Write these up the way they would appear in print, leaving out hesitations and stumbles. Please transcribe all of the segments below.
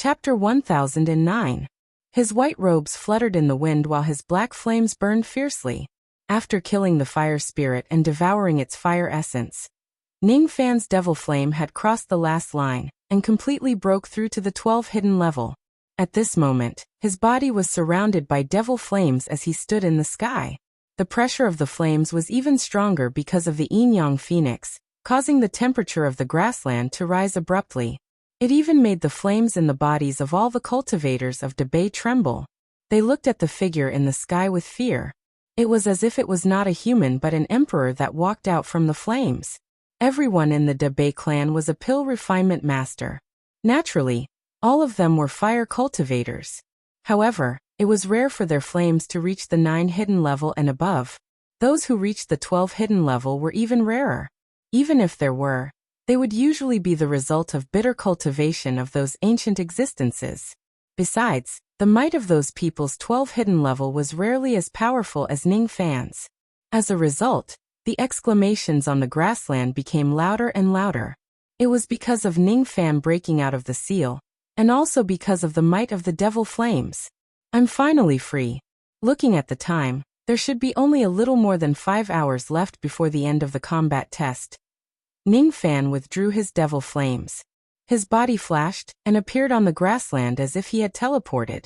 Chapter 1009. His white robes fluttered in the wind while his black flames burned fiercely. After killing the fire spirit and devouring its fire essence, Ning Fan's devil flame had crossed the last line and completely broke through to the 12 hidden level. At this moment, his body was surrounded by devil flames as he stood in the sky. The pressure of the flames was even stronger because of the yin-yang phoenix, causing the temperature of the grassland to rise abruptly. It even made the flames in the bodies of all the cultivators of Debay tremble. They looked at the figure in the sky with fear. It was as if it was not a human but an emperor that walked out from the flames. Everyone in the Debay clan was a pill refinement master. Naturally, all of them were fire cultivators. However, it was rare for their flames to reach the 9 hidden level and above. Those who reached the 12 hidden level were even rarer. Even if there were, they would usually be the result of bitter cultivation of those ancient existences. Besides, the might of those people's 12 hidden level was rarely as powerful as Ning Fan's. As a result, the exclamations on the grassland became louder and louder. It was because of Ning Fan breaking out of the seal, and also because of the might of the devil flames. I'm finally free. Looking at the time, there should be only a little more than 5 hours left before the end of the combat test. Ning Fan withdrew his devil flames. His body flashed and appeared on the grassland as if he had teleported.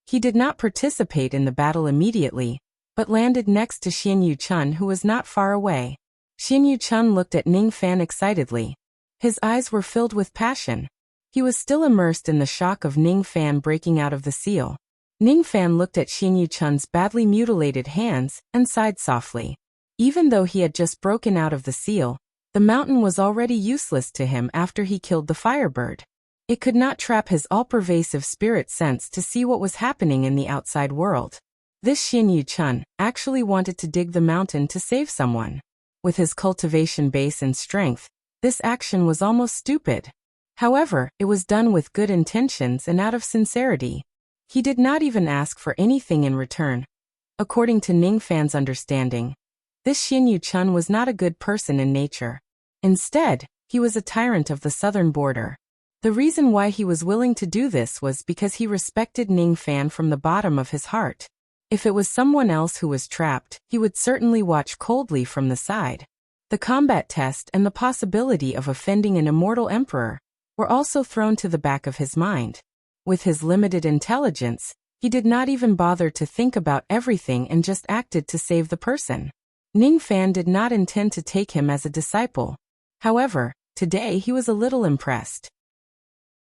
He did not participate in the battle immediately, but landed next to Xian Yu-chun, who was not far away. Xian Yu-chun looked at Ning Fan excitedly. His eyes were filled with passion. He was still immersed in the shock of Ning Fan breaking out of the seal. Ning Fan looked at Xian Yu-chun's badly mutilated hands and sighed softly. Even though he had just broken out of the seal, the mountain was already useless to him after he killed the firebird. It could not trap his all-pervasive spirit sense to see what was happening in the outside world. This Xian Yu-chun actually wanted to dig the mountain to save someone. With his cultivation base and strength, this action was almost stupid. However, it was done with good intentions and out of sincerity. He did not even ask for anything in return. According to Ning Fan's understanding, this Xian Yu-chun was not a good person in nature. Instead, he was a tyrant of the southern border. The reason why he was willing to do this was because he respected Ning Fan from the bottom of his heart. If it was someone else who was trapped, he would certainly watch coldly from the side. The combat test and the possibility of offending an immortal emperor were also thrown to the back of his mind. With his limited intelligence, he did not even bother to think about everything and just acted to save the person. Ning Fan did not intend to take him as a disciple. However, today he was a little impressed.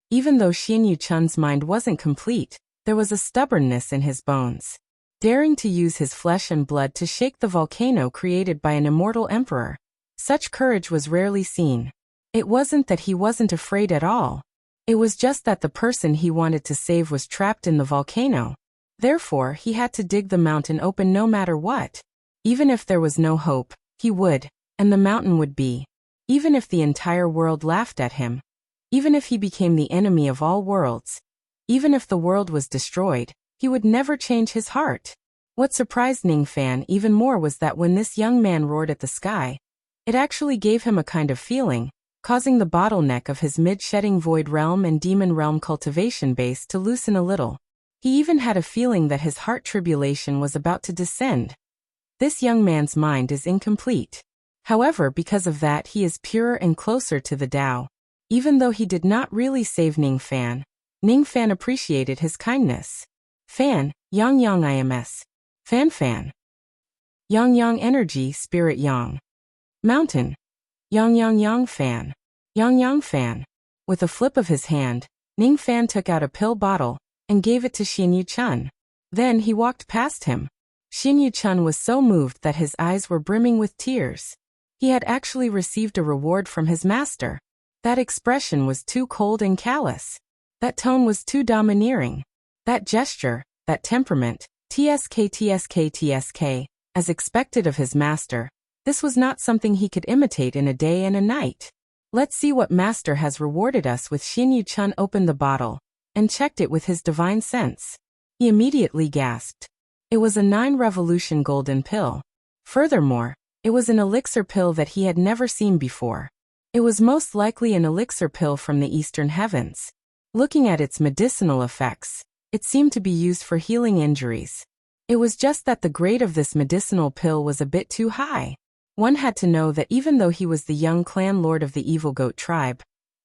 Even though Xian Yu-chun's mind wasn't complete, there was a stubbornness in his bones. Daring to use his flesh and blood to shake the volcano created by an immortal emperor, such courage was rarely seen. It wasn't that he wasn't afraid at all. It was just that the person he wanted to save was trapped in the volcano. Therefore, he had to dig the mountain open no matter what. Even if there was no hope, he would, and the mountain would be. Even if the entire world laughed at him. Even if he became the enemy of all worlds. Even if the world was destroyed, he would never change his heart. What surprised Ning Fan even more was that when this young man roared at the sky, it actually gave him a kind of feeling, causing the bottleneck of his mid-shedding void realm and demon realm cultivation base to loosen a little. He even had a feeling that his heart tribulation was about to descend. This young man's mind is incomplete. However, because of that he is purer and closer to the Tao. Even though he did not really save Ning Fan appreciated his kindness. Fan, Yang Yang IMS. Fan Fan. Yang Yang Energy Spirit Yang. Mountain. Yang Yang Yang Fan. Yang Yang Fan. With a flip of his hand, Ning Fan took out a pill bottle and gave it to Xian Yu-chun. Then he walked past him. Xian Yu-chun was so moved that his eyes were brimming with tears. He had actually received a reward from his master. That expression was too cold and callous. That tone was too domineering. That gesture, that temperament, TSK, as expected of his master, this was not something he could imitate in a day and a night. Let's see what master has rewarded us with. Xian Yu-chun opened the bottle and checked it with his divine sense. He immediately gasped. It was a 9-revolution golden pill. Furthermore, it was an elixir pill that he had never seen before. It was most likely an elixir pill from the eastern heavens. Looking at its medicinal effects, it seemed to be used for healing injuries. It was just that the grade of this medicinal pill was a bit too high. One had to know that even though he was the young clan lord of the evil goat tribe,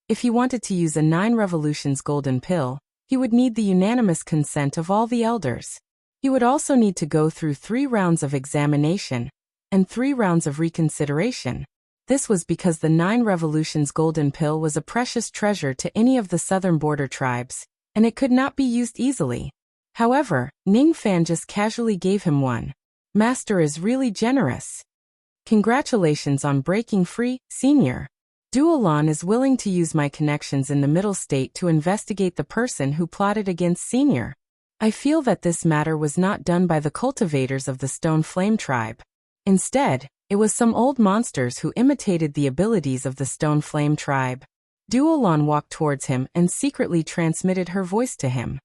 if he wanted to use a 9 revolutions golden pill, he would need the unanimous consent of all the elders. He would also need to go through 3 rounds of examination and 3 rounds of reconsideration. This was because the 9 revolutions golden pill was a precious treasure to any of the southern border tribes, and it could not be used easily. However, Ning Fan just casually gave him one. Master is really generous. Congratulations on breaking free, Senior. Duolan is willing to use my connections in the Middle State to investigate the person who plotted against Senior. I feel that this matter was not done by the cultivators of the Stone Flame tribe. Instead, it was some old monsters who imitated the abilities of the Stone Flame tribe. Duolan walked towards him and secretly transmitted her voice to him.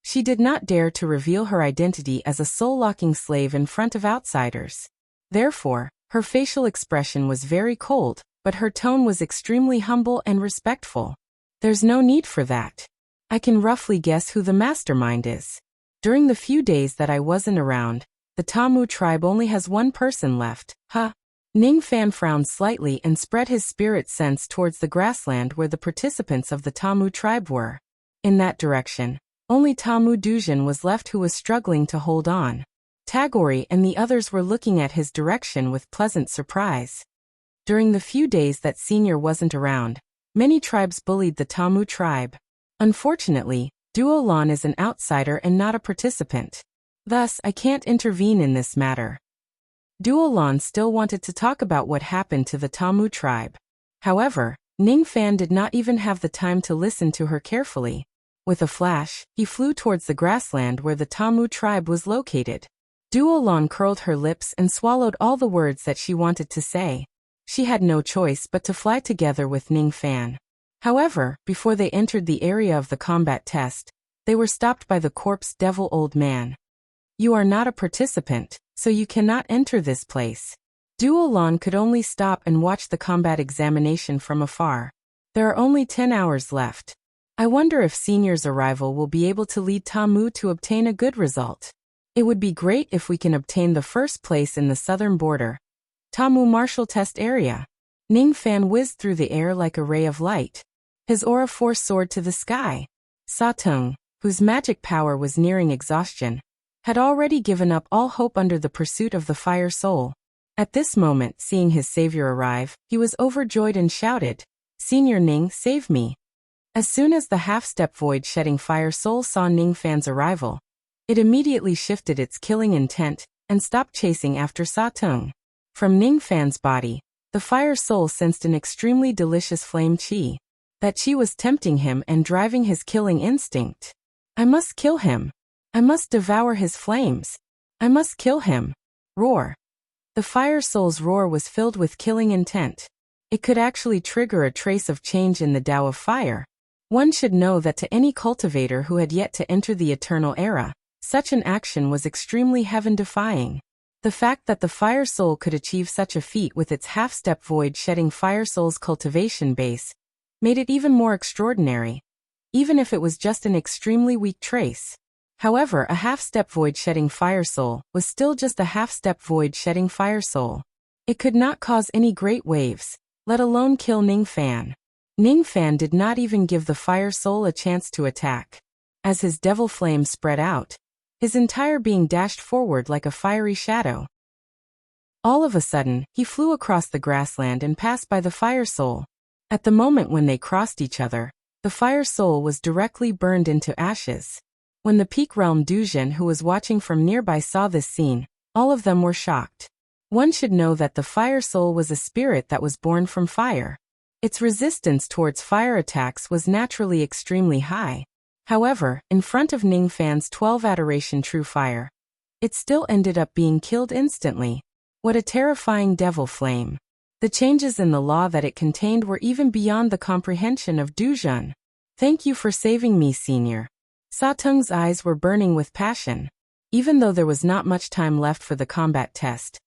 She did not dare to reveal her identity as a soul-locking slave in front of outsiders. Therefore, her facial expression was very cold, but her tone was extremely humble and respectful. There's no need for that. I can roughly guess who the mastermind is. During the few days that I wasn't around, the Tamu tribe only has one person left, huh? Ning Fan frowned slightly and spread his spirit sense towards the grassland where the participants of the Tamu tribe were. In that direction, only Tamu Dujin was left, who was struggling to hold on. Tagori and the others were looking at his direction with pleasant surprise. During the few days that Senior wasn't around, many tribes bullied the Tamu tribe. Unfortunately, Duolan is an outsider and not a participant. Thus, I can't intervene in this matter. Duolan still wanted to talk about what happened to the Tamu tribe. However, Ning Fan did not even have the time to listen to her carefully. With a flash, he flew towards the grassland where the Tamu tribe was located. Duolan curled her lips and swallowed all the words that she wanted to say. She had no choice but to fly together with Ning Fan. However, before they entered the area of the combat test, they were stopped by the corpse devil old man. You are not a participant, so you cannot enter this place. Duolan could only stop and watch the combat examination from afar. There are only 10 hours left. I wonder if Senior's arrival will be able to lead Tamu to obtain a good result. It would be great if we can obtain the first place in the southern border. Tamu martial test area. Ning Fan whizzed through the air like a ray of light. His aura force soared to the sky. Satung, whose magic power was nearing exhaustion, had already given up all hope under the pursuit of the fire soul. At this moment, seeing his savior arrive, he was overjoyed and shouted, "Senior Ning, save me." As soon as the half-step void-shedding fire soul saw Ning Fan's arrival, it immediately shifted its killing intent and stopped chasing after Satung. From Ning Fan's body, the fire soul sensed an extremely delicious flame chi. That chi was tempting him and driving his killing instinct. I must kill him. I must devour his flames. I must kill him. Roar. The fire soul's roar was filled with killing intent. It could actually trigger a trace of change in the Tao of fire. One should know that to any cultivator who had yet to enter the eternal era, such an action was extremely heaven-defying. The fact that the fire soul could achieve such a feat with its half-step void-shedding fire soul's cultivation base made it even more extraordinary, even if it was just an extremely weak trace. However, a half-step void-shedding fire soul was still just a half-step void-shedding fire soul. It could not cause any great waves, let alone kill Ning Fan. Ning Fan did not even give the fire soul a chance to attack. As his devil flame spread out, his entire being dashed forward like a fiery shadow. All of a sudden, he flew across the grassland and passed by the fire soul. At the moment when they crossed each other, the fire soul was directly burned into ashes. When the Peak Realm Dujin who was watching from nearby saw this scene, all of them were shocked. One should know that the fire soul was a spirit that was born from fire. Its resistance towards fire attacks was naturally extremely high. However, in front of Ning Fan's 12 Adoration True Fire, it still ended up being killed instantly. What a terrifying devil flame. The changes in the law that it contained were even beyond the comprehension of Dujun. Thank you for saving me, Senior. Satung's eyes were burning with passion. Even though there was not much time left for the combat test,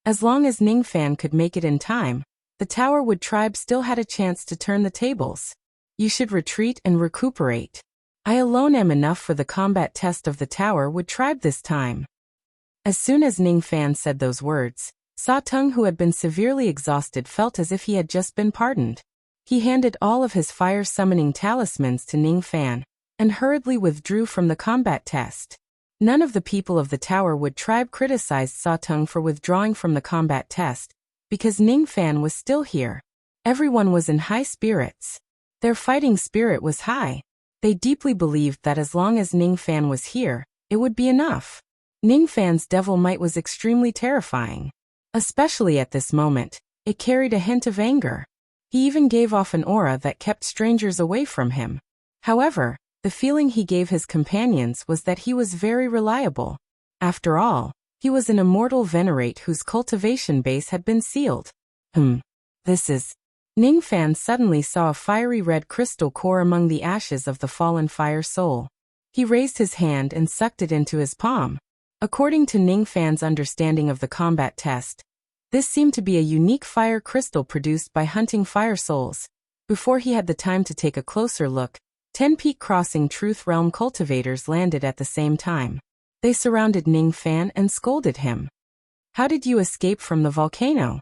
as long as Ning Fan could make it in time, the Tower Wood tribe still had a chance to turn the tables. You should retreat and recuperate. I alone am enough for the combat test of the Tower Wood tribe this time." As soon as Ning Fan said those words, Sa Tung, who had been severely exhausted, felt as if he had just been pardoned. He handed all of his fire-summoning talismans to Ning Fan, and hurriedly withdrew from the combat test. None of the people of the Tower Wood tribe criticized Sa Tung for withdrawing from the combat test, because Ning Fan was still here. Everyone was in high spirits. Their fighting spirit was high. They deeply believed that as long as Ning Fan was here, it would be enough. Ning Fan's devil might was extremely terrifying. Especially at this moment, it carried a hint of anger. He even gave off an aura that kept strangers away from him. However, the feeling he gave his companions was that he was very reliable. After all, he was an immortal venerate whose cultivation base had been sealed. This is... Ning Fan suddenly saw a fiery red crystal core among the ashes of the fallen fire soul. He raised his hand and sucked it into his palm. According to Ning Fan's understanding of the combat test, this seemed to be a unique fire crystal produced by hunting fire souls. Before he had the time to take a closer look, 10 Peak Crossing Truth Realm cultivators landed at the same time. They surrounded Ning Fan and scolded him. "How did you escape from the volcano?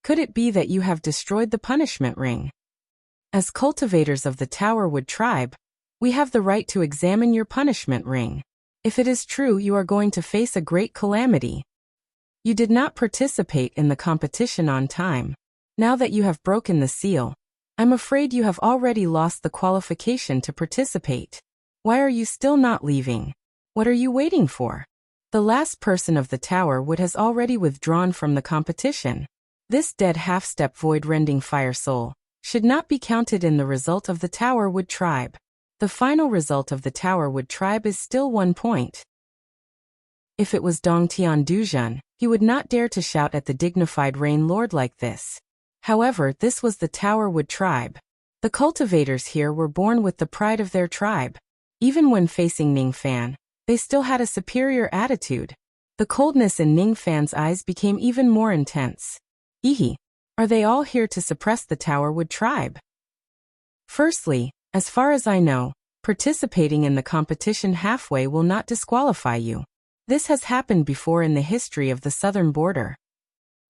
Could it be that you have destroyed the punishment ring? As cultivators of the Tower Wood tribe, we have the right to examine your punishment ring. If it is true, you are going to face a great calamity. You did not participate in the competition on time. Now that you have broken the seal, I'm afraid you have already lost the qualification to participate. Why are you still not leaving? What are you waiting for? The last person of the Tower Wood has already withdrawn from the competition. This dead half-step void-rending fire soul should not be counted in the result of the Tower Wood tribe. The final result of the Tower Wood tribe is still 1 point. If it was Dong Tian Duzhen, he would not dare to shout at the dignified Rain Lord like this. However, this was the Tower Wood tribe. The cultivators here were born with the pride of their tribe. Even when facing Ning Fan, they still had a superior attitude. The coldness in Ning Fan's eyes became even more intense. Are they all here to suppress the Tower Wood tribe? Firstly, as far as I know, participating in the competition halfway will not disqualify you. This has happened before in the history of the southern border.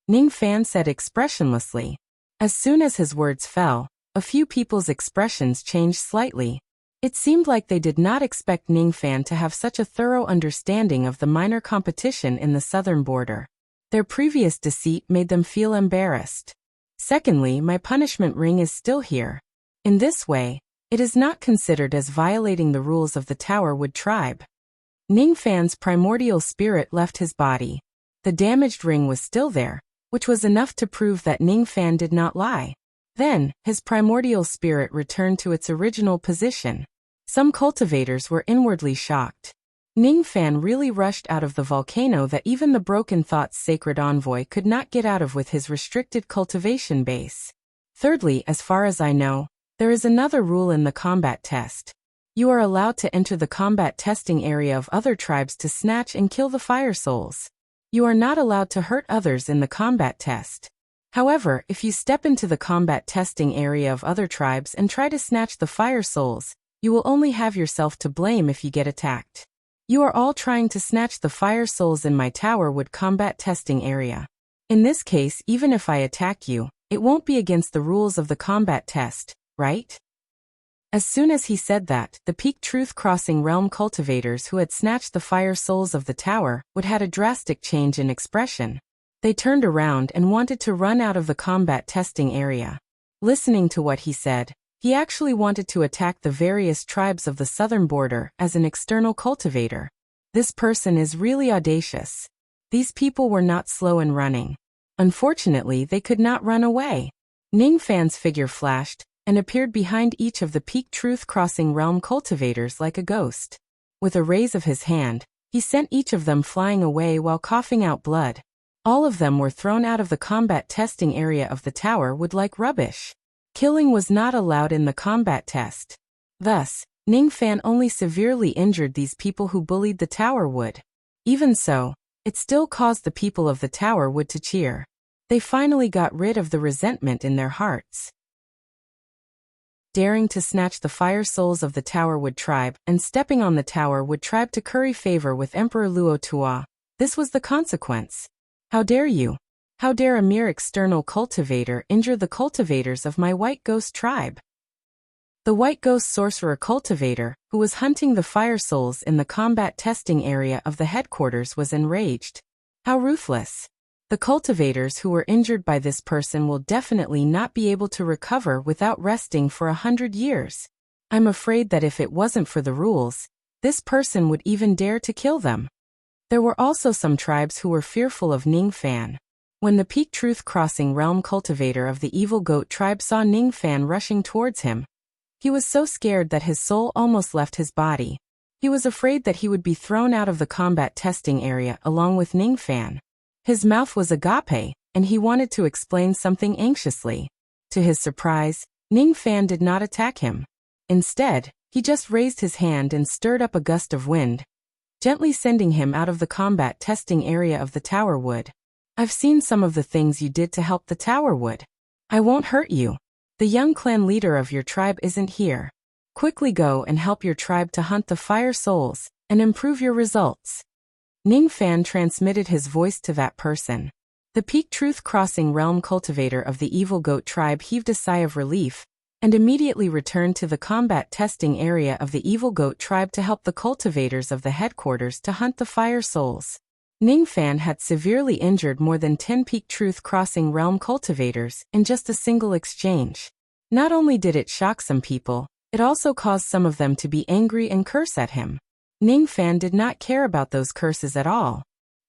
Ning Fan said expressionlessly. As soon as his words fell, a few people's expressions changed slightly. It seemed like they did not expect Ning Fan to have such a thorough understanding of the minor competition in the southern border. Their previous deceit made them feel embarrassed. Secondly, my punishment ring is still here. In this way, it is not considered as violating the rules of the Tower Wood tribe. Ning Fan's primordial spirit left his body. The damaged ring was still there, which was enough to prove that Ning Fan did not lie. Then, his primordial spirit returned to its original position. Some cultivators were inwardly shocked. Ning Fan really rushed out of the volcano that even the Broken Thought's sacred envoy could not get out of with his restricted cultivation base. Thirdly, as far as I know, there is another rule in the combat test. You are allowed to enter the combat testing area of other tribes to snatch and kill the fire souls. You are not allowed to hurt others in the combat test. However, if you step into the combat testing area of other tribes and try to snatch the fire souls, you will only have yourself to blame if you get attacked. You are all trying to snatch the fire souls in my Tower Wood combat testing area. In this case, even if I attack you, it won't be against the rules of the combat test, right? As soon as he said that, the Peak Truth Crossing Realm cultivators who had snatched the fire souls of the Tower Wood had a drastic change in expression. They turned around and wanted to run out of the combat testing area. Listening to what he said, he actually wanted to attack the various tribes of the southern border as an external cultivator. This person is really audacious. These people were not slow in running. Unfortunately, they could not run away. Ning Fan's figure flashed and appeared behind each of the Peak Truth Crossing Realm cultivators like a ghost. With a raise of his hand, he sent each of them flying away while coughing out blood. All of them were thrown out of the combat testing area of the Tower Wood like rubbish. Killing was not allowed in the combat test. Thus, Ning Fan only severely injured these people who bullied the Tower Wood. Even so, it still caused the people of the Tower Wood to cheer. They finally got rid of the resentment in their hearts. daring to snatch the fire souls of the Tower Wood tribe and stepping on the Tower Wood tribe to curry favor with Emperor Luo Tua. This was the consequence. How dare you? How dare a mere external cultivator injure the cultivators of my White Ghost tribe? The White Ghost sorcerer cultivator, who was hunting the fire souls in the combat testing area of the headquarters, was enraged. How ruthless! The cultivators who were injured by this person will definitely not be able to recover without resting for 100 years. I'm afraid that if it wasn't for the rules, this person would even dare to kill them. There were also some tribes who were fearful of Ning Fan. When the Peak Truth Crossing Realm cultivator of the Evil Goat tribe saw Ning Fan rushing towards him, he was so scared that his soul almost left his body. He was afraid that he would be thrown out of the combat testing area along with Ning Fan. His mouth was agape, and he wanted to explain something anxiously. To his surprise, Ning Fan did not attack him. Instead, he just raised his hand and stirred up a gust of wind, gently sending him out of the combat testing area of the Tower Wood. I've seen some of the things you did to help the Tower Wood. I won't hurt you. The young clan leader of your tribe isn't here. Quickly go and help your tribe to hunt the fire souls and improve your results. Ning Fan transmitted his voice to that person. The Peak Truth Crossing Realm cultivator of the Evil Goat tribe heaved a sigh of relief and immediately returned to the combat testing area of the Evil Goat tribe to help the cultivators of the headquarters to hunt the fire souls. Ning Fan had severely injured more than 10 Peak Truth Crossing Realm cultivators in just a single exchange. Not only did it shock some people, it also caused some of them to be angry and curse at him. Ning Fan did not care about those curses at all.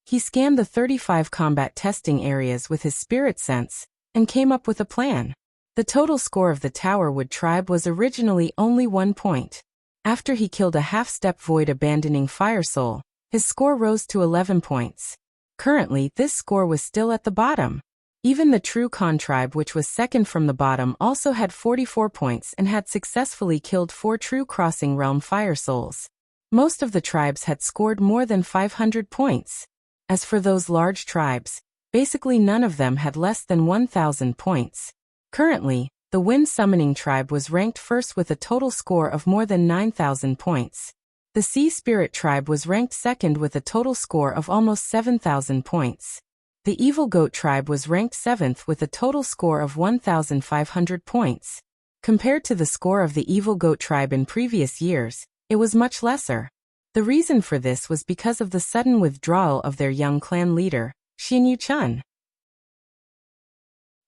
He scanned the 35 combat testing areas with his spirit sense and came up with a plan. The total score of the Tower Wood tribe was originally only 1 point. After he killed a half-step void abandoning fire soul, his score rose to 11 points. Currently, this score was still at the bottom. Even the True Khan tribe, which was second from the bottom, also had 44 points and had successfully killed 4 True Crossing Realm fire souls. Most of the tribes had scored more than 500 points. As for those large tribes, basically none of them had less than 1,000 points. Currently, the Wind Summoning tribe was ranked first with a total score of more than 9,000 points. The Sea Spirit tribe was ranked second with a total score of almost 7,000 points. The Evil Goat tribe was ranked 7th with a total score of 1,500 points. Compared to the score of the Evil Goat tribe in previous years, it was much lesser. The reason for this was because of the sudden withdrawal of their young clan leader, Xin Yuchun.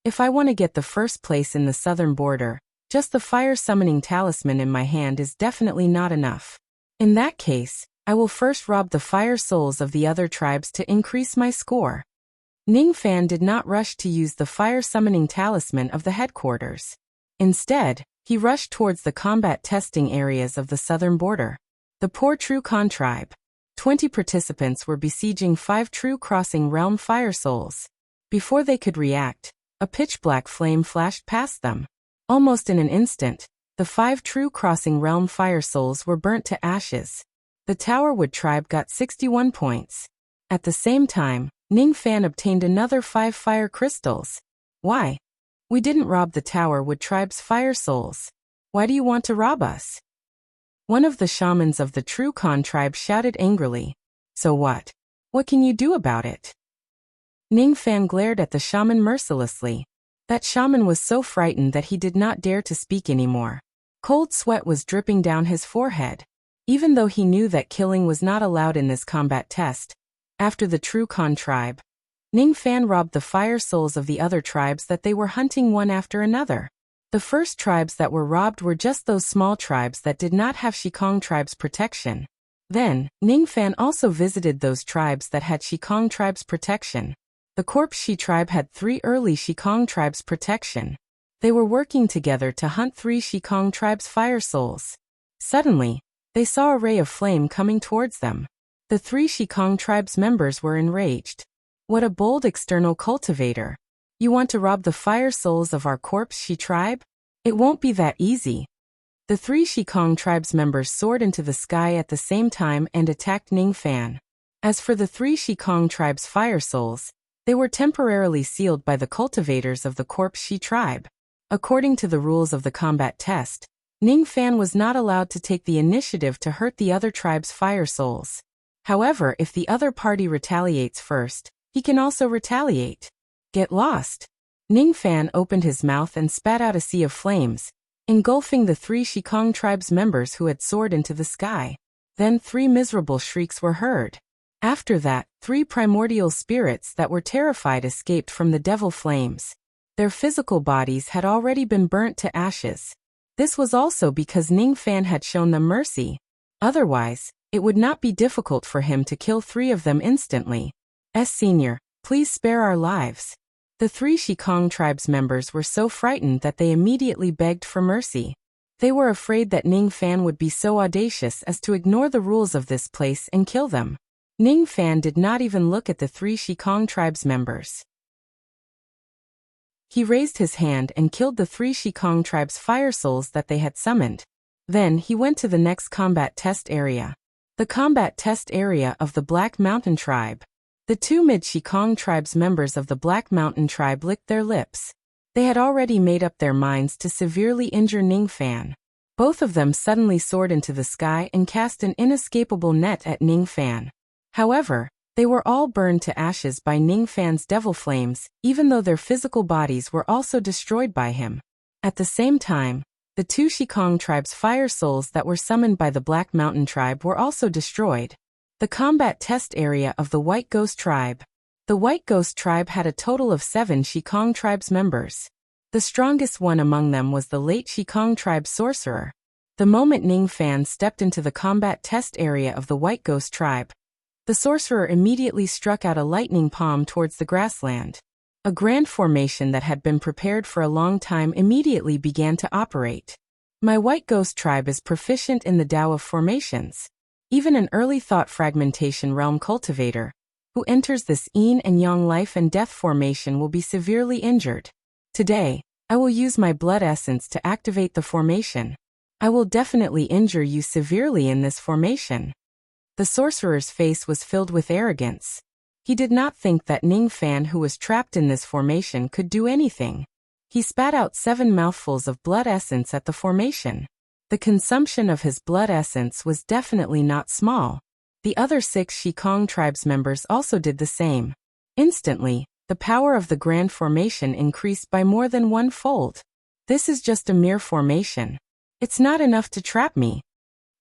If I want to get the first place in the southern border, just the fire summoning talisman in my hand is definitely not enough. In that case, I will first rob the fire souls of the other tribes to increase my score. Ning Fan did not rush to use the fire summoning talisman of the headquarters. Instead, he rushed towards the combat testing areas of the southern border. The poor True Khan tribe. 20 participants were besieging 5 True Crossing Realm fire souls. Before they could react, a pitch-black flame flashed past them. Almost in an instant, the 5 True Crossing Realm fire souls were burnt to ashes. The Tower Wood tribe got 61 points. At the same time, Ning Fan obtained another 5 fire crystals. Why? We didn't rob the Tower Wood tribe's fire souls. Why do you want to rob us? One of the shamans of the True Khan tribe shouted angrily. So what? What can you do about it? Ning Fan glared at the shaman mercilessly. That shaman was so frightened that he did not dare to speak anymore. Cold sweat was dripping down his forehead. Even though he knew that killing was not allowed in this combat test, after the True Khan tribe, Ning Fan robbed the fire souls of the other tribes that they were hunting one after another. The first tribes that were robbed were just those small tribes that did not have Shikong tribe's protection. Then, Ning Fan also visited those tribes that had Shikong tribe's protection. The Corpse Shi tribe had 3 early Shikong tribes' protection. They were working together to hunt 3 Shikong tribes' fire souls. Suddenly, they saw a ray of flame coming towards them. The 3 Shikong tribes' members were enraged. What a bold external cultivator. You want to rob the fire souls of our Corpse Shi tribe? It won't be that easy. The 3 Shikong tribes' members soared into the sky at the same time and attacked Ning Fan. As for the 3 Shikong tribes' fire souls, they were temporarily sealed by the cultivators of the Corpse Shi tribe. According to the rules of the combat test, Ning Fan was not allowed to take the initiative to hurt the other tribe's fire souls. However, if the other party retaliates first, he can also retaliate. Get lost. Ning Fan opened his mouth and spat out a sea of flames, engulfing the 3 Shikong tribe's members who had soared into the sky. Then 3 miserable shrieks were heard. After that, 3 primordial spirits that were terrified escaped from the devil flames. Their physical bodies had already been burnt to ashes. This was also because Ning Fan had shown them mercy. Otherwise, it would not be difficult for him to kill 3 of them instantly. Senior, please spare our lives. The 3 Shikong tribe's members were so frightened that they immediately begged for mercy. They were afraid that Ning Fan would be so audacious as to ignore the rules of this place and kill them. Ning Fan did not even look at the 3 Shikong tribe's members. He raised his hand and killed the 3 Shikong tribe's fire souls that they had summoned. Then he went to the next combat test area. The combat test area of the Black Mountain tribe. The 2 mid-Shikong tribe's members of the Black Mountain tribe licked their lips. They had already made up their minds to severely injure Ning Fan. Both of them suddenly soared into the sky and cast an inescapable net at Ning Fan. However, they were all burned to ashes by Ning Fan's devil flames, even though their physical bodies were also destroyed by him. At the same time, the 2 Shikong tribe's fire souls that were summoned by the Black Mountain tribe were also destroyed. The combat test area of the White Ghost tribe. The White Ghost tribe had a total of 7 Shikong tribe's members. The strongest one among them was the late Shikong tribe sorcerer. The moment Ning Fan stepped into the combat test area of the White Ghost tribe, the sorcerer immediately struck out a lightning palm towards the grassland. A grand formation that had been prepared for a long time immediately began to operate. My White Ghost tribe is proficient in the Tao of formations. Even an early thought fragmentation realm cultivator, who enters this yin and yang life and death formation will be severely injured. Today, I will use my blood essence to activate the formation. I will definitely injure you severely in this formation. The sorcerer's face was filled with arrogance. He did not think that Ning Fan, who was trapped in this formation, could do anything. He spat out 7 mouthfuls of blood essence at the formation. The consumption of his blood essence was definitely not small. The other 6 Shikong tribe's members also did the same. Instantly, the power of the grand formation increased by more than 1-fold. This is just a mere formation. It's not enough to trap me.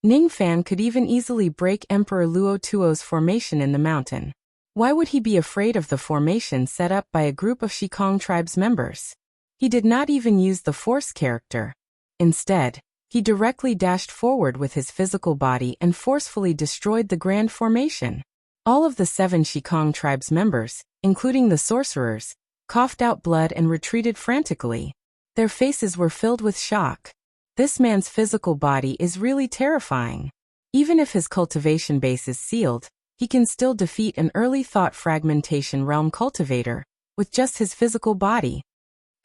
Ning Fan could even easily break Emperor Luo Tuo's formation in the mountain. Why would he be afraid of the formation set up by a group of Shikong tribe's members? He did not even use the force character. Instead, he directly dashed forward with his physical body and forcefully destroyed the grand formation. All of the 7 Shikong tribe's members, including the sorcerers, coughed out blood and retreated frantically. Their faces were filled with shock. This man's physical body is really terrifying. Even if his cultivation base is sealed, he can still defeat an early thought fragmentation realm cultivator with just his physical body.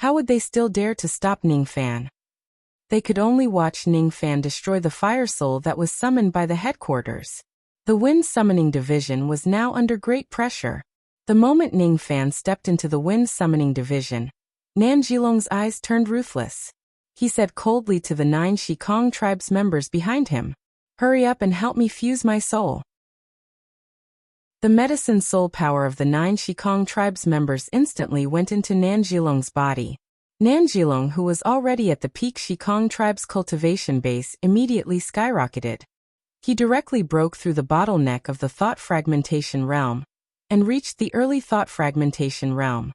How would they still dare to stop Ning Fan? They could only watch Ning Fan destroy the fire soul that was summoned by the headquarters. The Wind Summoning Division was now under great pressure. The moment Ning Fan stepped into the Wind Summoning Division, Nan Jilong's eyes turned ruthless. He said coldly to the 9 Shikong tribe's members behind him, "Hurry up and help me fuse my soul." The medicine soul power of the 9 Shikong tribe's members instantly went into Nan Jilong's body. Nan Jilong, who was already at the peak Shikong tribe's cultivation base, immediately skyrocketed. He directly broke through the bottleneck of the thought fragmentation realm and reached the early thought fragmentation realm.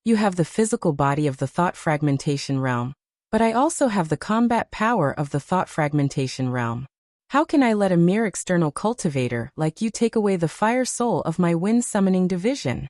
You have the physical body of the thought fragmentation realm, but I also have the combat power of the thought fragmentation realm. How can I let a mere external cultivator like you take away the fire soul of my wind summoning division?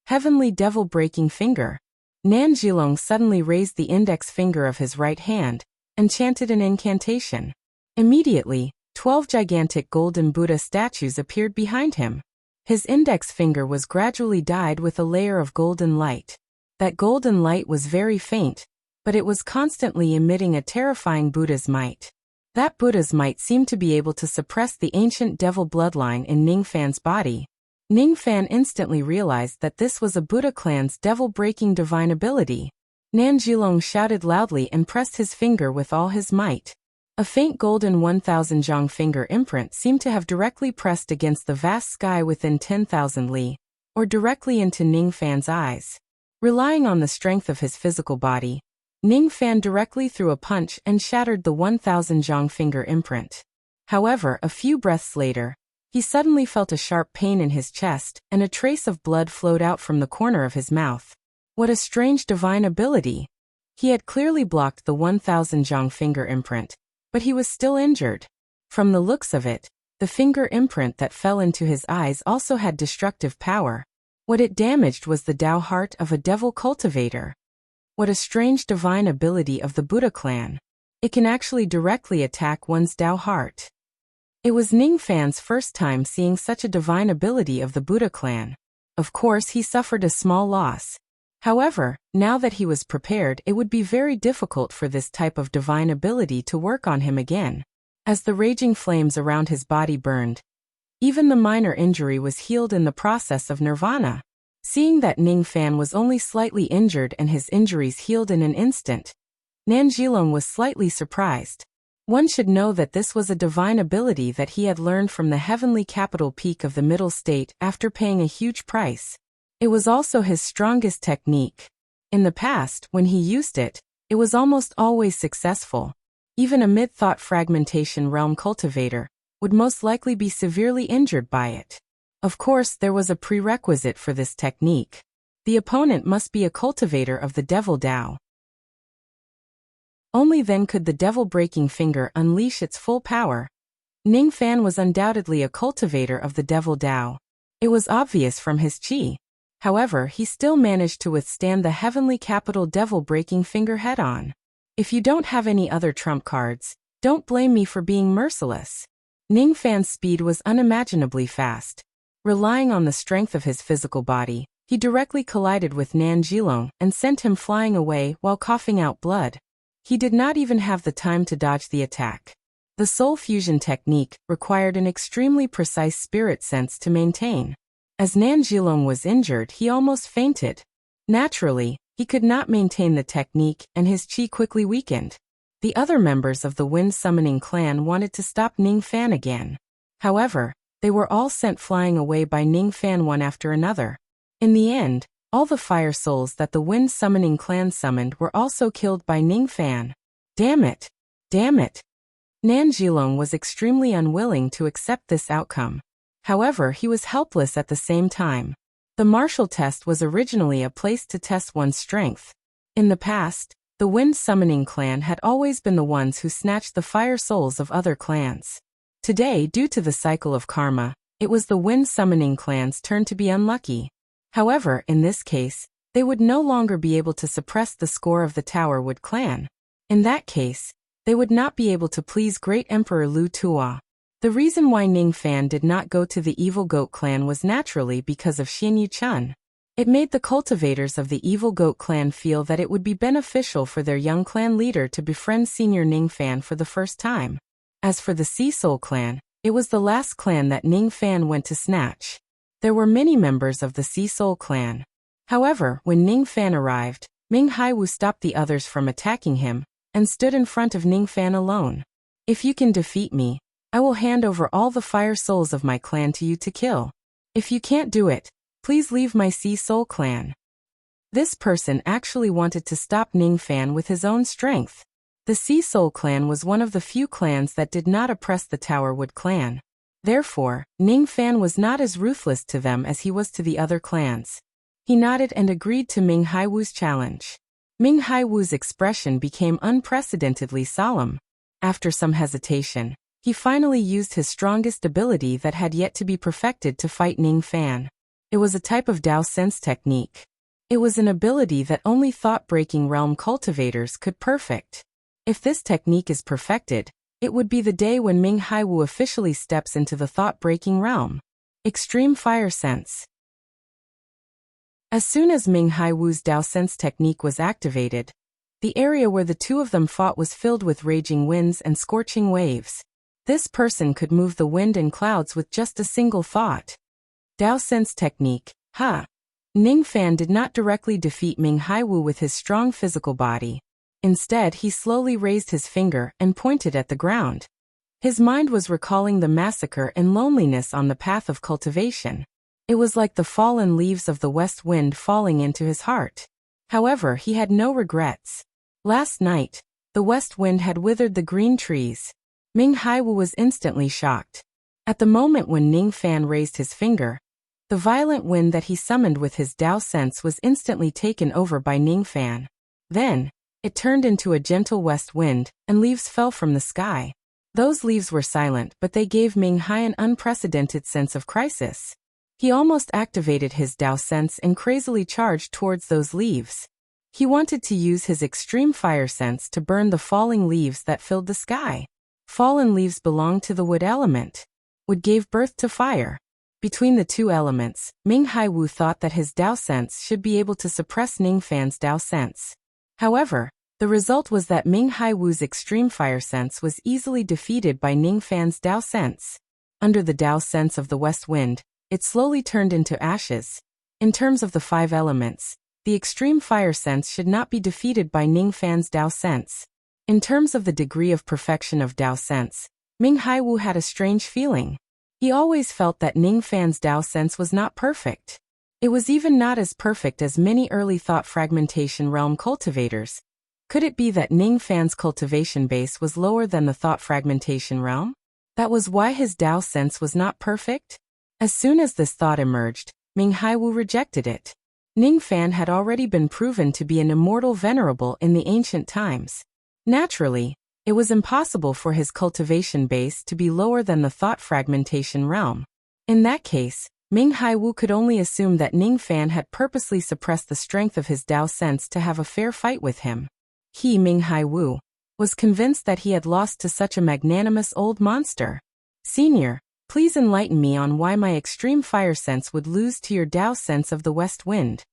Heavenly devil breaking finger. Nan Jilong suddenly raised the index finger of his right hand and chanted an incantation. Immediately, 12 gigantic golden Buddha statues appeared behind him. His index finger was gradually dyed with a layer of golden light. That golden light was very faint, but it was constantly emitting a terrifying Buddha's might. That Buddha's might seemed to be able to suppress the ancient devil bloodline in Ning Fan's body. Ning Fan instantly realized that this was a Buddha clan's devil-breaking divine ability. Nanjilong shouted loudly and pressed his finger with all his might. A faint golden 1,000 zhang finger imprint seemed to have directly pressed against the vast sky within 10,000 li, or directly into Ning Fan's eyes. Relying on the strength of his physical body, Ning Fan directly threw a punch and shattered the 1,000 zhang finger imprint. However, a few breaths later, he suddenly felt a sharp pain in his chest, and a trace of blood flowed out from the corner of his mouth. What a strange divine ability! He had clearly blocked the 1,000 zhang finger imprint, but he was still injured. From the looks of it, the finger imprint that fell into his eyes also had destructive power. What it damaged was the Tao heart of a devil cultivator. What a strange divine ability of the Buddha clan. It can actually directly attack one's Tao heart. It was Ning Fan's first time seeing such a divine ability of the Buddha clan. Of course, he suffered a small loss. However, now that he was prepared, it would be very difficult for this type of divine ability to work on him again. As the raging flames around his body burned, even the minor injury was healed in the process of nirvana. Seeing that Ning Fan was only slightly injured and his injuries healed in an instant, Nanjilong was slightly surprised. One should know that this was a divine ability that he had learned from the heavenly capital peak of the middle state after paying a huge price. It was also his strongest technique. In the past, when he used it, it was almost always successful. Even a mid-thought fragmentation realm cultivator would most likely be severely injured by it. Of course, there was a prerequisite for this technique. The opponent must be a cultivator of the Devil Tao. Only then could the devil-breaking finger unleash its full power. Ning Fan was undoubtedly a cultivator of the Devil Tao. It was obvious from his chi. However, he still managed to withstand the heavenly capital devil-breaking finger head-on. If you don't have any other trump cards, don't blame me for being merciless. Ning Fan's speed was unimaginably fast. Relying on the strength of his physical body, he directly collided with Nanjilong and sent him flying away while coughing out blood. He did not even have the time to dodge the attack. The soul fusion technique required an extremely precise spirit sense to maintain. As Nanjilong was injured, he almost fainted. Naturally, he could not maintain the technique and his chi quickly weakened. The other members of the Wind Summoning clan wanted to stop Ning Fan again. However, they were all sent flying away by Ning Fan one after another. In the end, all the fire souls that the Wind Summoning clan summoned were also killed by Ning Fan. Damn it! Damn it! Nanjilong was extremely unwilling to accept this outcome. However, he was helpless at the same time. The martial test was originally a place to test one's strength. In the past, the Wind Summoning clan had always been the ones who snatched the fire souls of other clans. Today, due to the cycle of karma, it was the Wind Summoning clan's turn to be unlucky. However, in this case, they would no longer be able to suppress the score of the Tower Wood clan. In that case, they would not be able to please Great Emperor Lu Tua. The reason why Ning Fan did not go to the Evil Goat clan was naturally because of Xin Yuchun. It made the cultivators of the Evil Goat clan feel that it would be beneficial for their young clan leader to befriend senior Ning Fan for the first time. As for the Sea Soul clan, it was the last clan that Ning Fan went to snatch. There were many members of the Sea Soul clan. However, when Ning Fan arrived, Ming Haiwu stopped the others from attacking him, and stood in front of Ning Fan alone. If you can defeat me, I will hand over all the fire souls of my clan to you to kill. If you can't do it, please leave my Sea Soul clan. This person actually wanted to stop Ning Fan with his own strength. The Sea Soul clan was one of the few clans that did not oppress the Tower Wood clan. Therefore, Ning Fan was not as ruthless to them as he was to the other clans. He nodded and agreed to Ming Haiwu's challenge. Ming Haiwu's expression became unprecedentedly solemn. After some hesitation, he finally used his strongest ability that had yet to be perfected to fight Ning Fan. It was a type of Tao Sense technique. It was an ability that only thought-breaking realm cultivators could perfect. If this technique is perfected, it would be the day when Ming Haiwu officially steps into the thought-breaking realm. Extreme Fire Sense. As soon as Ming Haiwu's Tao Sense technique was activated, the area where the two of them fought was filled with raging winds and scorching waves. This person could move the wind and clouds with just a single thought. Tao Sense technique, ha! Ning Fan did not directly defeat Ming Haiwu with his strong physical body. Instead, he slowly raised his finger and pointed at the ground. His mind was recalling the massacre and loneliness on the path of cultivation. It was like the fallen leaves of the west wind falling into his heart. However, he had no regrets. Last night, the west wind had withered the green trees. Ming Haiwu was instantly shocked. At the moment when Ning Fan raised his finger, the violent wind that he summoned with his Dao sense was instantly taken over by Ning Fan. Then, it turned into a gentle west wind, and leaves fell from the sky. Those leaves were silent, but they gave Ming Hai an unprecedented sense of crisis. He almost activated his Dao sense and crazily charged towards those leaves. He wanted to use his extreme fire sense to burn the falling leaves that filled the sky. Fallen leaves belong to the wood element. Wood gave birth to fire. Between the two elements, Ming Haiwu thought that his Dao sense should be able to suppress Ning Fan's Dao sense. However, the result was that Ming Haiwu's extreme fire sense was easily defeated by Ning Fan's Dao sense. Under the Dao sense of the west wind, it slowly turned into ashes. In terms of the 5 elements, the extreme fire sense should not be defeated by Ning Fan's Dao sense. In terms of the degree of perfection of Dao sense, Ming Haiwu had a strange feeling. He always felt that Ning Fan's Dao sense was not perfect. It was even not as perfect as many early thought fragmentation realm cultivators. Could it be that Ning Fan's cultivation base was lower than the thought fragmentation realm? That was why his Dao sense was not perfect? As soon as this thought emerged, Ming Haiwu rejected it. Ning Fan had already been proven to be an immortal venerable in the ancient times. Naturally, it was impossible for his cultivation base to be lower than the thought fragmentation realm. In that case, Ming Haiwu could only assume that Ning Fan had purposely suppressed the strength of his Dao sense to have a fair fight with him. He, Ming Haiwu, was convinced that he had lost to such a magnanimous old monster. Senior, please enlighten me on why my extreme fire sense would lose to your Dao sense of the west wind.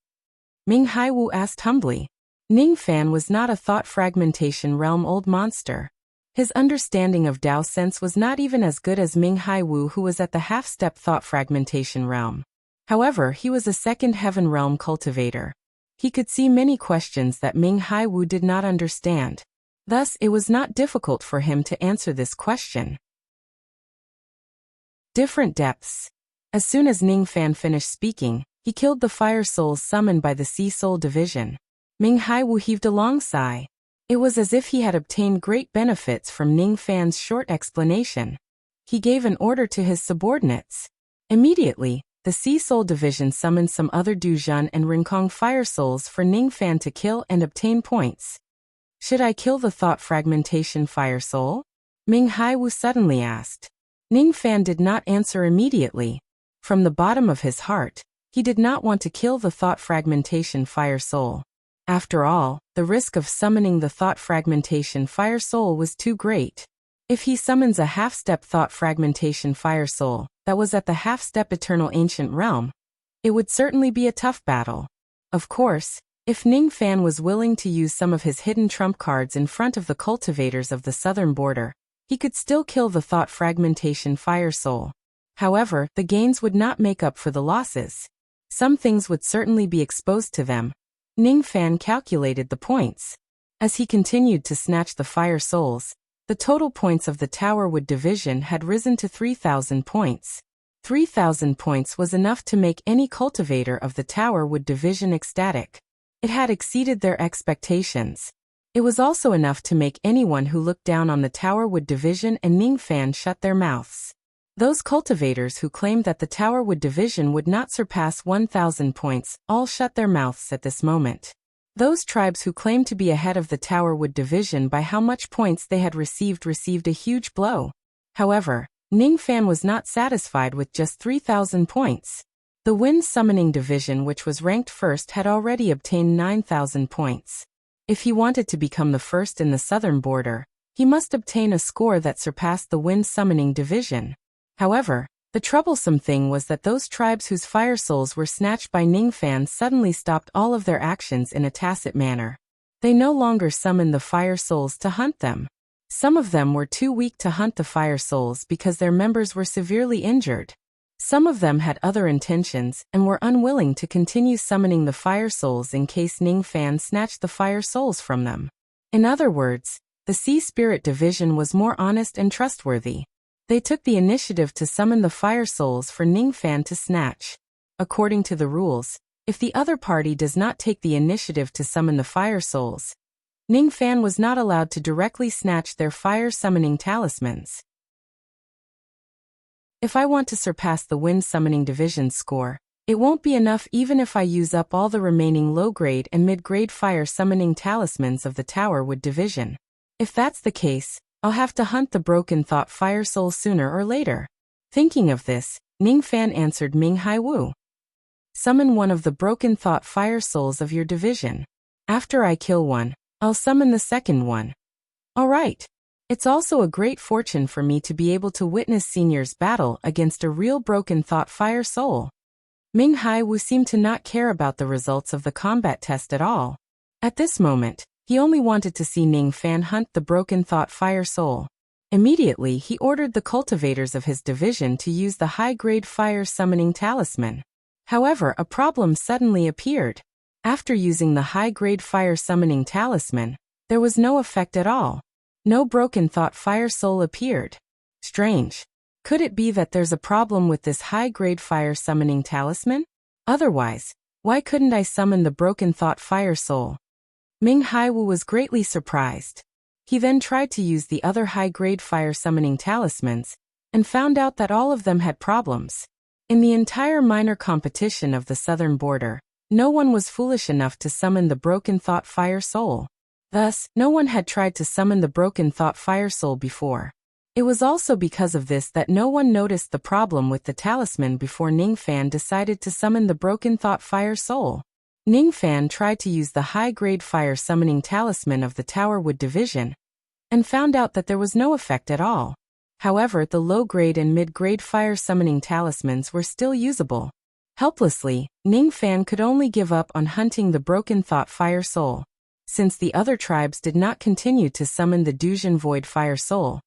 Ming Haiwu asked humbly. Ning Fan was not a thought fragmentation realm old monster. His understanding of Dao sense was not even as good as Ming Haiwu, who was at the half-step thought fragmentation realm. However, he was a second heaven realm cultivator. He could see many questions that Ming Haiwu did not understand. Thus, it was not difficult for him to answer this question. Different depths. As soon as Ning Fan finished speaking, he killed the fire souls summoned by the Sea Soul division. Ming Haiwu heaved a long sigh. It was as if he had obtained great benefits from Ning Fan's short explanation. He gave an order to his subordinates. Immediately, the Sea Soul division summoned some other Duzhan and Rincong fire souls for Ning Fan to kill and obtain points. Should I kill the thought fragmentation fire soul? Ming Haiwu suddenly asked. Ning Fan did not answer immediately. From the bottom of his heart, he did not want to kill the thought fragmentation fire soul. After all, the risk of summoning the thought fragmentation fire soul was too great. If he summons a half-step thought fragmentation fire soul that was at the half-step eternal ancient realm, it would certainly be a tough battle. Of course, if Ning Fan was willing to use some of his hidden trump cards in front of the cultivators of the southern border, he could still kill the thought fragmentation fire soul. However, the gains would not make up for the losses. Some things would certainly be exposed to them. Ning Fan calculated the points. As he continued to snatch the fire souls, the total points of the Tower Wood division had risen to 3,000 points. 3,000 points was enough to make any cultivator of the Tower Wood division ecstatic. It had exceeded their expectations. It was also enough to make anyone who looked down on the Tower Wood division and Ning Fan shut their mouths. Those cultivators who claimed that the Tower Wood division would not surpass 1,000 points all shut their mouths at this moment. Those tribes who claimed to be ahead of the Tower Wood division by how much points they had received a huge blow. However, Ning Fan was not satisfied with just 3,000 points. The Wind Summoning division, which was ranked first, had already obtained 9,000 points. If he wanted to become the first in the southern border, he must obtain a score that surpassed the Wind Summoning division. However, the troublesome thing was that those tribes whose fire souls were snatched by Ning Fan suddenly stopped all of their actions in a tacit manner. They no longer summoned the fire souls to hunt them. Some of them were too weak to hunt the fire souls because their members were severely injured. Some of them had other intentions and were unwilling to continue summoning the fire souls in case Ning Fan snatched the fire souls from them. In other words, the Sea Spirit Division was more honest and trustworthy. They took the initiative to summon the fire souls for Ning Fan to snatch. According to the rules, if the other party does not take the initiative to summon the fire souls, Ning Fan was not allowed to directly snatch their fire summoning talismans. If I want to surpass the Wind Summoning Division's score, it won't be enough even if I use up all the remaining low-grade and mid-grade fire summoning talismans of the Tower Wood Division. If that's the case, I'll have to hunt the Broken Thought Fire Soul sooner or later. Thinking of this, Ning Fan answered Ming Hai Wu. Summon one of the Broken Thought Fire Souls of your division. After I kill one, I'll summon the second one. All right. It's also a great fortune for me to be able to witness Senior's battle against a real Broken Thought Fire Soul. Ming Hai Wu seemed to not care about the results of the combat test at all. At this moment, he only wanted to see Ning Fan hunt the Broken Thought Fire Soul. Immediately, he ordered the cultivators of his division to use the high-grade fire summoning talisman. However, a problem suddenly appeared. After using the high-grade fire summoning talisman, there was no effect at all. No Broken Thought Fire Soul appeared. Strange. Could it be that there's a problem with this high-grade fire summoning talisman? Otherwise, why couldn't I summon the Broken Thought Fire Soul? Ming Hai Wu was greatly surprised. He then tried to use the other high-grade fire summoning talismans, and found out that all of them had problems. In the entire minor competition of the southern border, no one was foolish enough to summon the Broken Thought Fire Soul. Thus, no one had tried to summon the Broken Thought Fire Soul before. It was also because of this that no one noticed the problem with the talisman before Ning Fan decided to summon the Broken Thought Fire Soul. Ning Fan tried to use the high-grade fire summoning talisman of the Tower Wood Division, and found out that there was no effect at all. However, the low-grade and mid-grade fire summoning talismans were still usable. Helplessly, Ning Fan could only give up on hunting the Broken Thought Fire Soul. Since the other tribes did not continue to summon the Dujin Void Fire Soul,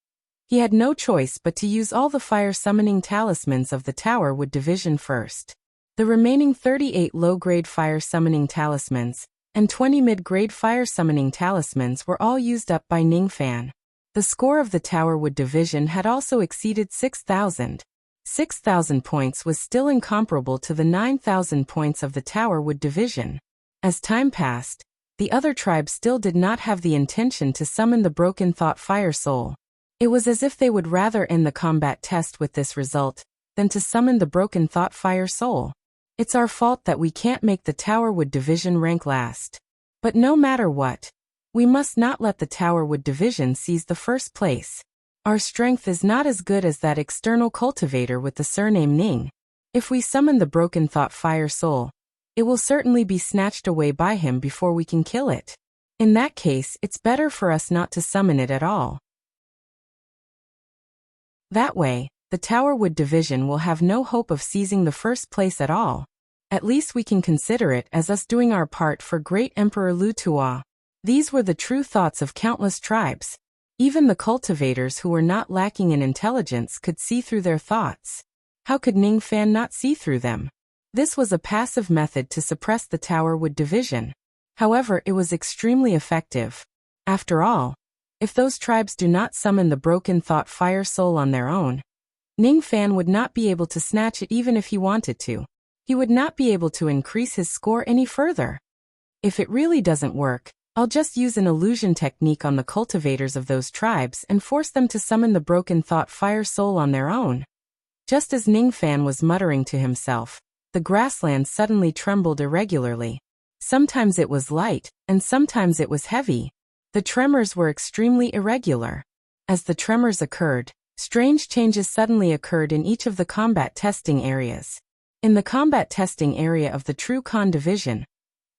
he had no choice but to use all the fire summoning talismans of the Tower Wood Division first. The remaining 38 low-grade fire summoning talismans and 20 mid-grade fire summoning talismans were all used up by Ning Fan. The score of the Tower Wood Division had also exceeded 6,000. 6,000 points was still incomparable to the 9,000 points of the Tower Wood Division. As time passed, the other tribes still did not have the intention to summon the Broken Thought Fire Soul. It was as if they would rather end the combat test with this result than to summon the Broken Thought Fire Soul. It's our fault that we can't make the Tower Wood Division rank last. But no matter what, we must not let the Tower Wood Division seize the first place. Our strength is not as good as that external cultivator with the surname Ning. If we summon the Broken Thought Fire Soul, it will certainly be snatched away by him before we can kill it. In that case, it's better for us not to summon it at all. That way, the Tower Wood Division will have no hope of seizing the first place at all. At least we can consider it as us doing our part for Great Emperor Lu Tuo. These were the true thoughts of countless tribes. Even the cultivators who were not lacking in intelligence could see through their thoughts. How could Ning Fan not see through them? This was a passive method to suppress the Tower Wood Division. However, it was extremely effective. After all, if those tribes do not summon the Broken Thought Fire Soul on their own, Ning Fan would not be able to snatch it even if he wanted to. He would not be able to increase his score any further. If it really doesn't work, I'll just use an illusion technique on the cultivators of those tribes and force them to summon the Broken Thought Fire Soul on their own. Just as Ning Fan was muttering to himself, the grassland suddenly trembled irregularly. Sometimes it was light, and sometimes it was heavy. The tremors were extremely irregular. As the tremors occurred, strange changes suddenly occurred in each of the combat testing areas. In the combat testing area of the True Khan Division,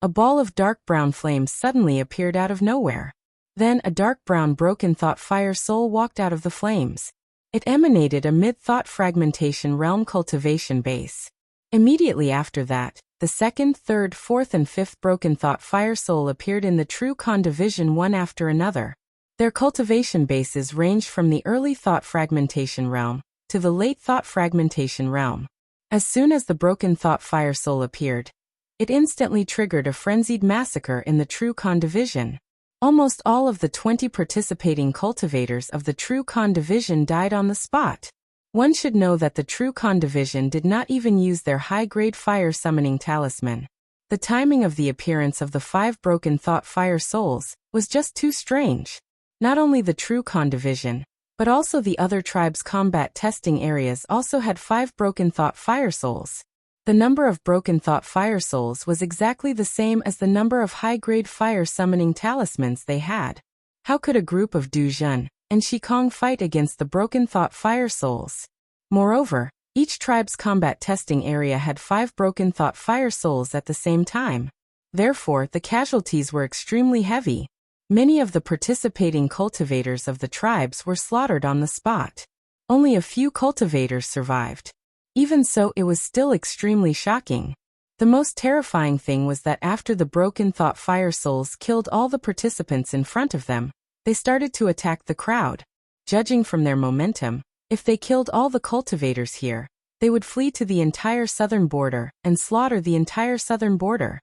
a ball of dark brown flames suddenly appeared out of nowhere. Then a dark brown Broken Thought Fire Soul walked out of the flames. It emanated a mid-thought fragmentation realm cultivation base. Immediately after that, the second, third, fourth and fifth Broken Thought Fire Soul appeared in the True Khan Division one after another. Their cultivation bases ranged from the early thought fragmentation realm to the late thought fragmentation realm. As soon as the broken thought fire soul appeared, it instantly triggered a frenzied massacre in the True Khan division. Almost all of the 20 participating cultivators of the True Khan division died on the spot. One should know that the True Khan division did not even use their high-grade fire summoning talisman. The timing of the appearance of the 5 broken thought fire souls was just too strange. Not only the True Khan division, but also the other tribes' combat testing areas also had 5 broken thought fire souls. The number of broken thought fire souls was exactly the same as the number of high-grade fire summoning talismans they had. How could a group of Du Jun and Shikong fight against the broken thought fire souls? Moreover, each tribe's combat testing area had 5 broken thought fire souls at the same time. Therefore, the casualties were extremely heavy. Many of the participating cultivators of the tribes were slaughtered on the spot. Only a few cultivators survived. Even so, it was still extremely shocking. The most terrifying thing was that after the broken thought fire souls killed all the participants in front of them, they started to attack the crowd. Judging from their momentum, if they killed all the cultivators here, they would flee to the entire southern border and slaughter the entire southern border.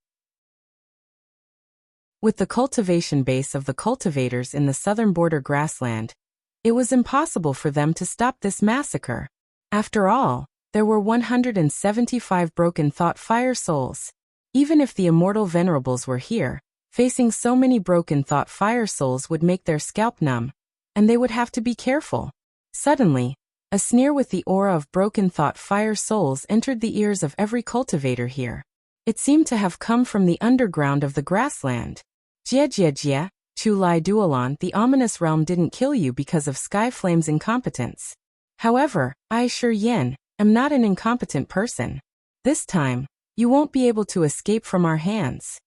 With the cultivation base of the cultivators in the southern border grassland, it was impossible for them to stop this massacre. After all, there were 175 broken thought fire souls. Even if the immortal venerables were here, facing so many broken thought fire souls would make their scalp numb, and they would have to be careful. Suddenly, a sneer with the aura of broken thought fire souls entered the ears of every cultivator here. It seemed to have come from the underground of the grassland. Jie, Chu Lai Duolan, the ominous realm didn't kill you because of Skyflame's incompetence. However, I assure Yin, I'm not an incompetent person. This time, you won't be able to escape from our hands.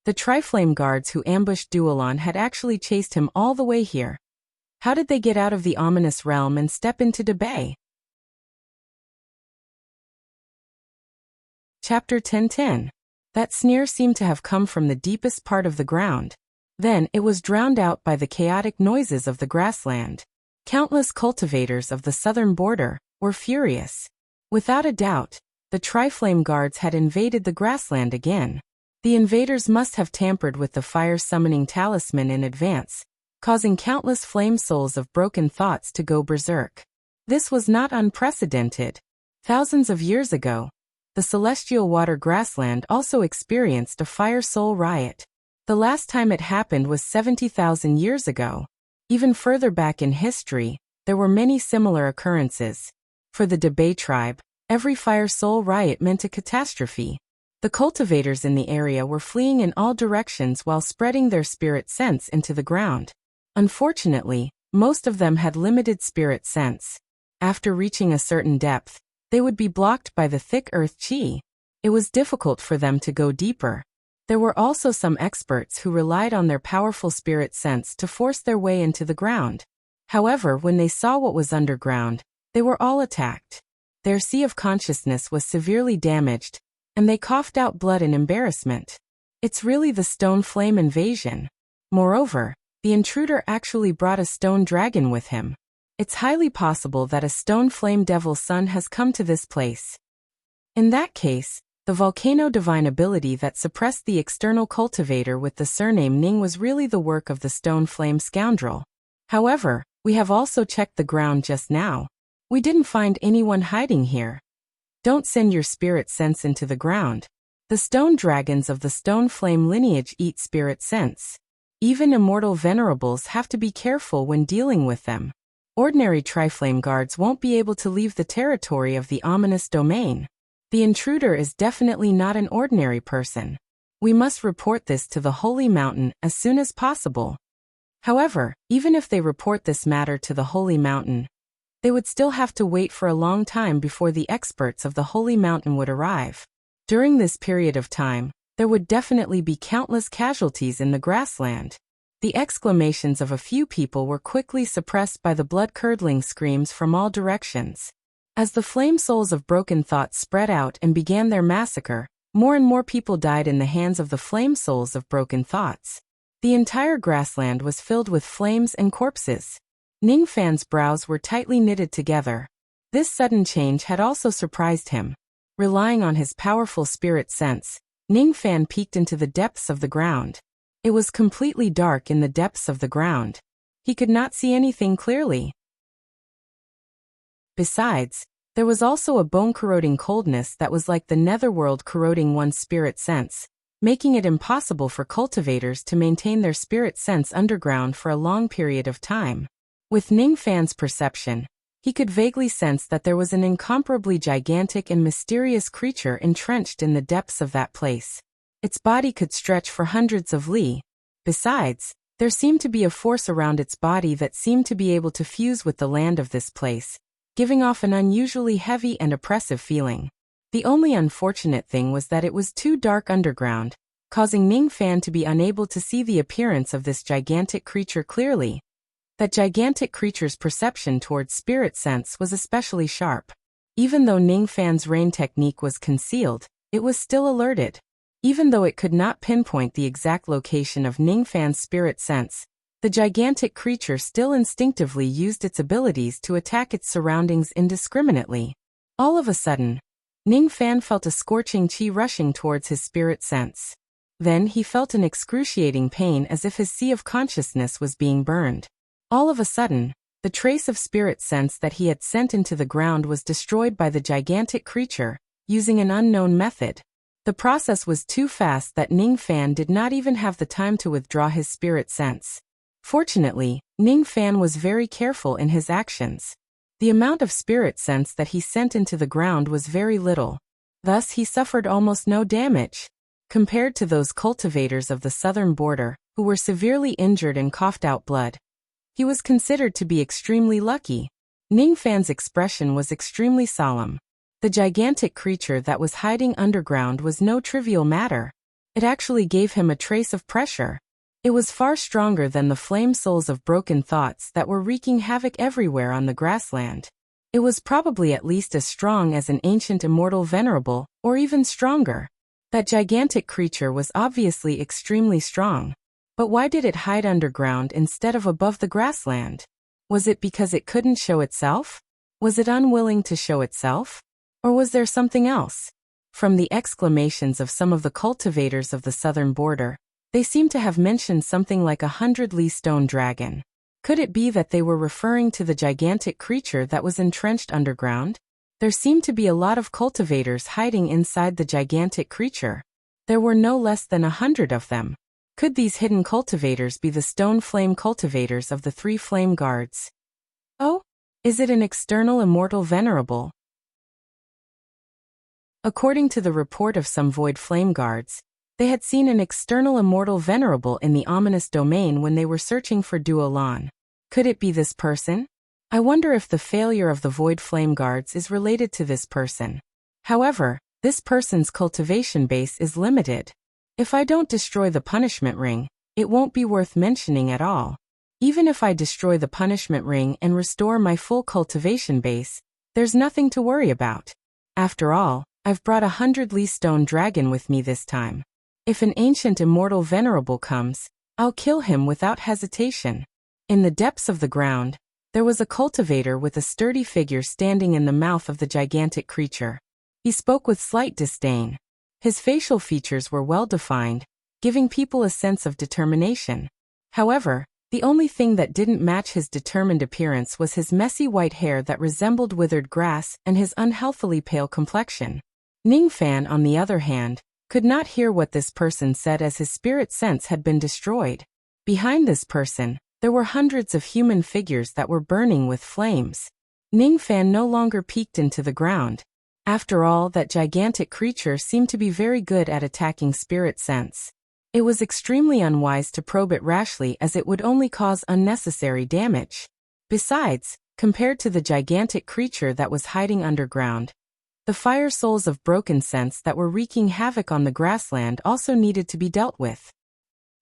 The Triflame guards who ambushed Duolan had actually chased him all the way here. How did they get out of the ominous realm and step into Debay? Chapter 10:10. That sneer seemed to have come from the deepest part of the ground. Then it was drowned out by the chaotic noises of the grassland. Countless cultivators of the southern border were furious. Without a doubt, the Triflame guards had invaded the grassland again. The invaders must have tampered with the fire summoning talisman in advance, causing countless flame souls of broken thoughts to go berserk. This was not unprecedented. Thousands of years ago, the celestial water grassland also experienced a fire soul riot. The last time it happened was 70,000 years ago. Even further back in history, there were many similar occurrences. For the Debay tribe, every fire soul riot meant a catastrophe. The cultivators in the area were fleeing in all directions while spreading their spirit sense into the ground. Unfortunately, most of them had limited spirit sense. After reaching a certain depth, they would be blocked by the thick earth chi. It was difficult for them to go deeper. There were also some experts who relied on their powerful spirit sense to force their way into the ground. However, when they saw what was underground, they were all attacked. Their sea of consciousness was severely damaged, and they coughed out blood in embarrassment. It's really the stone flame invasion. Moreover, the intruder actually brought a stone dragon with him. It's highly possible that a stone flame devil son has come to this place. In that case, the volcano divine ability that suppressed the external cultivator with the surname Ning was really the work of the stone flame scoundrel. However, we have also checked the ground just now. We didn't find anyone hiding here. Don't send your spirit sense into the ground. The stone dragons of the stone flame lineage eat spirit sense. Even immortal venerables have to be careful when dealing with them. Ordinary Triflame guards won't be able to leave the territory of the ominous domain. The intruder is definitely not an ordinary person. We must report this to the Holy Mountain as soon as possible. However, even if they report this matter to the Holy Mountain, they would still have to wait for a long time before the experts of the Holy Mountain would arrive. During this period of time, there would definitely be countless casualties in the grassland. The exclamations of a few people were quickly suppressed by the blood-curdling screams from all directions. As the flame souls of broken thoughts spread out and began their massacre, more and more people died in the hands of the flame souls of broken thoughts. The entire grassland was filled with flames and corpses. Ning Fan's brows were tightly knitted together. This sudden change had also surprised him. Relying on his powerful spirit sense, Ning Fan peeked into the depths of the ground. It was completely dark in the depths of the ground. He could not see anything clearly. Besides, there was also a bone-corroding coldness that was like the netherworld corroding one's spirit sense, making it impossible for cultivators to maintain their spirit sense underground for a long period of time. With Ning Fan's perception, he could vaguely sense that there was an incomparably gigantic and mysterious creature entrenched in the depths of that place. Its body could stretch for hundreds of li. Besides, there seemed to be a force around its body that seemed to be able to fuse with the land of this place, giving off an unusually heavy and oppressive feeling. The only unfortunate thing was that it was too dark underground, causing Ning Fan to be unable to see the appearance of this gigantic creature clearly. That gigantic creature's perception towards spirit sense was especially sharp. Even though Ning Fan's rain technique was concealed, it was still alerted. Even though it could not pinpoint the exact location of Ning Fan's spirit sense, the gigantic creature still instinctively used its abilities to attack its surroundings indiscriminately. All of a sudden, Ning Fan felt a scorching qi rushing towards his spirit sense. Then he felt an excruciating pain as if his sea of consciousness was being burned. All of a sudden, the trace of spirit sense that he had sent into the ground was destroyed by the gigantic creature, using an unknown method. The process was too fast that Ning Fan did not even have the time to withdraw his spirit sense. Fortunately, Ning Fan was very careful in his actions. The amount of spirit sense that he sent into the ground was very little. Thus he suffered almost no damage. Compared to those cultivators of the southern border, who were severely injured and coughed out blood, he was considered to be extremely lucky. Ning Fan's expression was extremely solemn. The gigantic creature that was hiding underground was no trivial matter. It actually gave him a trace of pressure. It was far stronger than the flame souls of broken thoughts that were wreaking havoc everywhere on the grassland. It was probably at least as strong as an ancient immortal venerable, or even stronger. That gigantic creature was obviously extremely strong. But why did it hide underground instead of above the grassland? Was it because it couldn't show itself? Was it unwilling to show itself? Or was there something else? From the exclamations of some of the cultivators of the southern border, they seemed to have mentioned something like 100 stone dragon. Could it be that they were referring to the gigantic creature that was entrenched underground? There seemed to be a lot of cultivators hiding inside the gigantic creature. There were no less than 100 of them. Could these hidden cultivators be the stone flame cultivators of the 3 flame guards? Oh? Is it an external immortal venerable? According to the report of some void flame guards, they had seen an external immortal venerable in the ominous domain when they were searching for Duolan. Could it be this person? I wonder if the failure of the void flame guards is related to this person. However, this person's cultivation base is limited. If I don't destroy the punishment ring, it won't be worth mentioning at all. Even if I destroy the punishment ring and restore my full cultivation base, there's nothing to worry about. After all, I've brought 100 stone dragon with me this time. If an ancient immortal venerable comes, I'll kill him without hesitation. In the depths of the ground, there was a cultivator with a sturdy figure standing in the mouth of the gigantic creature. He spoke with slight disdain. His facial features were well defined, giving people a sense of determination. However, the only thing that didn't match his determined appearance was his messy white hair that resembled withered grass and his unhealthily pale complexion. Ning Fan, on the other hand, could not hear what this person said as his spirit sense had been destroyed. Behind this person, there were hundreds of human figures that were burning with flames. Ning Fan no longer peeked into the ground. After all, that gigantic creature seemed to be very good at attacking spirit sense. It was extremely unwise to probe it rashly as it would only cause unnecessary damage. Besides, compared to the gigantic creature that was hiding underground, the fire souls of broken sense that were wreaking havoc on the grassland also needed to be dealt with.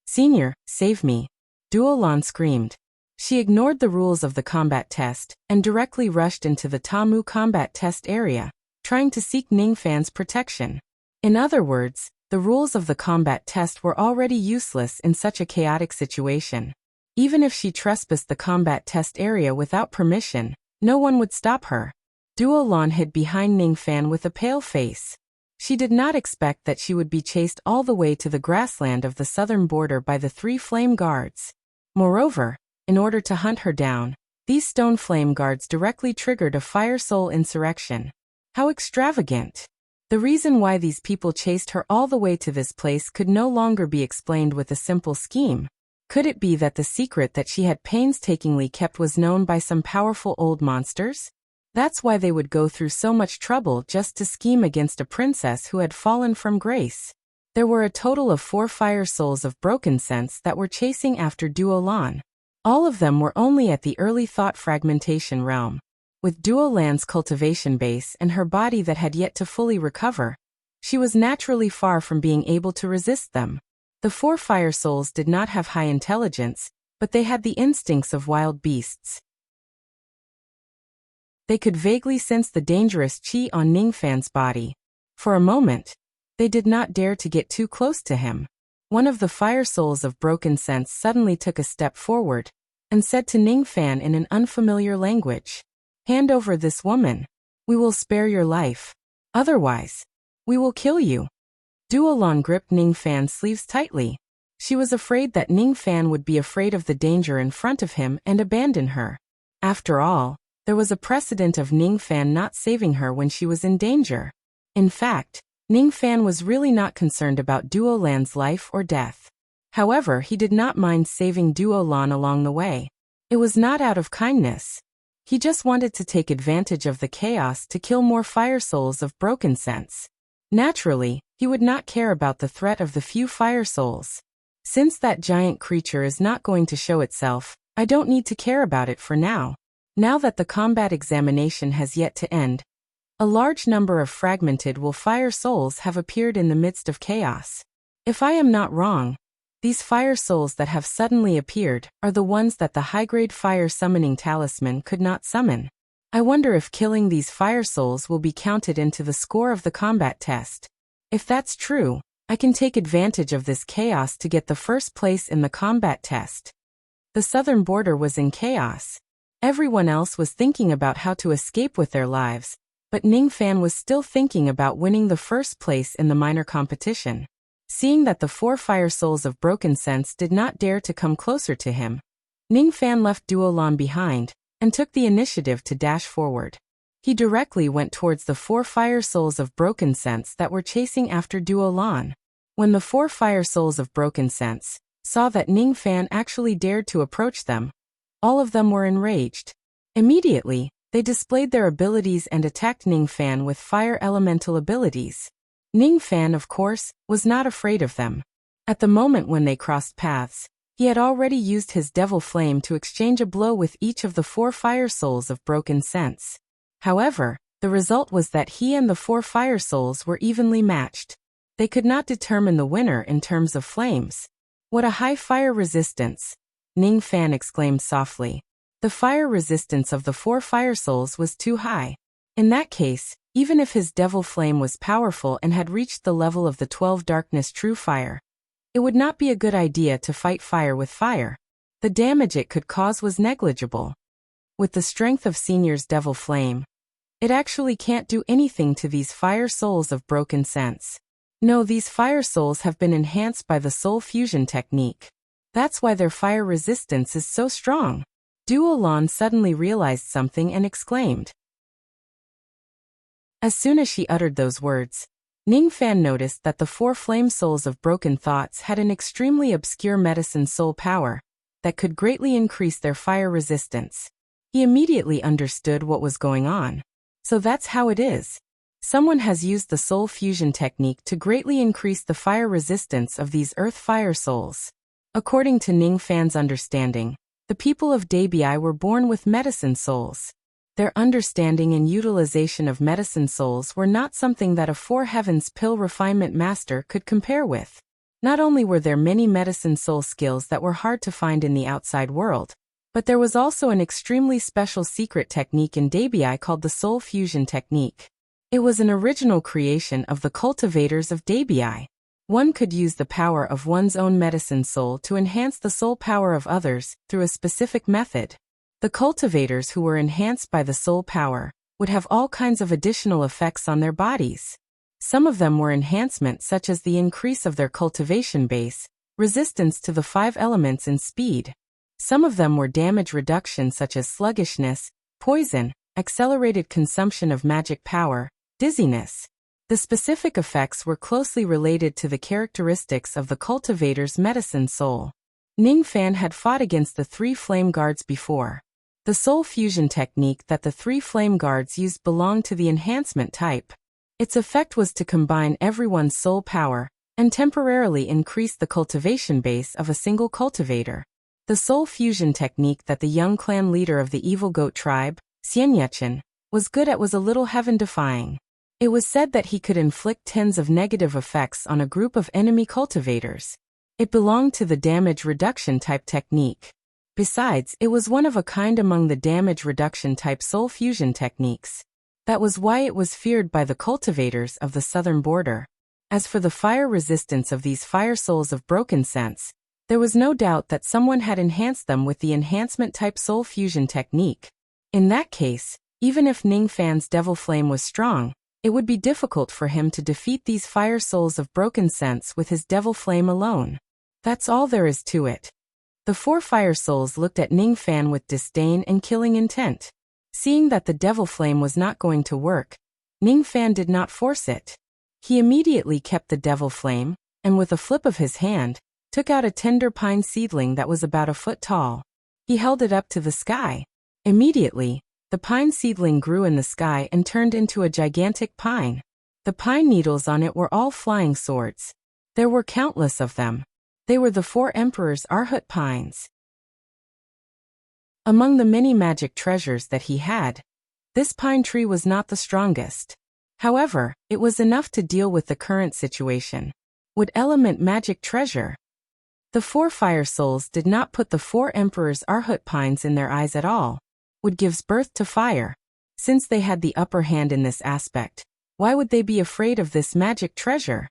"Senior, save me!" Duolan screamed. She ignored the rules of the combat test and directly rushed into the Tamu combat test area, trying to seek Ning Fan's protection. In other words, the rules of the combat test were already useless in such a chaotic situation. Even if she trespassed the combat test area without permission, no one would stop her. Duolan hid behind Ningfan with a pale face. She did not expect that she would be chased all the way to the grassland of the southern border by the 3 flame guards. Moreover, in order to hunt her down, these stone flame guards directly triggered a fire soul insurrection. How extravagant! The reason why these people chased her all the way to this place could no longer be explained with a simple scheme. Could it be that the secret that she had painstakingly kept was known by some powerful old monsters? That's why they would go through so much trouble just to scheme against a princess who had fallen from grace. There were a total of 4 fire souls of broken sense that were chasing after Duolan. All of them were only at the early thought fragmentation realm. With Duolan's cultivation base and her body that had yet to fully recover, she was naturally far from being able to resist them. The 4 fire souls did not have high intelligence, but they had the instincts of wild beasts. They could vaguely sense the dangerous qi on Ningfan's body. For a moment, they did not dare to get too close to him. One of the fire souls of broken sense suddenly took a step forward and said to Ningfan in an unfamiliar language, "Hand over this woman. We will spare your life. Otherwise, we will kill you." Duolan gripped Ningfan's sleeves tightly. She was afraid that Ningfan would be afraid of the danger in front of him and abandon her. After all, there was a precedent of Ningfan not saving her when she was in danger. In fact, Ningfan was really not concerned about Duolan's life or death. However, he did not mind saving Duolan along the way. It was not out of kindness. He just wanted to take advantage of the chaos to kill more fire souls of broken sense. Naturally, he would not care about the threat of the few fire souls. Since that giant creature is not going to show itself, I don't need to care about it for now. Now that the combat examination has yet to end, a large number of fragmented fire souls have appeared in the midst of chaos. If I am not wrong, these fire souls that have suddenly appeared are the ones that the high-grade fire summoning talisman could not summon. I wonder if killing these fire souls will be counted into the score of the combat test. If that's true, I can take advantage of this chaos to get the first place in the combat test. The southern border was in chaos. Everyone else was thinking about how to escape with their lives, but Ningfan was still thinking about winning the first place in the minor competition. Seeing that the 4 fire souls of broken sense did not dare to come closer to him, Ningfan left Duolan behind and took the initiative to dash forward. He directly went towards the 4 fire souls of broken sense that were chasing after Duolan. When the 4 fire souls of broken sense saw that Ningfan actually dared to approach them, all of them were enraged. Immediately, they displayed their abilities and attacked Ningfan with fire elemental abilities. Ningfan, of course, was not afraid of them. At the moment when they crossed paths, he had already used his devil flame to exchange a blow with each of the 4 fire souls of broken sense. However, the result was that he and the 4 fire souls were evenly matched. They could not determine the winner in terms of flames. "What a high fire resistance!" Ningfan exclaimed softly. The fire resistance of the 4 fire souls was too high. In that case, even if his devil flame was powerful and had reached the level of the 12 darkness true fire, it would not be a good idea to fight fire with fire. The damage it could cause was negligible. With the strength of Senior's devil flame, it actually can't do anything to these fire souls of broken sense. No, these fire souls have been enhanced by the soul fusion technique. That's why their fire resistance is so strong. Duolan suddenly realized something and exclaimed. As soon as she uttered those words, Ningfan noticed that the 4 flame souls of broken thoughts had an extremely obscure medicine soul power that could greatly increase their fire resistance. He immediately understood what was going on. So that's how it is. Someone has used the soul fusion technique to greatly increase the fire resistance of these earth fire souls. According to Ningfan's understanding, the people of Dabii were born with medicine souls. Their understanding and utilization of medicine souls were not something that a 4 heavens pill refinement master could compare with. Not only were there many medicine soul skills that were hard to find in the outside world, but there was also an extremely special secret technique in Dabii called the soul fusion technique. It was an original creation of the cultivators of Dabii. One could use the power of one's own medicine soul to enhance the soul power of others through a specific method. The cultivators who were enhanced by the soul power would have all kinds of additional effects on their bodies. Some of them were enhancement such as the increase of their cultivation base, resistance to the 5 elements and speed. Some of them were damage reduction such as sluggishness, poison, accelerated consumption of magic power, dizziness. The specific effects were closely related to the characteristics of the cultivator's medicine soul. Ning Fan had fought against the 3 flame guards before. The soul fusion technique that the 3 flame guards used belonged to the enhancement type. Its effect was to combine everyone's soul power and temporarily increase the cultivation base of a single cultivator. The soul fusion technique that the young clan leader of the evil goat tribe, Xianyuchen, was good at was a little heaven-defying. It was said that he could inflict tens of negative effects on a group of enemy cultivators. It belonged to the damage reduction type technique. Besides, it was one of a kind among the damage reduction type soul fusion techniques. That was why it was feared by the cultivators of the southern border. As for the fire resistance of these fire souls of broken sense, there was no doubt that someone had enhanced them with the enhancement type soul fusion technique. In that case, even if Ning Fan's devil flame was strong, it would be difficult for him to defeat these fire souls of broken sense with his devil flame alone. That's all there is to it. The 4 fire souls looked at Ning Fan with disdain and killing intent. Seeing that the devil flame was not going to work, Ning Fan did not force it. He immediately kept the devil flame, and with a flip of his hand, took out a tender pine seedling that was about a foot tall. He held it up to the sky. Immediately, the pine seedling grew in the sky and turned into a gigantic pine. The pine needles on it were all flying swords. There were countless of them. They were the 4 emperors' Arhut pines. Among the many magic treasures that he had, this pine tree was not the strongest. However, it was enough to deal with the current situation. Would element magic treasure? The 4 fire souls did not put the 4 emperors' Arhut pines in their eyes at all. Wood gives birth to fire. Since they had the upper hand in this aspect, why would they be afraid of this magic treasure?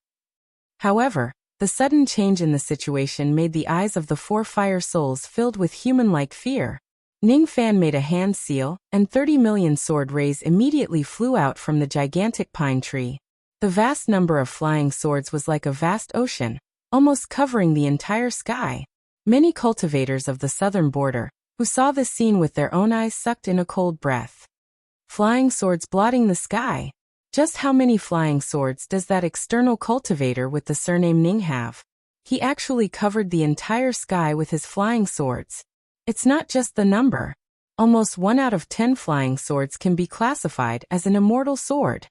However, the sudden change in the situation made the eyes of the 4 fire souls filled with human-like fear. Ning Fan made a hand seal, and 30 million sword rays immediately flew out from the gigantic pine tree. The vast number of flying swords was like a vast ocean, almost covering the entire sky. Many cultivators of the southern border, who saw this scene with their own eyes, sucked in a cold breath. Flying swords blotting the sky. Just how many flying swords does that external cultivator with the surname Ning have? He actually covered the entire sky with his flying swords. It's not just the number. Almost 1 out of 10 flying swords can be classified as an immortal sword.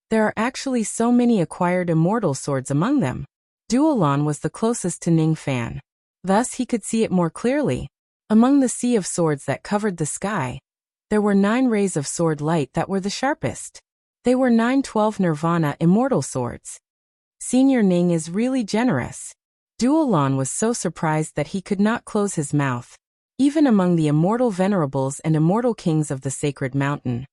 There are actually so many acquired immortal swords among them. Duolon was the closest to Ning Fan. Thus he could see it more clearly. Among the sea of swords that covered the sky, there were 9 rays of sword light that were the sharpest. They were 912 Nirvana immortal swords. Senior Ning is really generous. Duolon was so surprised that he could not close his mouth. Even among the immortal venerables and immortal kings of the sacred mountain,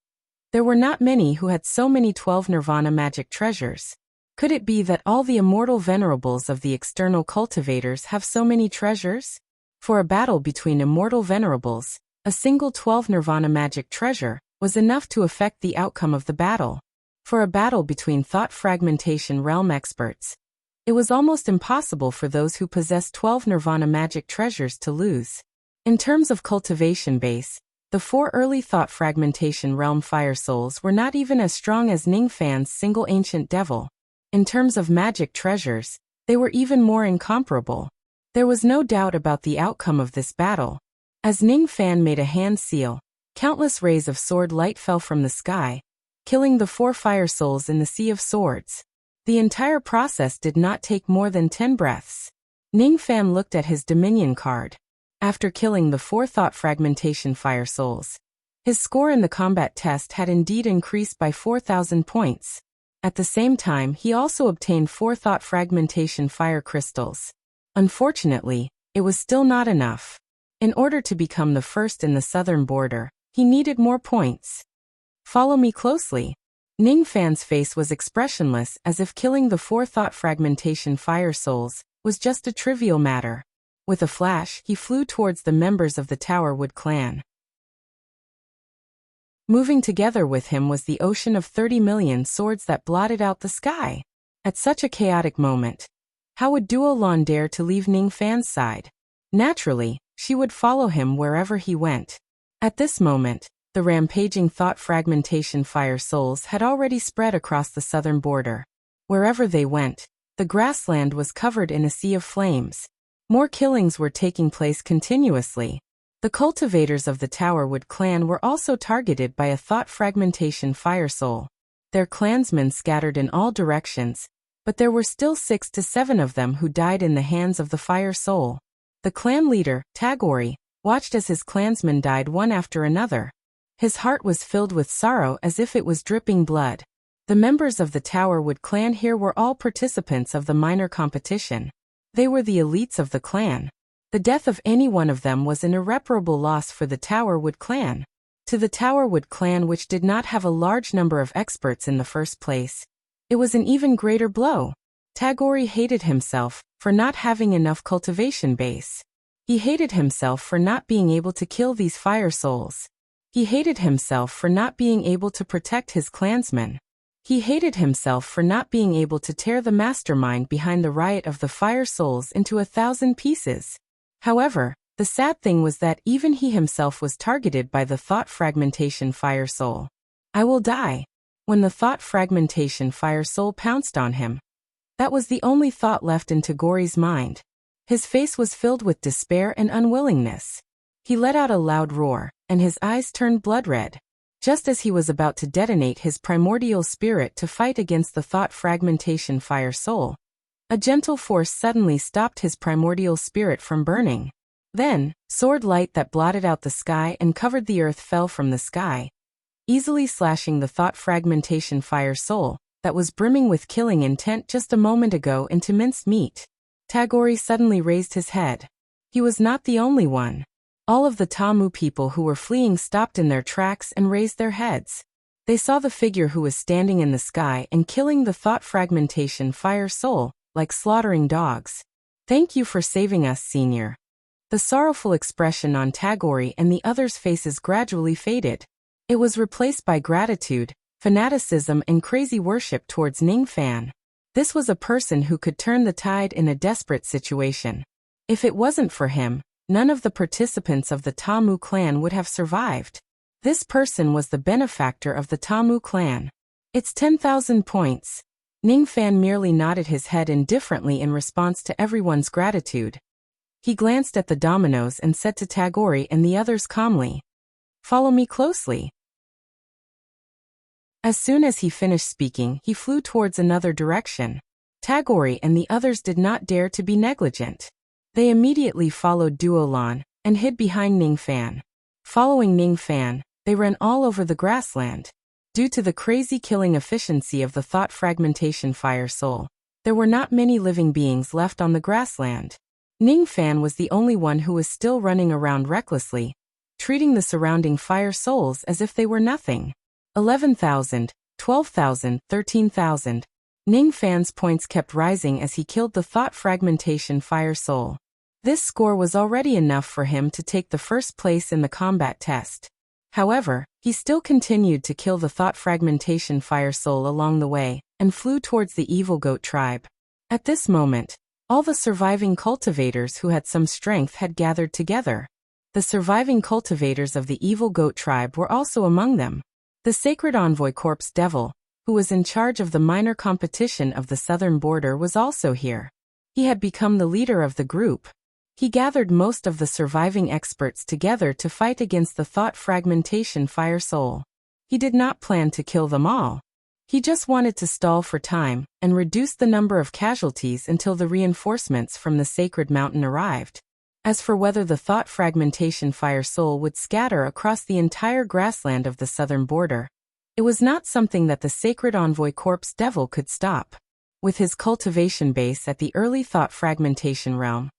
there were not many who had so many 12 Nirvana magic treasures. Could it be that all the immortal venerables of the external cultivators have so many treasures? For a battle between immortal venerables, a single 12 Nirvana magic treasure was enough to affect the outcome of the battle. For a battle between thought fragmentation realm experts, it was almost impossible for those who possessed 12 Nirvana magic treasures to lose. In terms of cultivation base, the 4 early thought fragmentation realm fire souls were not even as strong as Ning Fan's single ancient devil. In terms of magic treasures, they were even more incomparable. There was no doubt about the outcome of this battle. As Ning Fan made a hand seal, countless rays of sword light fell from the sky, killing the 4 fire souls in the sea of swords. The entire process did not take more than 10 breaths. Ning Fan looked at his Dominion card. After killing the 4 thought fragmentation fire souls, his score in the combat test had indeed increased by 4,000 points. At the same time, he also obtained 4 thought fragmentation fire crystals. Unfortunately, it was still not enough. In order to become the first in the southern border, he needed more points. Follow me closely. Ning Fan's face was expressionless, as if killing the 4 thought fragmentation fire souls was just a trivial matter. With a flash, he flew towards the members of the Tower Wood clan. Moving together with him was the ocean of 30 million swords that blotted out the sky. At such a chaotic moment, how would Duolon dare to leave Ning Fan's side? Naturally, she would follow him wherever he went. At this moment, the rampaging thought fragmentation fire souls had already spread across the southern border. Wherever they went, the grassland was covered in a sea of flames. More killings were taking place continuously. The cultivators of the Towerwood clan were also targeted by a thought fragmentation fire soul. Their clansmen scattered in all directions, but there were still 6 to 7 of them who died in the hands of the fire soul. The clan leader, Tagori, watched as his clansmen died one after another. His heart was filled with sorrow as if it was dripping blood. The members of the Towerwood clan here were all participants of the minor competition. They were the elites of the clan. The death of any one of them was an irreparable loss for the Towerwood clan. To the Towerwood clan, which did not have a large number of experts in the first place, it was an even greater blow. Tagori hated himself for not having enough cultivation base. He hated himself for not being able to kill these fire souls. He hated himself for not being able to protect his clansmen. He hated himself for not being able to tear the mastermind behind the riot of the fire souls into 1,000 pieces. However, the sad thing was that even he himself was targeted by the thought fragmentation fire soul. I will die. When the thought fragmentation fire soul pounced on him, that was the only thought left in Tagori's mind. His face was filled with despair and unwillingness. He let out a loud roar, and his eyes turned blood red. Just as he was about to detonate his primordial spirit to fight against the thought fragmentation fire soul, a gentle force suddenly stopped his primordial spirit from burning. Then, sword light that blotted out the sky and covered the earth fell from the sky, easily slashing the thought fragmentation fire soul, that was brimming with killing intent just a moment ago, into minced meat. Tagori suddenly raised his head. He was not the only one. All of the Tamu people who were fleeing stopped in their tracks and raised their heads. They saw the figure who was standing in the sky and killing the thought fragmentation fire soul, like slaughtering dogs. Thank you for saving us, Senior. The sorrowful expression on Tagori and the others' faces gradually faded. It was replaced by gratitude, fanaticism and crazy worship towards Ning Fan. This was a person who could turn the tide in a desperate situation. If it wasn't for him, none of the participants of the Tamu clan would have survived. This person was the benefactor of the Tamu clan. It's 10,000 points. Ning Fan merely nodded his head indifferently in response to everyone's gratitude. He glanced at the dominoes and said to Tagori and the others calmly, "Follow me closely." As soon as he finished speaking, he flew towards another direction. Tagori and the others did not dare to be negligent. They immediately followed Duolon and hid behind Ning Fan. Following Ning Fan, they ran all over the grassland. Due to the crazy killing efficiency of the thought fragmentation fire soul, there were not many living beings left on the grassland. Ning Fan was the only one who was still running around recklessly, treating the surrounding fire souls as if they were nothing. 11,000, 12,000, 13,000. Ning Fan's points kept rising as he killed the thought fragmentation fire soul. This score was already enough for him to take the first place in the combat test. However, he still continued to kill the thought fragmentation fire soul along the way, and flew towards the evil goat tribe. At this moment, all the surviving cultivators who had some strength had gathered together. The surviving cultivators of the evil goat tribe were also among them. The sacred envoy Corpse Devil, who was in charge of the minor competition of the southern border, was also here. He had become the leader of the group. He gathered most of the surviving experts together to fight against the thought fragmentation fire soul. He did not plan to kill them all. He just wanted to stall for time and reduce the number of casualties until the reinforcements from the sacred mountain arrived. As for whether the thought fragmentation fire soul would scatter across the entire grassland of the southern border, it was not something that the sacred envoy Corpse Devil could stop. With his cultivation base at the early thought fragmentation realm,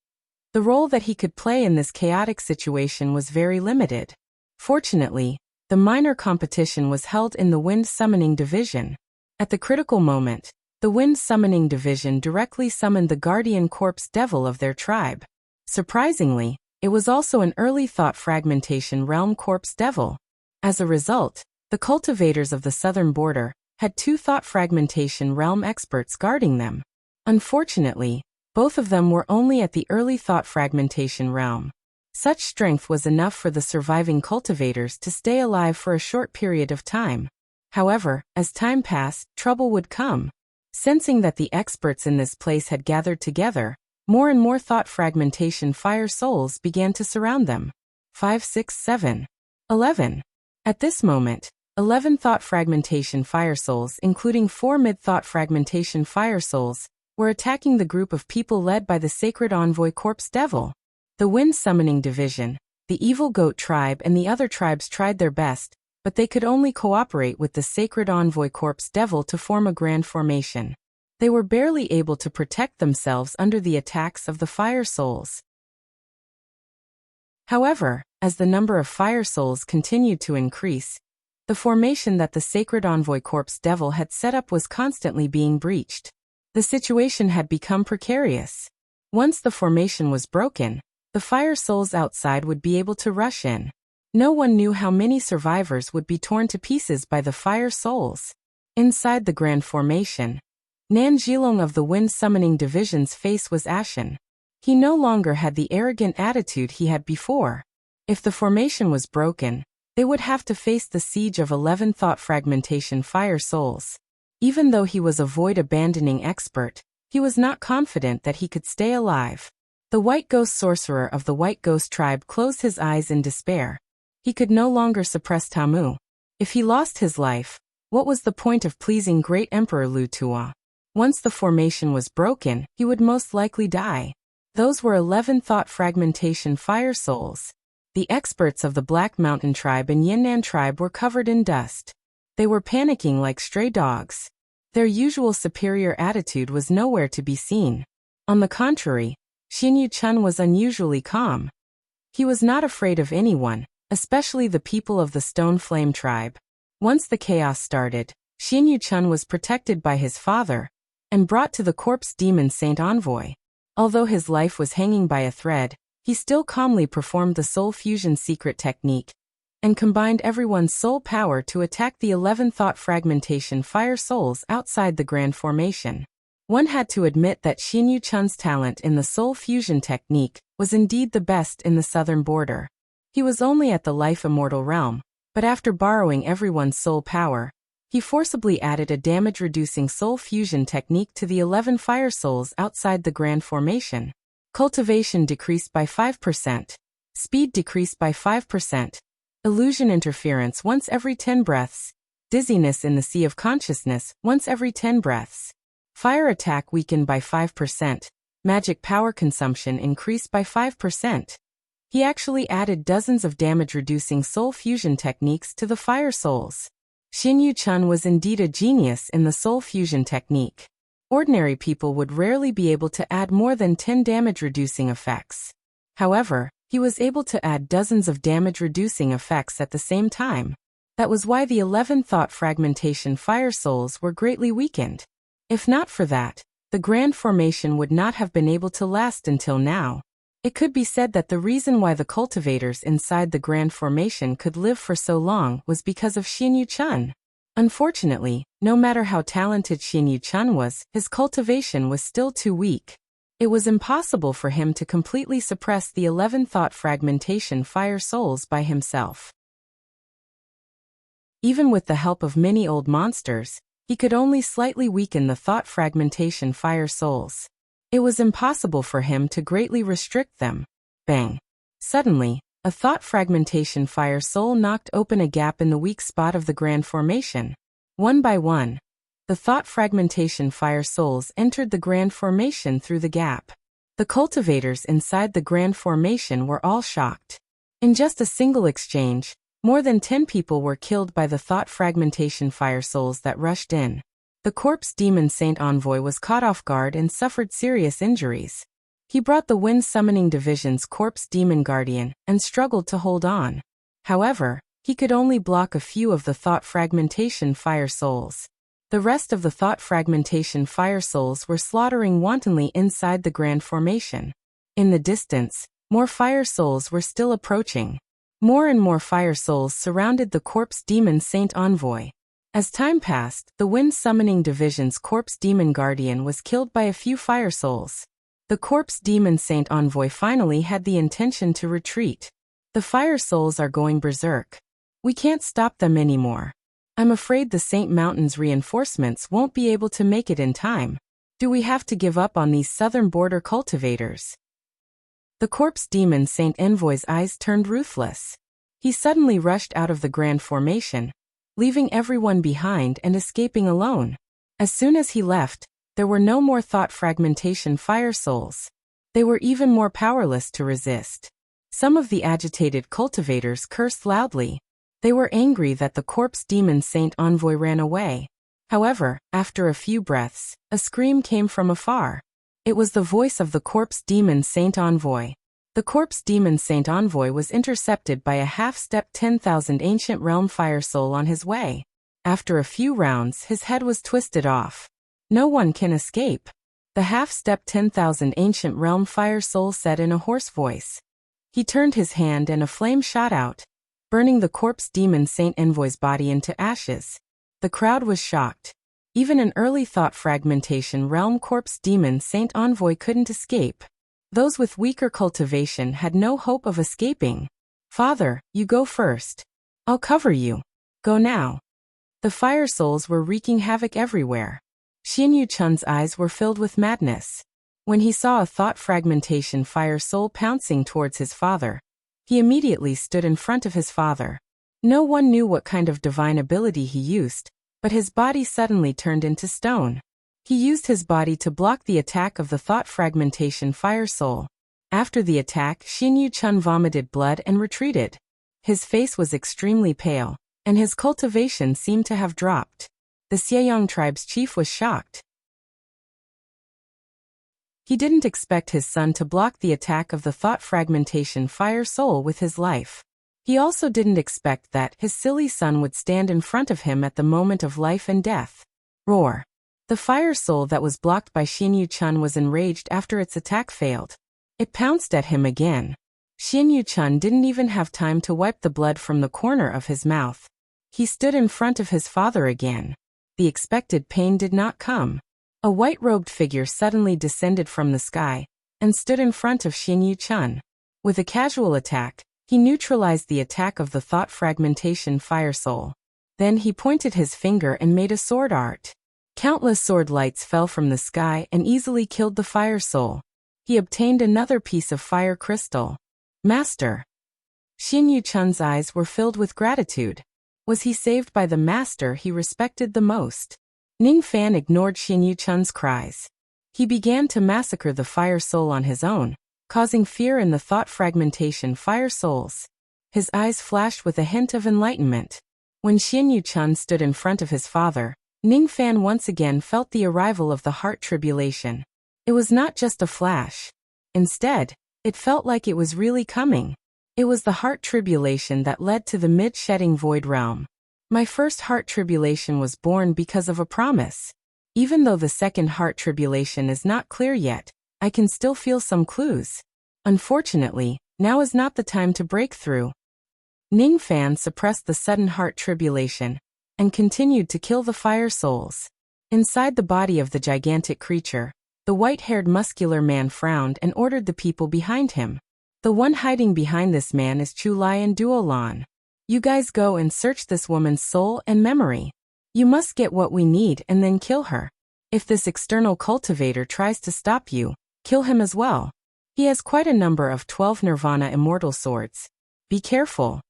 the role that he could play in this chaotic situation was very limited. Fortunately, the minor competition was held in the Wind Summoning Division. At the critical moment, the Wind Summoning Division directly summoned the guardian Corpse Devil of their tribe. Surprisingly, it was also an early thought fragmentation realm Corpse Devil. As a result, The cultivators of the southern border had 2 thought fragmentation realm experts guarding them. Unfortunately, both of them were only at the early thought fragmentation realm. Such strength was enough for the surviving cultivators to stay alive for a short period of time. However, as time passed, trouble would come. Sensing that the experts in this place had gathered together, more and more thought fragmentation fire souls began to surround them. 5, 6, 7, 11. At this moment, 11 thought fragmentation fire souls, including 4 mid-thought fragmentation fire souls, were attacking the group of people led by the sacred envoy Corpse Devil. The Wind Summoning Division, the Evil Goat Tribe and the other tribes tried their best, but they could only cooperate with the sacred envoy Corpse Devil to form a grand formation. They were barely able to protect themselves under the attacks of the fire souls. However, as the number of fire souls continued to increase, the formation that the sacred envoy Corpse Devil had set up was constantly being breached. The situation had become precarious. Once the formation was broken, the fire souls outside would be able to rush in. No one knew how many survivors would be torn to pieces by the fire souls. Inside the grand formation, Nan Zhilong of the Wind Summoning Division's face was ashen. He no longer had the arrogant attitude he had before. If the formation was broken, they would have to face the siege of 11 thought fragmentation fire souls. Even though he was a void-abandoning expert, he was not confident that he could stay alive. The White Ghost Sorcerer of the White Ghost Tribe closed his eyes in despair. He could no longer suppress Tamu. If he lost his life, what was the point of pleasing Great Emperor Lu Tua? Once the formation was broken, he would most likely die. Those were 11 thought fragmentation fire souls. The experts of the Black Mountain Tribe and Yunnan Tribe were covered in dust. They were panicking like stray dogs. Their usual superior attitude was nowhere to be seen. On the contrary, Xinyu Chun was unusually calm. He was not afraid of anyone, especially the people of the Stone Flame Tribe. Once the chaos started, Xinyu Chun was protected by his father and brought to the Corpse Demon Saint Envoy. Although his life was hanging by a thread, he still calmly performed the Soul Fusion secret technique and combined everyone's soul power to attack the 11 thought fragmentation fire souls outside the grand formation. One had to admit that Xinyu Chun's talent in the Soul Fusion technique was indeed the best in the southern border. He was only at the Life Immortal realm, but after borrowing everyone's soul power, he forcibly added a damage-reducing Soul Fusion technique to the 11 fire souls outside the grand formation. Cultivation decreased by 5%. Speed decreased by 5%. Illusion interference once every 10 breaths. Dizziness in the Sea of Consciousness once every 10 breaths. Fire attack weakened by 5%. Magic power consumption increased by 5%. He actually added dozens of damage-reducing soul fusion techniques to the fire souls. Xinyu Chun was indeed a genius in the soul fusion technique. Ordinary people would rarely be able to add more than 10 damage-reducing effects. However, he was able to add dozens of damage-reducing effects at the same time. That was why the 11 thought fragmentation fire souls were greatly weakened. If not for that, the grand formation would not have been able to last until now. It could be said that the reason why the cultivators inside the grand formation could live for so long was because of Xinyu Chun. Unfortunately, no matter how talented Xinyu Chun was, his cultivation was still too weak. It was impossible for him to completely suppress the 11 thought fragmentation fire souls by himself. Even with the help of many old monsters, he could only slightly weaken the thought fragmentation fire souls. It was impossible for him to greatly restrict them. Bang! Suddenly, a thought fragmentation fire soul knocked open a gap in the weak spot of the grand formation. One by one, the thought fragmentation fire souls entered the grand formation through the gap. The cultivators inside the grand formation were all shocked. In just a single exchange, more than 10 people were killed by the thought fragmentation fire souls that rushed in. The Corpse Demon Saint Envoy was caught off guard and suffered serious injuries. He brought the Wind Summoning Division's Corpse Demon Guardian and struggled to hold on. However, he could only block a few of the thought fragmentation fire souls. The rest of the thought fragmentation fire souls were slaughtering wantonly inside the grand formation. In the distance, more fire souls were still approaching. More and more fire souls surrounded the corpse demon saint envoy. As time passed, the Wind Summoning Division's corpse demon guardian was killed by a few fire souls. The corpse demon saint envoy finally had the intention to retreat. The fire souls are going berserk. We can't stop them anymore. I'm afraid the Saint Mountain's reinforcements won't be able to make it in time. Do we have to give up on these southern border cultivators? The corpse demon saint envoy's eyes turned ruthless. He suddenly rushed out of the grand formation, leaving everyone behind and escaping alone. As soon as he left, there were no more thought fragmentation fire souls. They were even more powerless to resist. Some of the agitated cultivators cursed loudly. They were angry that the corpse demon saint envoy ran away. However, after a few breaths, a scream came from afar. It was the voice of the corpse demon saint envoy. The corpse demon saint envoy was intercepted by a half-step 10,000 ancient realm fire soul on his way. After a few rounds, his head was twisted off. No one can escape. The half-step 10,000 ancient realm fire soul said in a hoarse voice. He turned his hand and a flame shot out, burning the corpse demon saint envoy's body into ashes. The crowd was shocked. Even an early thought fragmentation realm corpse demon saint envoy couldn't escape. Those with weaker cultivation had no hope of escaping. Father, you go first. I'll cover you. Go now. The fire souls were wreaking havoc everywhere. Xianyu Chun's eyes were filled with madness. When he saw a thought fragmentation fire soul pouncing towards his father, he immediately stood in front of his father. No one knew what kind of divine ability he used, but his body suddenly turned into stone. He used his body to block the attack of the thought fragmentation fire soul. After the attack, Xianyu Chun vomited blood and retreated. His face was extremely pale, and his cultivation seemed to have dropped. The Xieyang tribe's chief was shocked. He didn't expect his son to block the attack of the thought fragmentation fire soul with his life. He also didn't expect that his silly son would stand in front of him at the moment of life and death. Roar. The fire soul that was blocked by Xianyu Chun was enraged after its attack failed. It pounced at him again. Xianyu Chun didn't even have time to wipe the blood from the corner of his mouth. He stood in front of his father again. The expected pain did not come. A white-robed figure suddenly descended from the sky and stood in front of Xianyu Chun. With a casual attack, he neutralized the attack of the thought fragmentation fire soul. Then he pointed his finger and made a sword art. Countless sword lights fell from the sky and easily killed the fire soul. He obtained another piece of fire crystal. Master. Xianyu Chun's eyes were filled with gratitude. Was he saved by the master he respected the most? Ning Fan ignored Xianyu Chun's cries. He began to massacre the fire soul on his own, causing fear in the thought fragmentation fire souls. His eyes flashed with a hint of enlightenment. When Xianyu Chun stood in front of his father, Ning Fan once again felt the arrival of the heart tribulation. It was not just a flash. Instead, it felt like it was really coming. It was the heart tribulation that led to the mid-shedding void realm. My first heart tribulation was born because of a promise. Even though the second heart tribulation is not clear yet, I can still feel some clues. Unfortunately, now is not the time to break through. Ning Fan suppressed the sudden heart tribulation and continued to kill the fire souls. Inside the body of the gigantic creature, the white-haired muscular man frowned and ordered the people behind him. The one hiding behind this man is Chu Lai and Duolan. You guys go and search this woman's soul and memory. You must get what we need and then kill her. If this external cultivator tries to stop you, kill him as well. He has quite a number of 12 Nirvana immortal swords. Be careful.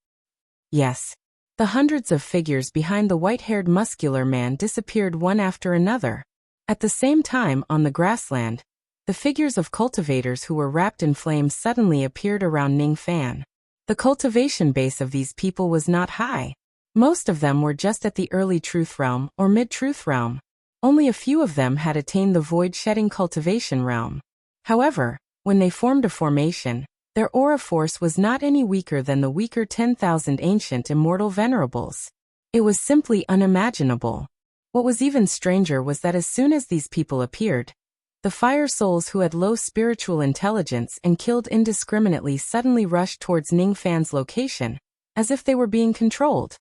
Yes. The hundreds of figures behind the white-haired muscular man disappeared one after another. At the same time, on the grassland, the figures of cultivators who were wrapped in flames suddenly appeared around Ning Fan. The cultivation base of these people was not high. Most of them were just at the early truth realm or mid-truth realm. Only a few of them had attained the void-shedding cultivation realm. However, when they formed a formation, their aura force was not any weaker than the weaker 10,000 ancient immortal venerables. It was simply unimaginable. What was even stranger was that as soon as these people appeared, The fire souls who had low spiritual intelligence and killed indiscriminately suddenly rushed towards Ning Fan's location, as if they were being controlled.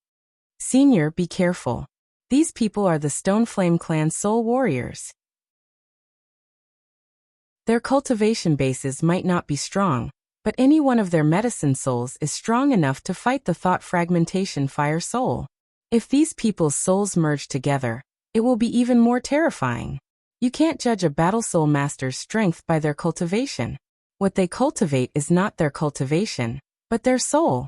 Senior, be careful. These people are the Stone Flame Clan soul warriors. Their cultivation bases might not be strong, but any one of their medicine souls is strong enough to fight the thought fragmentation fire soul. If these people's souls merge together, it will be even more terrifying. You can't judge a battle soul master's strength by their cultivation. What they cultivate is not their cultivation, but their soul.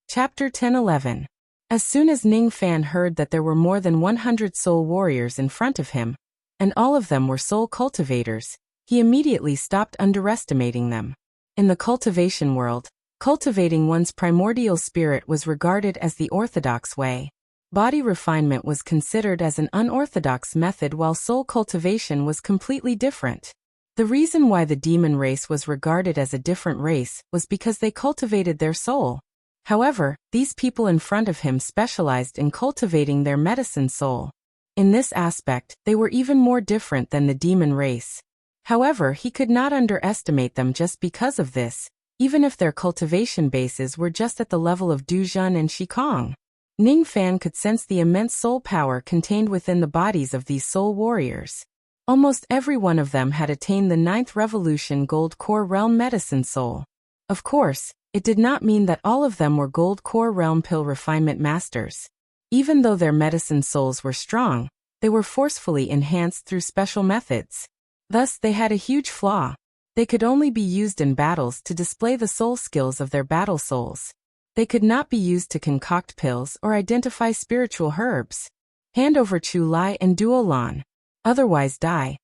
Chapter 10-11. As soon as Ning Fan heard that there were more than 100 soul warriors in front of him, and all of them were soul cultivators, he immediately stopped underestimating them. In the cultivation world, cultivating one's primordial spirit was regarded as the orthodox way. Body refinement was considered as an unorthodox method, while soul cultivation was completely different. The reason why the demon race was regarded as a different race was because they cultivated their soul. However, these people in front of him specialized in cultivating their medicine soul. In this aspect, they were even more different than the demon race. However, he could not underestimate them just because of this, even if their cultivation bases were just at the level of Duzhun and Shikong. Ning Fan could sense the immense soul power contained within the bodies of these soul warriors. Almost every one of them had attained the 9th Revolution Gold Core Realm Medicine Soul. Of course, it did not mean that all of them were Gold Core Realm Pill Refinement Masters. Even though their medicine souls were strong, they were forcefully enhanced through special methods. Thus, they had a huge flaw. They could only be used in battles to display the soul skills of their battle souls. They could not be used to concoct pills or identify spiritual herbs. Hand over Chu Lai and Duo Lan. Otherwise die.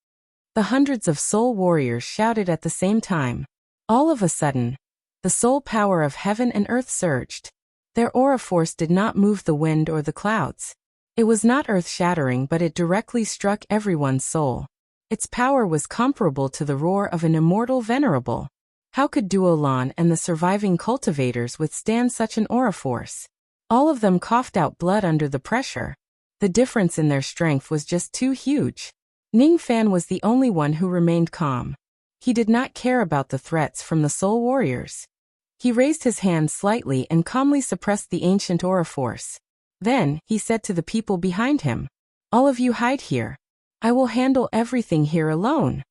The hundreds of soul warriors shouted at the same time. All of a sudden, the soul power of heaven and earth surged. Their aura force did not move the wind or the clouds. It was not earth-shattering, but it directly struck everyone's soul. Its power was comparable to the roar of an immortal venerable. How could Duo Lan and the surviving cultivators withstand such an aura force? All of them coughed out blood under the pressure. The difference in their strength was just too huge. Ning Fan was the only one who remained calm. He did not care about the threats from the soul warriors. He raised his hand slightly and calmly suppressed the ancient aura force. Then, he said to the people behind him, "All of you hide here. I will handle everything here alone."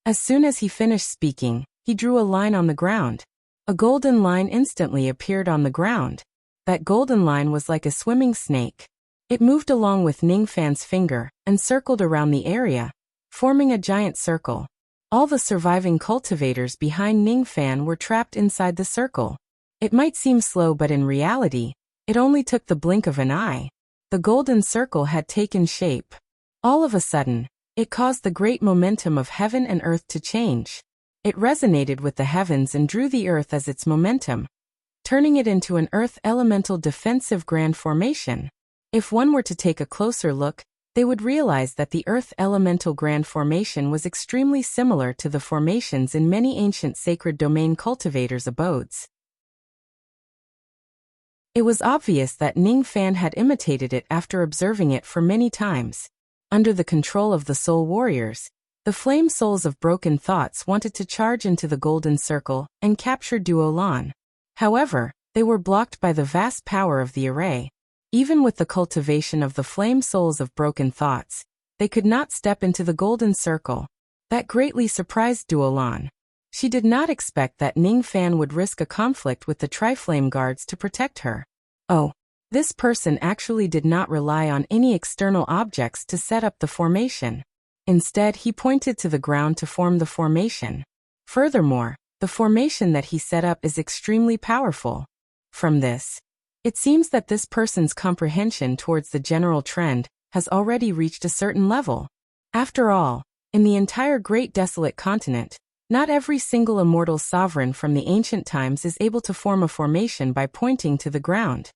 As soon as he finished speaking, he drew a line on the ground. A golden line instantly appeared on the ground. That golden line was like a swimming snake. It moved along with Ning Fan's finger and circled around the area, forming a giant circle. All the surviving cultivators behind Ning Fan were trapped inside the circle. It might seem slow, but in reality, it only took the blink of an eye. The golden circle had taken shape. All of a sudden, it caused the great momentum of heaven and earth to change. It resonated with the heavens and drew the earth as its momentum, turning it into an earth elemental defensive grand formation. If one were to take a closer look, they would realize that the earth elemental grand formation was extremely similar to the formations in many ancient sacred domain cultivators' abodes. It was obvious that Ning Fan had imitated it after observing it for many times. Under the control of the soul warriors, the flame souls of broken thoughts wanted to charge into the golden circle and capture Duo Lan. However, they were blocked by the vast power of the array. Even with the cultivation of the flame souls of broken thoughts, they could not step into the golden circle. That greatly surprised Duo Lan. She did not expect that Ning Fan would risk a conflict with the Triflame guards to protect her. Oh, this person actually did not rely on any external objects to set up the formation. Instead, he pointed to the ground to form the formation. Furthermore, the formation that he set up is extremely powerful. From this, it seems that this person's comprehension towards the general trend has already reached a certain level. After all, in the entire great desolate continent, not every single immortal sovereign from the ancient times is able to form a formation by pointing to the ground.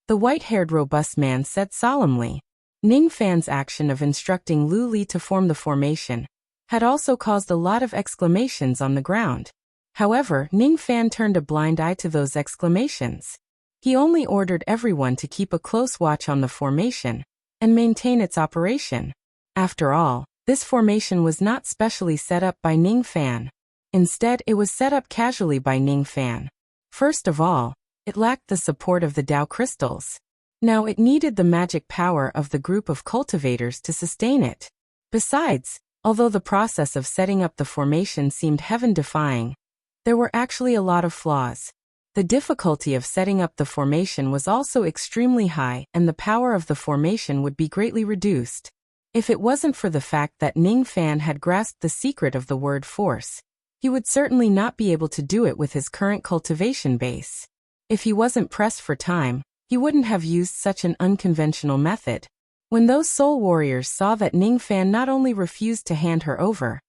The white-haired robust man said solemnly. Ning Fan's action of instructing Lu Li to form the formation had also caused a lot of exclamations on the ground. However, Ning Fan turned a blind eye to those exclamations. He only ordered everyone to keep a close watch on the formation, and maintain its operation. After all, this formation was not specially set up by Ning Fan. Instead, it was set up casually by Ning Fan. First of all, it lacked the support of the Tao crystals. Now it needed the magic power of the group of cultivators to sustain it. Besides, although the process of setting up the formation seemed heaven-defying, there were actually a lot of flaws. The difficulty of setting up the formation was also extremely high, and the power of the formation would be greatly reduced. If it wasn't for the fact that Ning Fan had grasped the secret of the word force, he would certainly not be able to do it with his current cultivation base. If he wasn't pressed for time, he wouldn't have used such an unconventional method. When those soul warriors saw that Ning Fan not only refused to hand her over,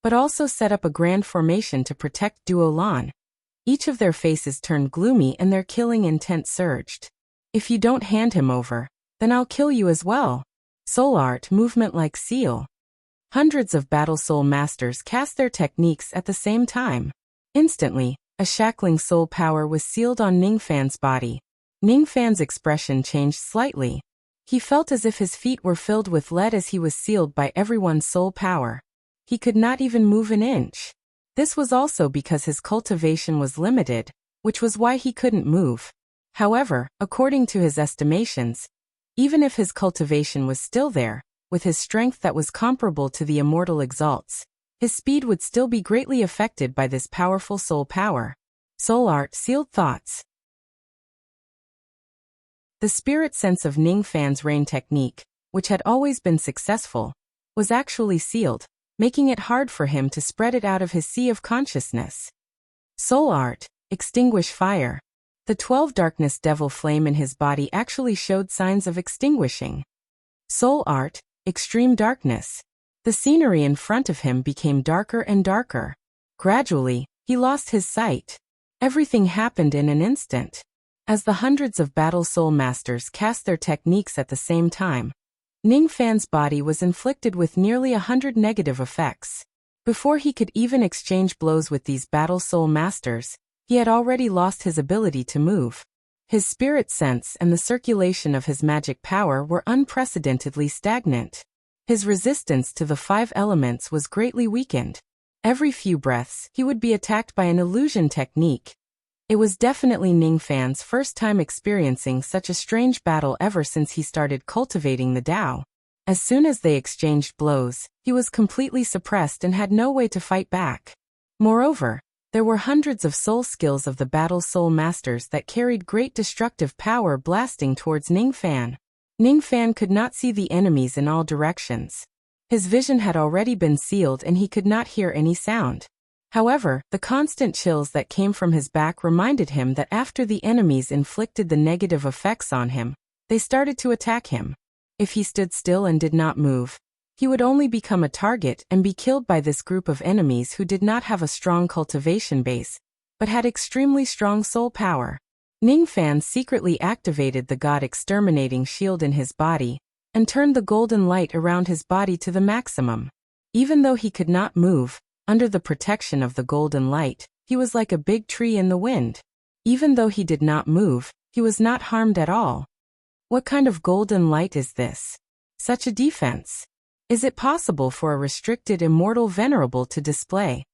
but also set up a grand formation to protect Duo Lan, each of their faces turned gloomy and their killing intent surged. If you don't hand him over, then I'll kill you as well. Soul art movement like seal. Hundreds of battle soul masters cast their techniques at the same time. Instantly, a shackling soul power was sealed on Ning Fan's body. Ning Fan's expression changed slightly. He felt as if his feet were filled with lead as he was sealed by everyone's soul power. He could not even move an inch. This was also because his cultivation was limited, which was why he couldn't move. However, according to his estimations, even if his cultivation was still there, with his strength that was comparable to the immortal Exalt's, his speed would still be greatly affected by this powerful soul power. Soul art sealed thoughts. The spirit sense of Ning Fan's rain technique, which had always been successful, was actually sealed, making it hard for him to spread it out of his sea of consciousness. Soul art, extinguish fire. The 12 darkness devil flame in his body actually showed signs of extinguishing. Soul art, extreme darkness. The scenery in front of him became darker and darker. Gradually, he lost his sight. Everything happened in an instant. As the hundreds of battle soul masters cast their techniques at the same time, Ning Fan's body was inflicted with nearly 100 negative effects. Before he could even exchange blows with these battle soul masters, he had already lost his ability to move. His spirit sense and the circulation of his magic power were unprecedentedly stagnant. His resistance to the 5 elements was greatly weakened. Every few breaths, he would be attacked by an illusion technique. It was definitely Ning Fan's first time experiencing such a strange battle ever since he started cultivating the Tao. As soon as they exchanged blows, he was completely suppressed and had no way to fight back. Moreover, there were hundreds of soul skills of the battle soul masters that carried great destructive power blasting towards Ning Fan. Ning Fan could not see the enemies in all directions. His vision had already been sealed and he could not hear any sound. However, the constant chills that came from his back reminded him that after the enemies inflicted the negative effects on him, they started to attack him. If he stood still and did not move, he would only become a target and be killed by this group of enemies who did not have a strong cultivation base, but had extremely strong soul power. Ning Fan secretly activated the God exterminating shield in his body, and turned the golden light around his body to the maximum. Even though he could not move, under the protection of the golden light, he was like a big tree in the wind. Even though he did not move, he was not harmed at all. What kind of golden light is this? Such a defense. Is it possible for a restricted immortal venerable to display?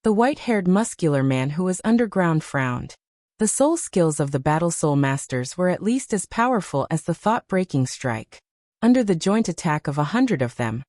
The white-haired muscular man who was underground frowned. The soul skills of the battle soul masters were at least as powerful as the thought-breaking strike. Under the joint attack of 100 of them,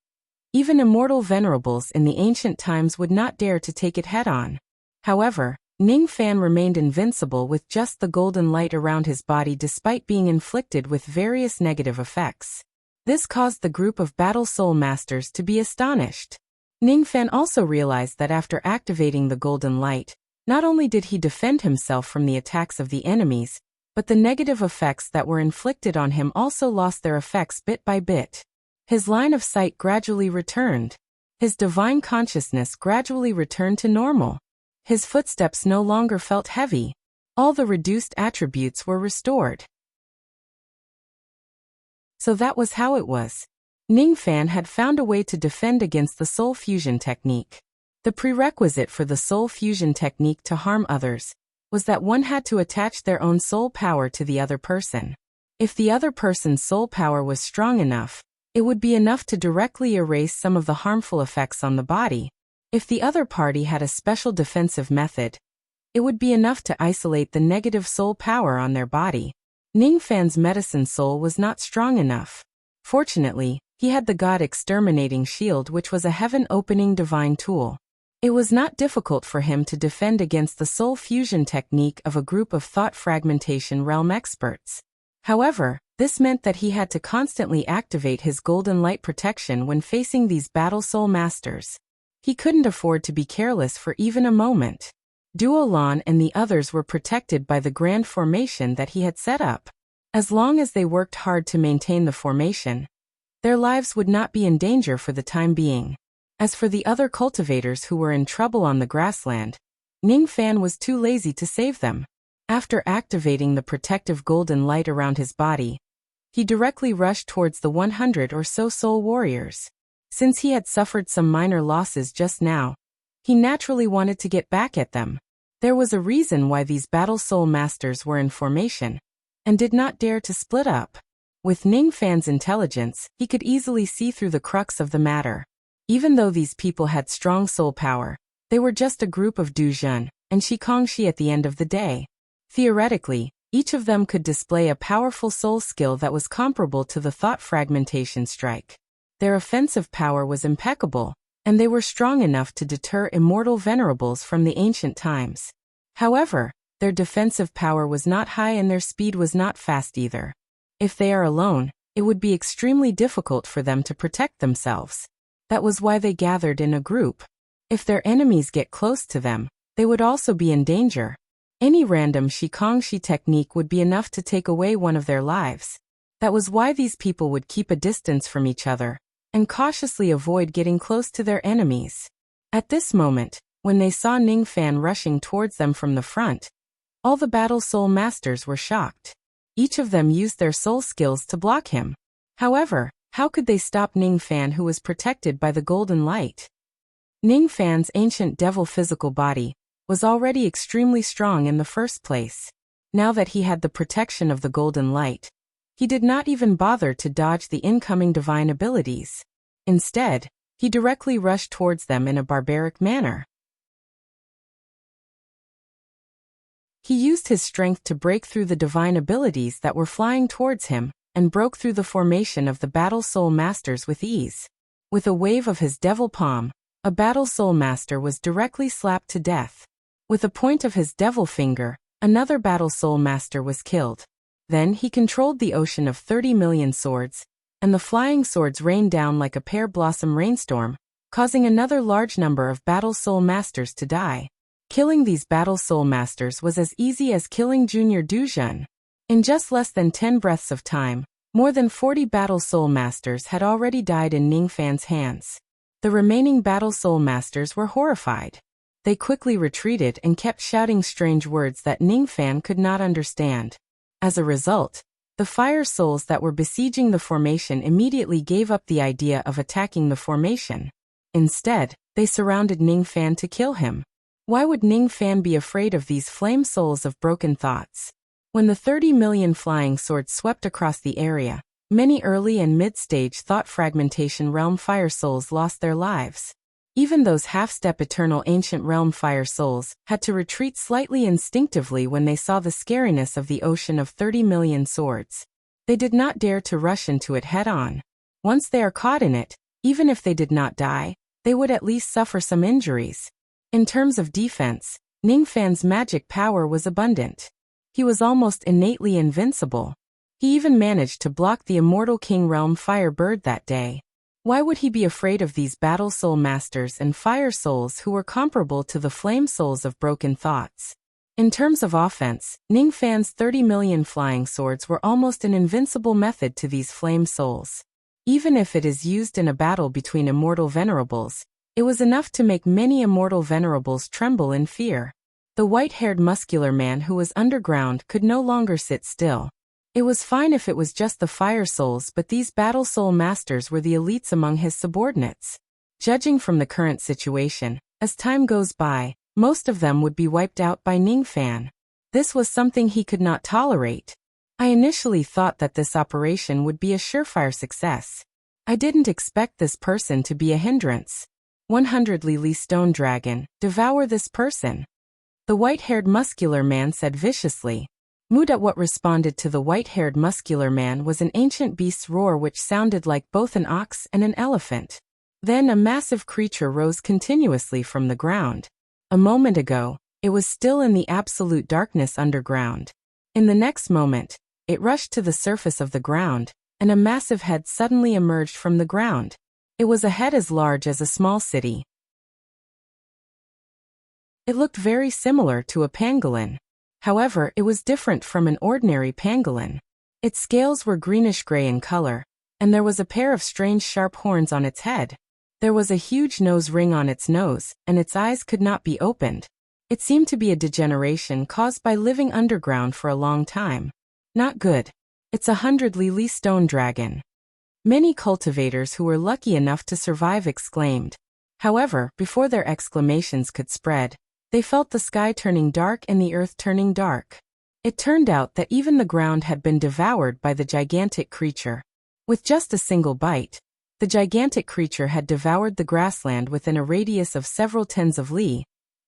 even immortal venerables in the ancient times would not dare to take it head-on. However, Ning Fan remained invincible with just the golden light around his body despite being inflicted with various negative effects. This caused the group of battle soul masters to be astonished. Ning Fan also realized that after activating the golden light, not only did he defend himself from the attacks of the enemies, but the negative effects that were inflicted on him also lost their effects bit by bit. His line of sight gradually returned. His divine consciousness gradually returned to normal. His footsteps no longer felt heavy. All the reduced attributes were restored. So that was how it was. Ning Fan had found a way to defend against the soul fusion technique. The prerequisite for the soul fusion technique to harm others was that one had to attach their own soul power to the other person. If the other person's soul power was strong enough, it would be enough to directly erase some of the harmful effects on the body. If the other party had a special defensive method, it would be enough to isolate the negative soul power on their body. Ning Fan's medicine soul was not strong enough. Fortunately, he had the God Exterminating Shield, which was a heaven-opening divine tool. It was not difficult for him to defend against the soul fusion technique of a group of thought fragmentation realm experts. However, this meant that he had to constantly activate his golden light protection when facing these battle soul masters. He couldn't afford to be careless for even a moment. Duo Lan and the others were protected by the grand formation that he had set up. As long as they worked hard to maintain the formation, their lives would not be in danger for the time being. As for the other cultivators who were in trouble on the grassland, Ning Fan was too lazy to save them. After activating the protective golden light around his body, he directly rushed towards the 100 or so soul warriors. Since he had suffered some minor losses just now, he naturally wanted to get back at them. There was a reason why these battle soul masters were in formation, and did not dare to split up. With Ning Fan's intelligence, he could easily see through the crux of the matter. Even though these people had strong soul power, they were just a group of Du Jun and Shi Kongxi at the end of the day. Theoretically, each of them could display a powerful soul skill that was comparable to the thought fragmentation strike. Their offensive power was impeccable, and they were strong enough to deter immortal venerables from the ancient times. However, their defensive power was not high and their speed was not fast either. If they are alone, it would be extremely difficult for them to protect themselves. That was why they gathered in a group. If their enemies get close to them, they would also be in danger. Any random Shi Kongxi technique would be enough to take away one of their lives. That was why these people would keep a distance from each other, and cautiously avoid getting close to their enemies. At this moment, when they saw Ning Fan rushing towards them from the front, all the battle soul masters were shocked. Each of them used their soul skills to block him. However, how could they stop Ning Fan, who was protected by the golden light? Ning Fan's ancient devil physical body was already extremely strong in the first place. Now that he had the protection of the golden light, he did not even bother to dodge the incoming divine abilities. Instead, he directly rushed towards them in a barbaric manner. He used his strength to break through the divine abilities that were flying towards him, and broke through the formation of the battle soul masters with ease. With a wave of his devil palm, a battle soul master was directly slapped to death. With a point of his devil finger, another battle soul master was killed. Then he controlled the ocean of 30 million swords, and the flying swords rained down like a pear blossom rainstorm, causing another large number of battle soul masters to die. Killing these battle soul masters was as easy as killing Junior Du Jun. In just less than 10 breaths of time, more than 40 battle soul masters had already died in Ning Fan's hands. The remaining battle soul masters were horrified. They quickly retreated and kept shouting strange words that Ning Fan could not understand. As a result, the fire souls that were besieging the formation immediately gave up the idea of attacking the formation. Instead, they surrounded Ning Fan to kill him. Why would Ning Fan be afraid of these flame souls of broken thoughts? When the 30 million flying swords swept across the area, many early and mid-stage thought fragmentation realm fire souls lost their lives. Even those half-step eternal ancient realm fire souls had to retreat slightly instinctively when they saw the scariness of the ocean of 30 million swords. They did not dare to rush into it head-on. Once they are caught in it, even if they did not die, they would at least suffer some injuries. In terms of defense, Ning Fan's magic power was abundant. He was almost innately invincible. He even managed to block the immortal King Realm Fire Bird that day. Why would he be afraid of these battle soul masters and fire souls who were comparable to the flame souls of broken thoughts? In terms of offense, Ning Fan's 30 million flying swords were almost an invincible method to these flame souls. Even if it is used in a battle between immortal venerables, it was enough to make many immortal venerables tremble in fear. The white-haired muscular man who was underground could no longer sit still. It was fine if it was just the fire souls, but these battle soul masters were the elites among his subordinates. Judging from the current situation, as time goes by, most of them would be wiped out by Ning Fan. This was something he could not tolerate. I initially thought that this operation would be a surefire success. I didn't expect this person to be a hindrance. 100 Li Stone Dragon, devour this person. The white-haired muscular man said viciously. What responded to the white-haired muscular man was an ancient beast's roar which sounded like both an ox and an elephant. Then a massive creature rose continuously from the ground. A moment ago, it was still in the absolute darkness underground. In the next moment, it rushed to the surface of the ground, and a massive head suddenly emerged from the ground. It was a head as large as a small city. It looked very similar to a pangolin. However, it was different from an ordinary pangolin. Its scales were greenish-gray in color, and there was a pair of strange sharp horns on its head. There was a huge nose ring on its nose, and its eyes could not be opened. It seemed to be a degeneration caused by living underground for a long time. Not good. It's 100 Li Stone Dragon. Many cultivators who were lucky enough to survive exclaimed. However, before their exclamations could spread, they felt the sky turning dark and the earth turning dark. It turned out that even the ground had been devoured by the gigantic creature. With just a single bite, the gigantic creature had devoured the grassland within a radius of several tens of li,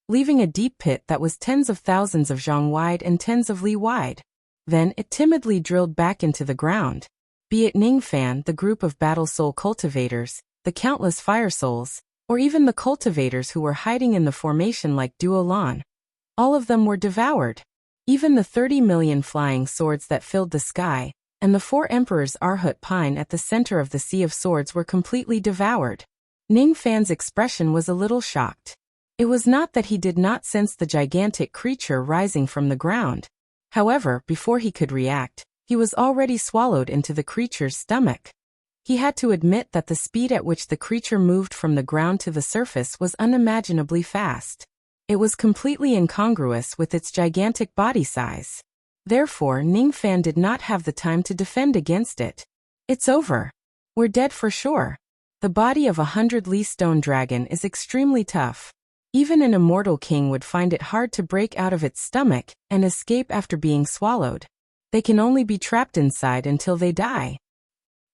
leaving a deep pit that was tens of thousands of zhang wide and tens of li wide. Then it timidly drilled back into the ground. Be it Ningfan, the group of battle soul cultivators, the countless fire souls, or even the cultivators who were hiding in the formation like Duolan. All of them were devoured. Even the 30 million flying swords that filled the sky, and the 4 emperors Arhut Pine at the center of the Sea of Swords were completely devoured. Ningfan's expression was a little shocked. It was not that he did not sense the gigantic creature rising from the ground. However, before he could react, he was already swallowed into the creature's stomach. He had to admit that the speed at which the creature moved from the ground to the surface was unimaginably fast. It was completely incongruous with its gigantic body size. Therefore, Ningfan did not have the time to defend against it. It's over. We're dead for sure. The body of 100 Li Stone Dragon is extremely tough. Even an immortal king would find it hard to break out of its stomach and escape after being swallowed. They can only be trapped inside until they die.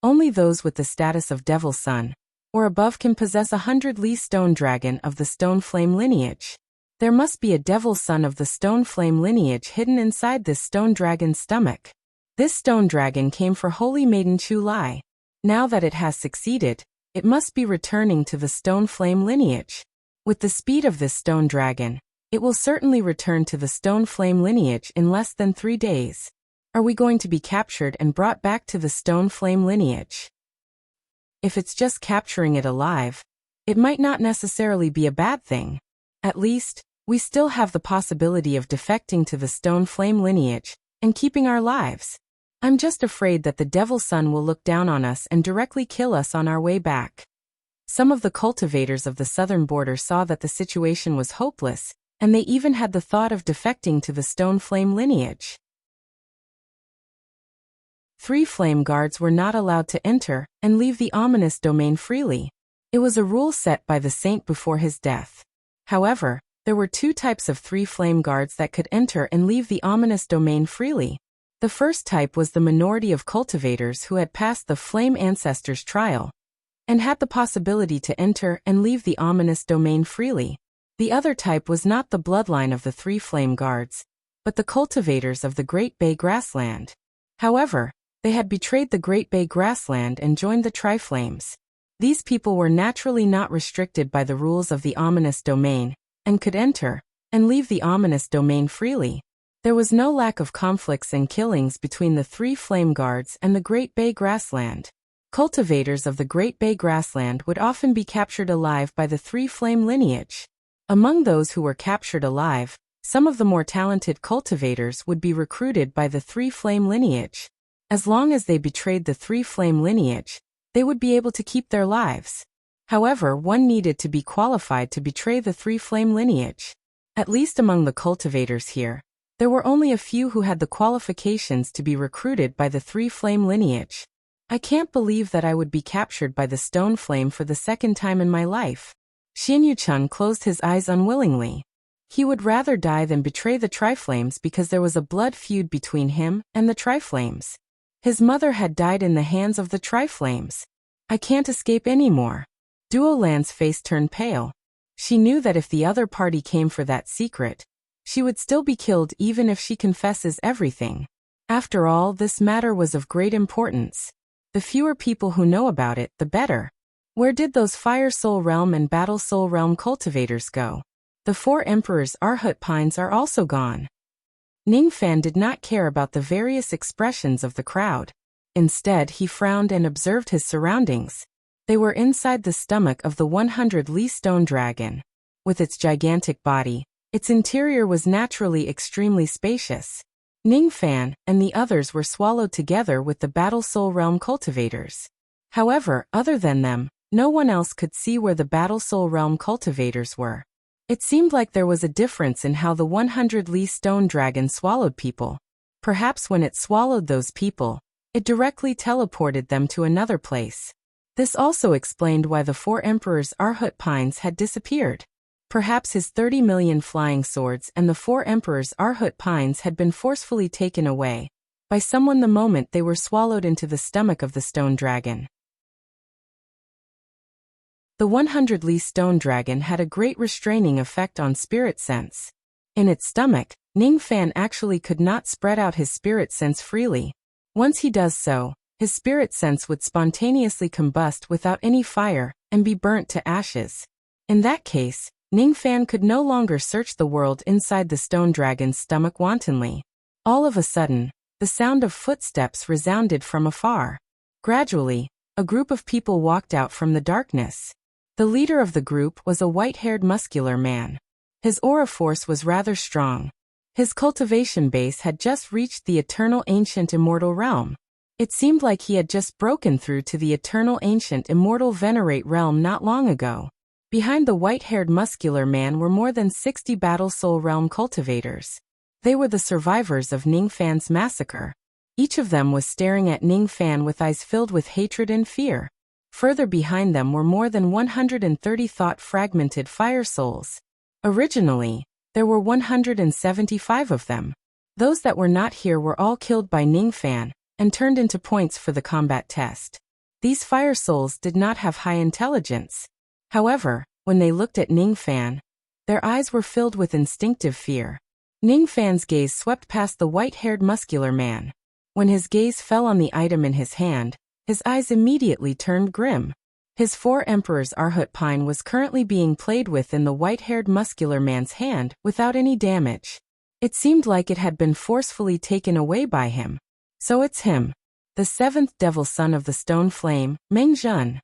Only those with the status of Devil Son or above can possess 100 Li Stone Dragon of the Stone Flame lineage. There must be a Devil Son of the Stone Flame lineage hidden inside this Stone Dragon's stomach. This Stone Dragon came for Holy Maiden Chu Lai. Now that it has succeeded, it must be returning to the Stone Flame lineage. With the speed of this Stone Dragon, it will certainly return to the Stone Flame lineage in less than 3 days. Are we going to be captured and brought back to the Stone Flame lineage? If it's just capturing it alive, it might not necessarily be a bad thing. At least, we still have the possibility of defecting to the Stone Flame lineage and keeping our lives. I'm just afraid that the Devil Son will look down on us and directly kill us on our way back. Some of the cultivators of the southern border saw that the situation was hopeless, and they even had the thought of defecting to the Stone Flame lineage. 3 flame guards were not allowed to enter and leave the ominous domain freely. It was a rule set by the saint before his death. However, there were 2 types of 3 flame guards that could enter and leave the ominous domain freely. The first type was the minority of cultivators who had passed the Flame Ancestors trial and had the possibility to enter and leave the ominous domain freely. The other type was not the bloodline of the 3 flame guards, but the cultivators of the Great Bay Grassland. However, they had betrayed the Great Bay Grassland and joined the Triflames. These people were naturally not restricted by the rules of the ominous domain, and could enter and leave the ominous domain freely. There was no lack of conflicts and killings between the 3 flame guards and the Great Bay Grassland. Cultivators of the Great Bay Grassland would often be captured alive by the 3 flame lineage. Among those who were captured alive, some of the more talented cultivators would be recruited by the 3 flame lineage. As long as they betrayed the 3 flame lineage, they would be able to keep their lives. However, one needed to be qualified to betray the 3 flame lineage. At least among the cultivators here, there were only a few who had the qualifications to be recruited by the 3 flame lineage. I can't believe that I would be captured by the Stone Flame for the second time in my life. Xian Yuchun closed his eyes unwillingly. He would rather die than betray the Triflames because there was a blood feud between him and the Triflames. His mother had died in the hands of the Triflames. I can't escape anymore. Duolan's face turned pale. She knew that if the other party came for that secret, she would still be killed even if she confesses everything. After all, this matter was of great importance. The fewer people who know about it, the better. Where did those Fire Soul Realm and Battle Soul Realm cultivators go? The 4 Emperor's Arhut Pines are also gone. Ningfan did not care about the various expressions of the crowd. Instead, he frowned and observed his surroundings. They were inside the stomach of the 100-Li stone dragon. With its gigantic body, its interior was naturally extremely spacious. Ningfan and the others were swallowed together with the Battle Soul Realm cultivators. However, other than them, no one else could see where the Battle Soul Realm cultivators were. It seemed like there was a difference in how the 100-Li stone dragon swallowed people. Perhaps when it swallowed those people, it directly teleported them to another place. This also explained why the 4 Emperor's Arhut Pines had disappeared. Perhaps his 30 million flying swords and the 4 Emperor's Arhut Pines had been forcefully taken away by someone the moment they were swallowed into the stomach of the stone dragon. The 100-Li stone dragon had a great restraining effect on spirit sense. In its stomach, Ningfan actually could not spread out his spirit sense freely. Once he does so, his spirit sense would spontaneously combust without any fire and be burnt to ashes. In that case, Ningfan could no longer search the world inside the stone dragon's stomach wantonly. All of a sudden, the sound of footsteps resounded from afar. Gradually, a group of people walked out from the darkness. The leader of the group was a white-haired muscular man. His aura force was rather strong. His cultivation base had just reached the eternal ancient immortal realm. It seemed like he had just broken through to the eternal ancient immortal venerate realm not long ago. Behind the white-haired muscular man were more than 60 Battle Soul Realm cultivators. They were the survivors of Ningfan's massacre. Each of them was staring at Ningfan with eyes filled with hatred and fear. Further behind them were more than 130 thought-fragmented fire souls. Originally, there were 175 of them. Those that were not here were all killed by Ningfan and turned into points for the combat test. These fire souls did not have high intelligence. However, when they looked at Ningfan, their eyes were filled with instinctive fear. Ningfan's gaze swept past the white-haired muscular man. When his gaze fell on the item in his hand, his eyes immediately turned grim. His 4 Emperor's Arhut Pine was currently being played with in the white-haired muscular man's hand without any damage. It seemed like it had been forcefully taken away by him. So it's him, the 7th devil son of the stone flame, Meng Zhen.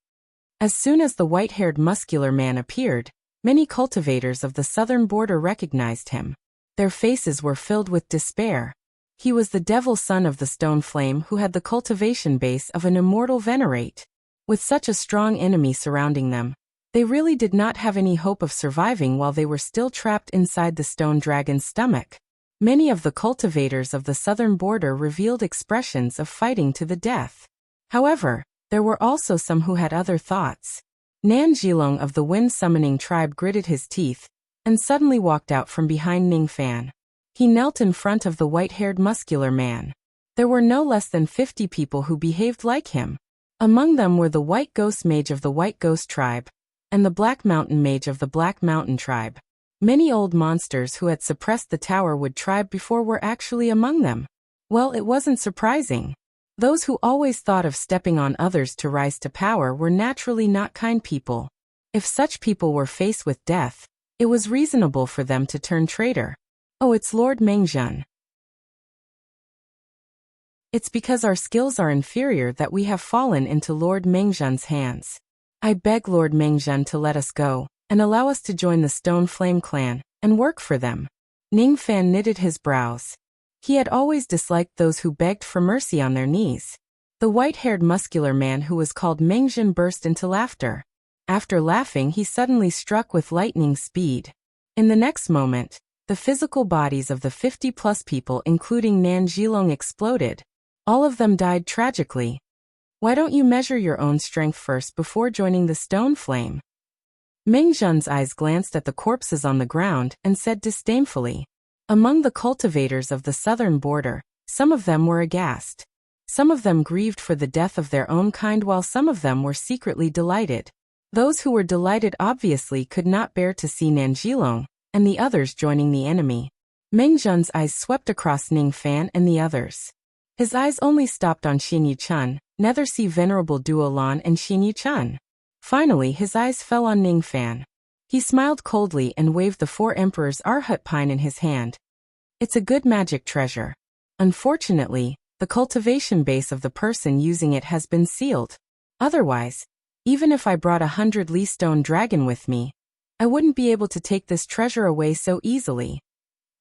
As soon as the white-haired muscular man appeared, many cultivators of the southern border recognized him. Their faces were filled with despair. He was the devil son of the stone flame who had the cultivation base of an immortal venerate. With such a strong enemy surrounding them, they really did not have any hope of surviving while they were still trapped inside the stone dragon's stomach. Many of the cultivators of the southern border revealed expressions of fighting to the death. However, there were also some who had other thoughts. Nan Zhilong of the wind summoning tribe gritted his teeth and suddenly walked out from behind Ningfan. He knelt in front of the white-haired muscular man. There were no less than 50 people who behaved like him. Among them were the White Ghost Mage of the White Ghost Tribe and the Black Mountain Mage of the Black Mountain Tribe. Many old monsters who had suppressed the Towerwood tribe before were actually among them. Well, it wasn't surprising. Those who always thought of stepping on others to rise to power were naturally not kind people. If such people were faced with death, it was reasonable for them to turn traitor. Oh, it's Lord Mengzhen. It's because our skills are inferior that we have fallen into Lord Mengzhen's hands. I beg Lord Mengzhen to let us go, and allow us to join the Stone Flame clan, and work for them. Ningfan knitted his brows. He had always disliked those who begged for mercy on their knees. The white-haired muscular man who was called Mengzhen burst into laughter. After laughing, he suddenly struck with lightning speed. In the next moment, the physical bodies of the 50-plus people including Nan Zhilong exploded. All of them died tragically. Why don't you measure your own strength first before joining the Stone Flame? Meng Zhen's eyes glanced at the corpses on the ground and said disdainfully. Among the cultivators of the southern border, some of them were aghast. Some of them grieved for the death of their own kind while some of them were secretly delighted. Those who were delighted obviously could not bear to see Nanjilong, and the others joining the enemy. Meng Zhen's eyes swept across Ning Fan and the others. His eyes only stopped on Xin Yuchun, neither see Venerable Duolan and Xin Yuchun. Finally his eyes fell on Ning Fan. He smiled coldly and waved the 4 Emperor's Arhut pine in his hand. It's a good magic treasure. Unfortunately, the cultivation base of the person using it has been sealed. Otherwise, even if I brought 100 Li Stone Dragon with me, I wouldn't be able to take this treasure away so easily.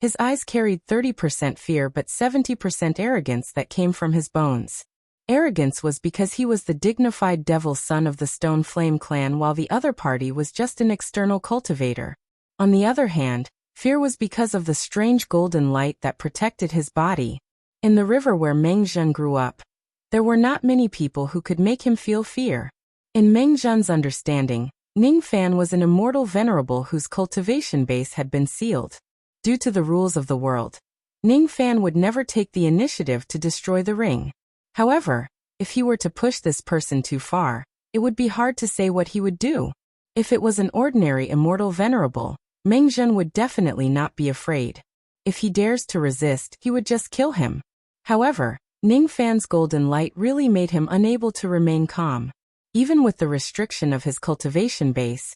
His eyes carried 30% fear but 70% arrogance that came from his bones. Arrogance was because he was the dignified devil son of the Stone Flame clan while the other party was just an external cultivator. On the other hand, fear was because of the strange golden light that protected his body. In the river where Meng Zhen grew up, there were not many people who could make him feel fear. In Meng Zhen's understanding, Ning Fan was an immortal venerable whose cultivation base had been sealed. Due to the rules of the world, Ning Fan would never take the initiative to destroy the ring. However, if he were to push this person too far, it would be hard to say what he would do. If it was an ordinary immortal venerable, Meng Zhen would definitely not be afraid. If he dares to resist, he would just kill him. However, Ning Fan's golden light really made him unable to remain calm. Even with the restriction of his cultivation base,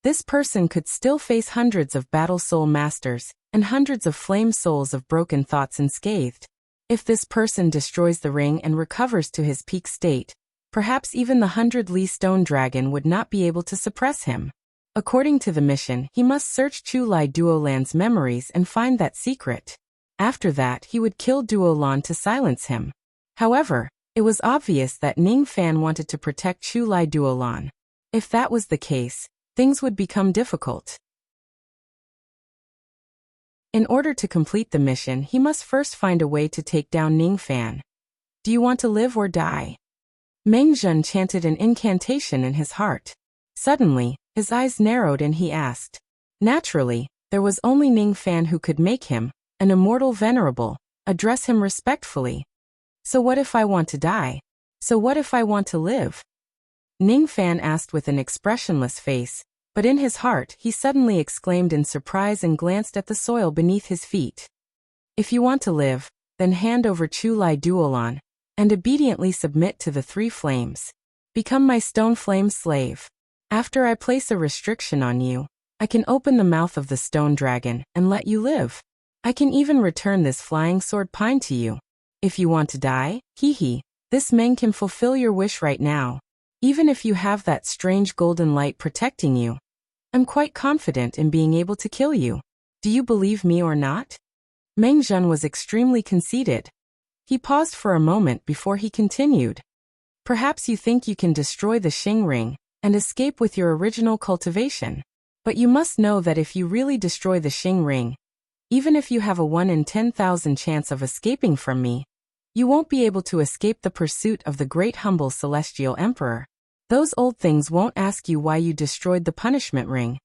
this person could still face hundreds of battle soul masters and hundreds of flame souls of broken thoughts unscathed. If this person destroys the ring and recovers to his peak state, perhaps even the 100 Li Stone Dragon would not be able to suppress him. According to the mission, he must search Chu Lai Duolan's memories and find that secret. After that, he would kill Duolan to silence him. However, it was obvious that Ning Fan wanted to protect Chu Lai Duolan. If that was the case, things would become difficult. In order to complete the mission, he must first find a way to take down Ning Fan. Do you want to live or die? Meng Zhen chanted an incantation in his heart. Suddenly, his eyes narrowed and he asked. Naturally, there was only Ning Fan who could make him, an immortal venerable, address him respectfully. So what if I want to die? So what if I want to live? Ning Fan asked with an expressionless face, but in his heart he suddenly exclaimed in surprise and glanced at the soil beneath his feet. If you want to live, then hand over Chu Lai Duolan, and obediently submit to the 3 flames. Become my stone flame slave. After I place a restriction on you, I can open the mouth of the stone dragon and let you live. I can even return this flying sword pine to you. If you want to die, this Meng can fulfill your wish right now. Even if you have that strange golden light protecting you, I'm quite confident in being able to kill you. Do you believe me or not? Meng Zhen was extremely conceited. He paused for a moment before he continued. Perhaps you think you can destroy the Xing ring and escape with your original cultivation. But you must know that if you really destroy the Xing ring, even if you have a 1 in 10,000 chance of escaping from me, you won't be able to escape the pursuit of the great humble celestial emperor. Those old things won't ask you why you destroyed the punishment ring,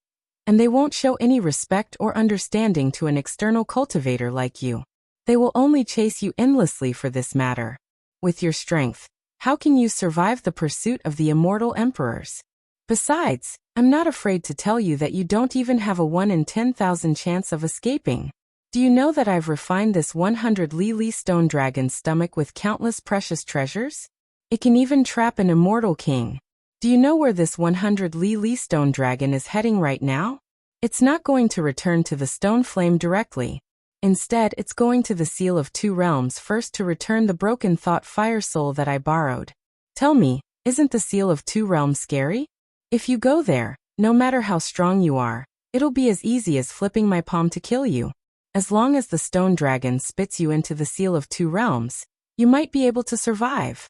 and they won't show any respect or understanding to an external cultivator like you. They will only chase you endlessly for this matter. With your strength, how can you survive the pursuit of the immortal emperors? Besides, I'm not afraid to tell you that you don't even have a 1 in 10,000 chance of escaping. Do you know that I've refined this 100 Li Stone Dragon's stomach with countless precious treasures? It can even trap an immortal king. Do you know where this 100 Li Stone Dragon is heading right now? It's not going to return to the Stone Flame directly. Instead, it's going to the Seal of 2 Realms first to return the broken thought fire soul that I borrowed. Tell me, isn't the Seal of 2 Realms scary? If you go there, no matter how strong you are, it'll be as easy as flipping my palm to kill you. As long as the Stone Dragon spits you into the Seal of 2 Realms, you might be able to survive.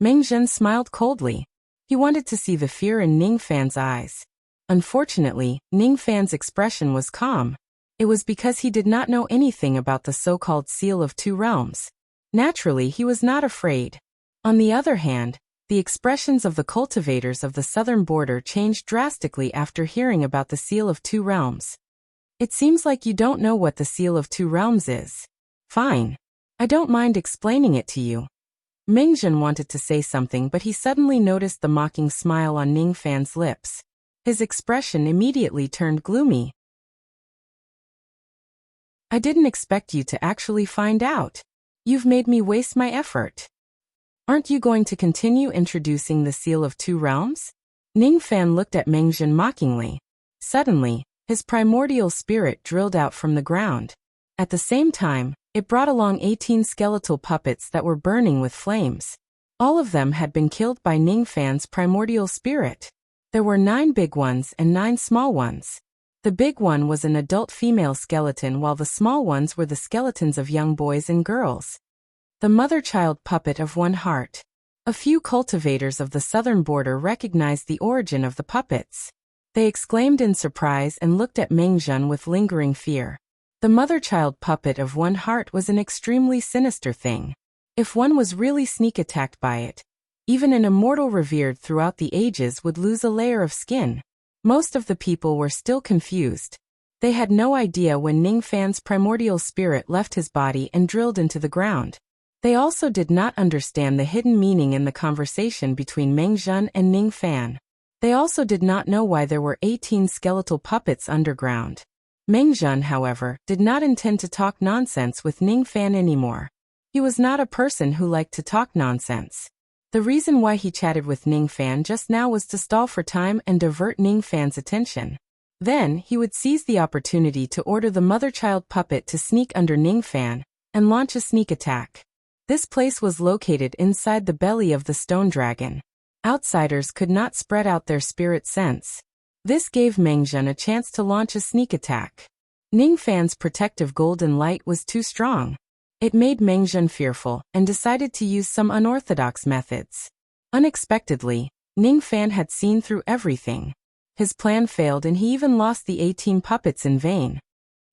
Meng Zhen smiled coldly. He wanted to see the fear in Ning Fan's eyes. Unfortunately, Ning Fan's expression was calm. It was because he did not know anything about the so-called Seal of 2 Realms. Naturally, he was not afraid. On the other hand, The expressions of the cultivators of the southern border changed drastically after hearing about the Seal of Two Realms. It seems like you don't know what the Seal of Two Realms is. Fine. I don't mind explaining it to you. Mingzhen wanted to say something, but he suddenly noticed the mocking smile on Ning Fan's lips. His expression immediately turned gloomy. I didn't expect you to actually find out. You've made me waste my effort. Aren't you going to continue introducing the Seal of Two Realms? Ning Fan looked at Mingzhen mockingly. Suddenly, his primordial spirit drilled out from the ground. At the same time, it brought along 18 skeletal puppets that were burning with flames. All of them had been killed by Ning Fan's primordial spirit. There were 9 big ones and 9 small ones. The big one was an adult female skeleton, while the small ones were the skeletons of young boys and girls. The mother-child puppet of one heart. A few cultivators of the southern border recognized the origin of the puppets. They exclaimed in surprise and looked at Mingzhen with lingering fear. The mother-child puppet of one heart was an extremely sinister thing. If one was really sneak-attacked by it, even an immortal revered throughout the ages would lose a layer of skin. Most of the people were still confused. They had no idea when Ning Fan's primordial spirit left his body and drilled into the ground. They also did not understand the hidden meaning in the conversation between Mingzhen and Ning Fan. They also did not know why there were 18 skeletal puppets underground. Mingzhen, however, did not intend to talk nonsense with Ning Fan anymore. He was not a person who liked to talk nonsense. The reason why he chatted with Ning Fan just now was to stall for time and divert Ning Fan's attention. Then, he would seize the opportunity to order the mother-child puppet to sneak under Ning Fan and launch a sneak attack. This place was located inside the belly of the stone dragon. Outsiders could not spread out their spirit sense. This gave Mingzhen a chance to launch a sneak attack. Ning Fan's protective golden light was too strong. It made Mingzhen fearful and decided to use some unorthodox methods. Unexpectedly, Ning Fan had seen through everything. His plan failed and he even lost the 18 puppets in vain.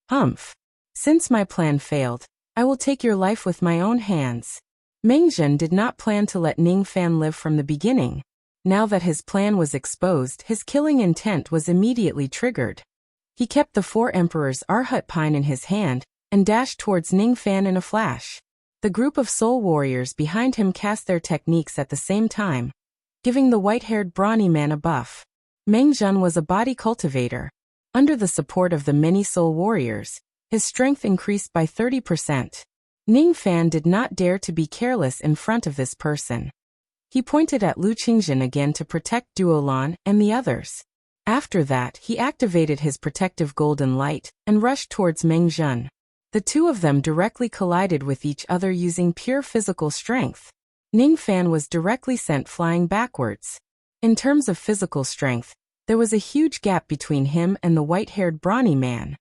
Humph. Since my plan failed, I will take your life with my own hands. Mingzhen did not plan to let Ning Fan live from the beginning. Now that his plan was exposed, his killing intent was immediately triggered. He kept the 4 Emperor's Arhut Pine in his hand and dashed towards Ning Fan in a flash. The group of soul warriors behind him cast their techniques at the same time, giving the white-haired brawny man a buff. Mingzhen was a body cultivator. Under the support of the many soul warriors, his strength increased by 30%. Ning Fan did not dare to be careless in front of this person. He pointed at Lu Qingzhen again to protect Duolan and the others. After that, he activated his protective golden light and rushed towards Mingzhen. The two of them directly collided with each other using pure physical strength. Ning Fan was directly sent flying backwards. In terms of physical strength, there was a huge gap between him and the white-haired brawny man.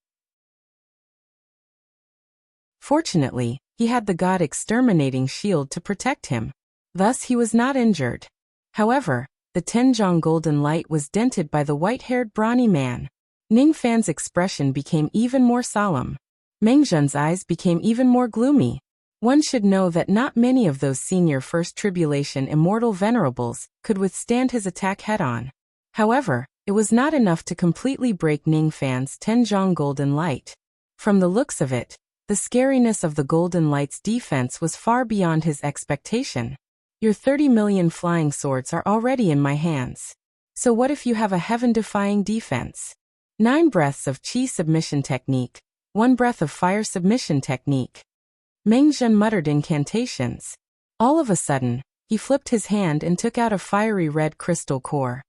Fortunately, he had the God Exterminating Shield to protect him. Thus he was not injured. However, the Tenjong golden light was dented by the white-haired brawny man. Ning Fan's expression became even more solemn. Mingzhen's eyes became even more gloomy. One should know that not many of those senior First Tribulation immortal venerables could withstand his attack head-on. However, it was not enough to completely break Ning Fan's Tenjong golden light. From the looks of it, the scariness of the golden light's defense was far beyond his expectation. Your 30 million flying swords are already in my hands. So what if you have a heaven-defying defense? 9 breaths of Qi submission technique, 1 breath of fire submission technique. Mingzhen muttered incantations. All of a sudden, he flipped his hand and took out a fiery red crystal core.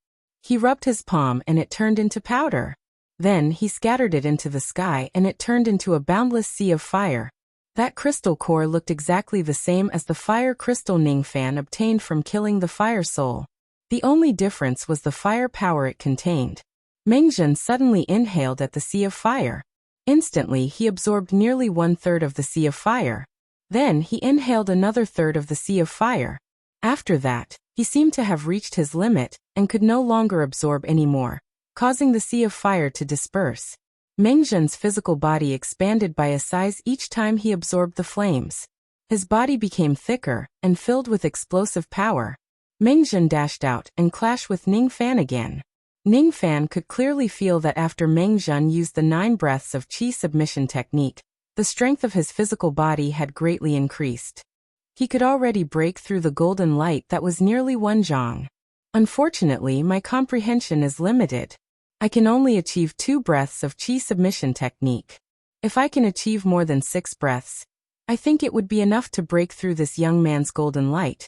He rubbed his palm and it turned into powder. Then he scattered it into the sky and it turned into a boundless sea of fire. That crystal core looked exactly the same as the fire crystal Ning Fan obtained from killing the fire soul. The only difference was the fire power it contained. Mingzhen suddenly inhaled at the sea of fire. Instantly he absorbed nearly 1/3 of the sea of fire. Then he inhaled another third of the sea of fire. After that, he seemed to have reached his limit and could no longer absorb any more, causing the sea of fire to disperse. Mingzhen's physical body expanded by a size each time he absorbed the flames. His body became thicker and filled with explosive power. Mengzhen dashed out and clashed with Ning Fan again. Ning Fan could clearly feel that after Mengzhen used the 9 breaths of Qi submission technique, the strength of his physical body had greatly increased. He could already break through the golden light that was nearly 1 zhang. Unfortunately, my comprehension is limited. I can only achieve 2 breaths of Qi submission technique. If I can achieve more than 6 breaths, I think it would be enough to break through this young man's golden light.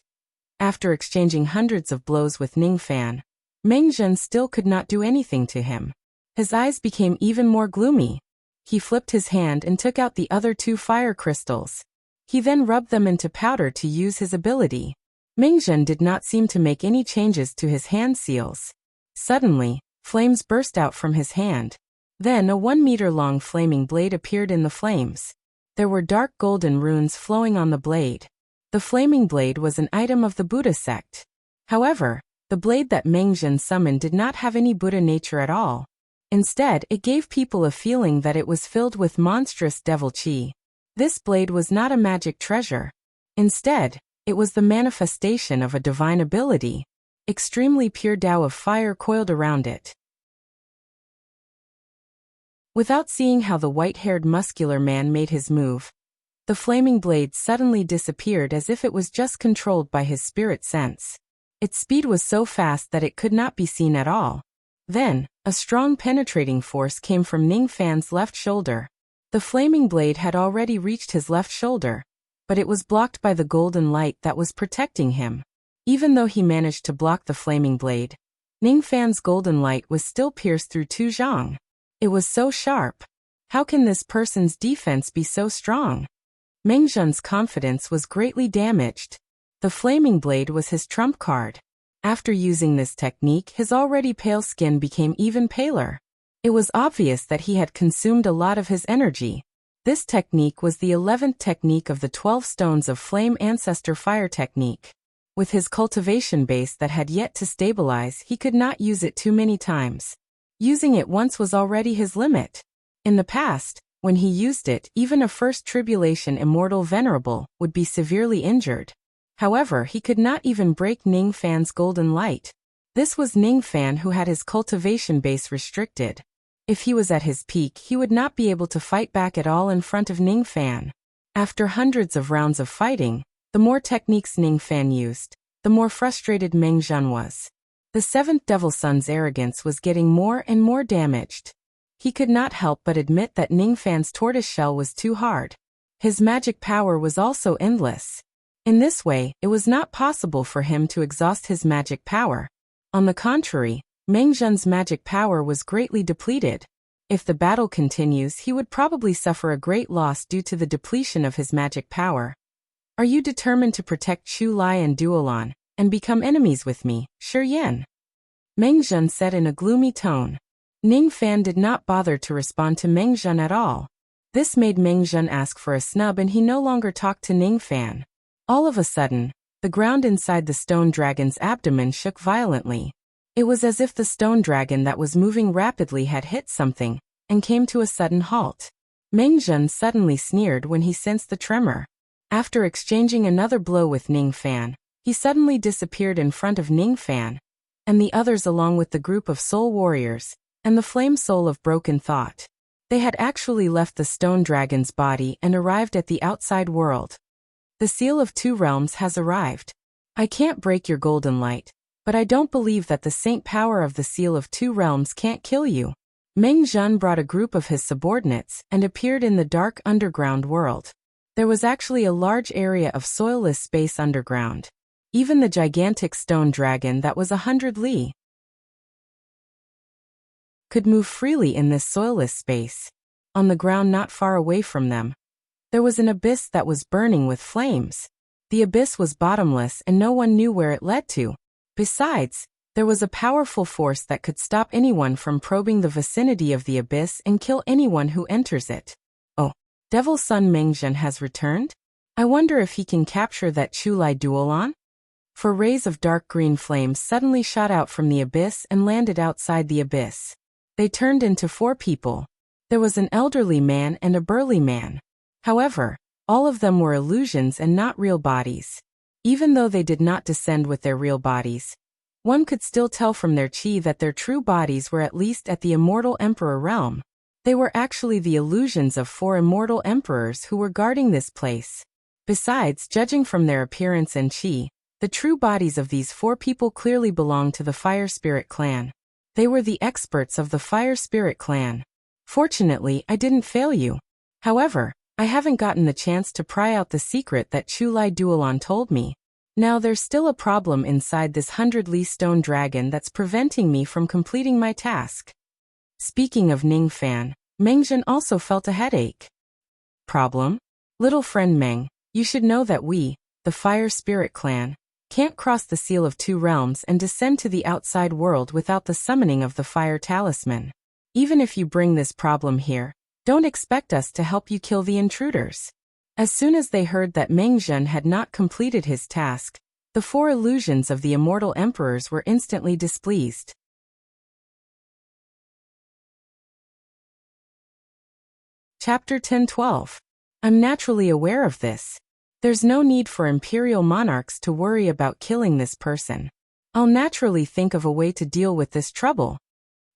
After exchanging hundreds of blows with Ning Fan, Mengzhen still could not do anything to him. His eyes became even more gloomy. He flipped his hand and took out the other 2 fire crystals. He then rubbed them into powder to use his ability. Mengzhen did not seem to make any changes to his hand seals. Suddenly, flames burst out from his hand. Then a 1-meter-long flaming blade appeared in the flames. There were dark golden runes flowing on the blade. The flaming blade was an item of the Buddha sect. However, the blade that Mengzhen summoned did not have any Buddha nature at all. Instead, it gave people a feeling that it was filled with monstrous devil qi. This blade was not a magic treasure. Instead, it was the manifestation of a divine ability. Extremely pure Tao of fire coiled around it. Without seeing how the white-haired muscular man made his move, the flaming blade suddenly disappeared as if it was just controlled by his spirit sense. Its speed was so fast that it could not be seen at all. Then, a strong penetrating force came from Ning Fan's left shoulder. The flaming blade had already reached his left shoulder, but it was blocked by the golden light that was protecting him. Even though he managed to block the flaming blade, Ning Fan's golden light was still pierced through 2 zhang. It was so sharp. How can this person's defense be so strong? Mengzhen's confidence was greatly damaged. The flaming blade was his trump card. After using this technique, his already pale skin became even paler. It was obvious that he had consumed a lot of his energy. This technique was the 11th technique of the 12 stones of flame ancestor fire technique. With his cultivation base that had yet to stabilize, he could not use it too many times. Using it once was already his limit. In the past, when he used it, even a first tribulation immortal venerable would be severely injured. However, he could not even break Ning Fan's golden light. This was Ning Fan who had his cultivation base restricted. If he was at his peak, he would not be able to fight back at all in front of Ning Fan. After hundreds of rounds of fighting, the more techniques Ning Fan used, the more frustrated Mengzhen was. The 7th Devil Sun's arrogance was getting more and more damaged. He could not help but admit that Ning Fan's tortoise shell was too hard. His magic power was also endless. In this way, it was not possible for him to exhaust his magic power. On the contrary, Mengzhen's magic power was greatly depleted. If the battle continues, he would probably suffer a great loss due to the depletion of his magic power. Are you determined to protect Chu Lai and Duolan, and become enemies with me, Shi Yan? Mengzhen said in a gloomy tone. Ning Fan did not bother to respond to Mengzhen at all. This made Mengzhen ask for a snub and he no longer talked to Ning Fan. All of a sudden, the ground inside the stone dragon's abdomen shook violently. It was as if the stone dragon that was moving rapidly had hit something, and came to a sudden halt. Mengzhen suddenly sneered when he sensed the tremor. After exchanging another blow with Ning Fan, he suddenly disappeared in front of Ning Fan, and the others along with the group of soul warriors, and the flame soul of broken thought. They had actually left the stone dragon's body and arrived at the outside world. The seal of 2 realms has arrived. I can't break your golden light, but I don't believe that the saint power of the seal of 2 realms can't kill you. Mengzhen brought a group of his subordinates and appeared in the dark underground world. There was actually a large area of soilless space underground. Even the gigantic stone dragon that was 100 li could move freely in this soilless space. On the ground not far away from them, there was an abyss that was burning with flames. The abyss was bottomless and no one knew where it led to. Besides, there was a powerful force that could stop anyone from probing the vicinity of the abyss and kill anyone who enters it. Oh, Devil Sun Mengzhen has returned? I wonder if he can capture that Chu Lai Duolan? For rays of dark green flames suddenly shot out from the abyss and landed outside the abyss. They turned into 4 people. There was an elderly man and a burly man. However, all of them were illusions and not real bodies. Even though they did not descend with their real bodies, one could still tell from their chi that their true bodies were at least at the immortal emperor realm. They were actually the illusions of 4 immortal emperors who were guarding this place. Besides, judging from their appearance and chi, the true bodies of these 4 people clearly belonged to the Fire Spirit clan. They were the experts of the Fire Spirit clan. Fortunately, I didn't fail you. However, I haven't gotten the chance to pry out the secret that Chu Lai Duolon told me. Now there's still a problem inside this 100-li stone dragon that's preventing me from completing my task. Speaking of Ning Fan, Meng Zhen also felt a headache. Problem? Little friend Meng, you should know that we, the Fire Spirit clan, can't cross the seal of 2 realms and descend to the outside world without the summoning of the Fire Talisman. Even if you bring this problem here, don't expect us to help you kill the intruders. As soon as they heard that Meng Zhen had not completed his task, the 4 illusions of the immortal emperors were instantly displeased. Chapter 10-12. I'm naturally aware of this. There's no need for imperial monarchs to worry about killing this person. I'll naturally think of a way to deal with this trouble.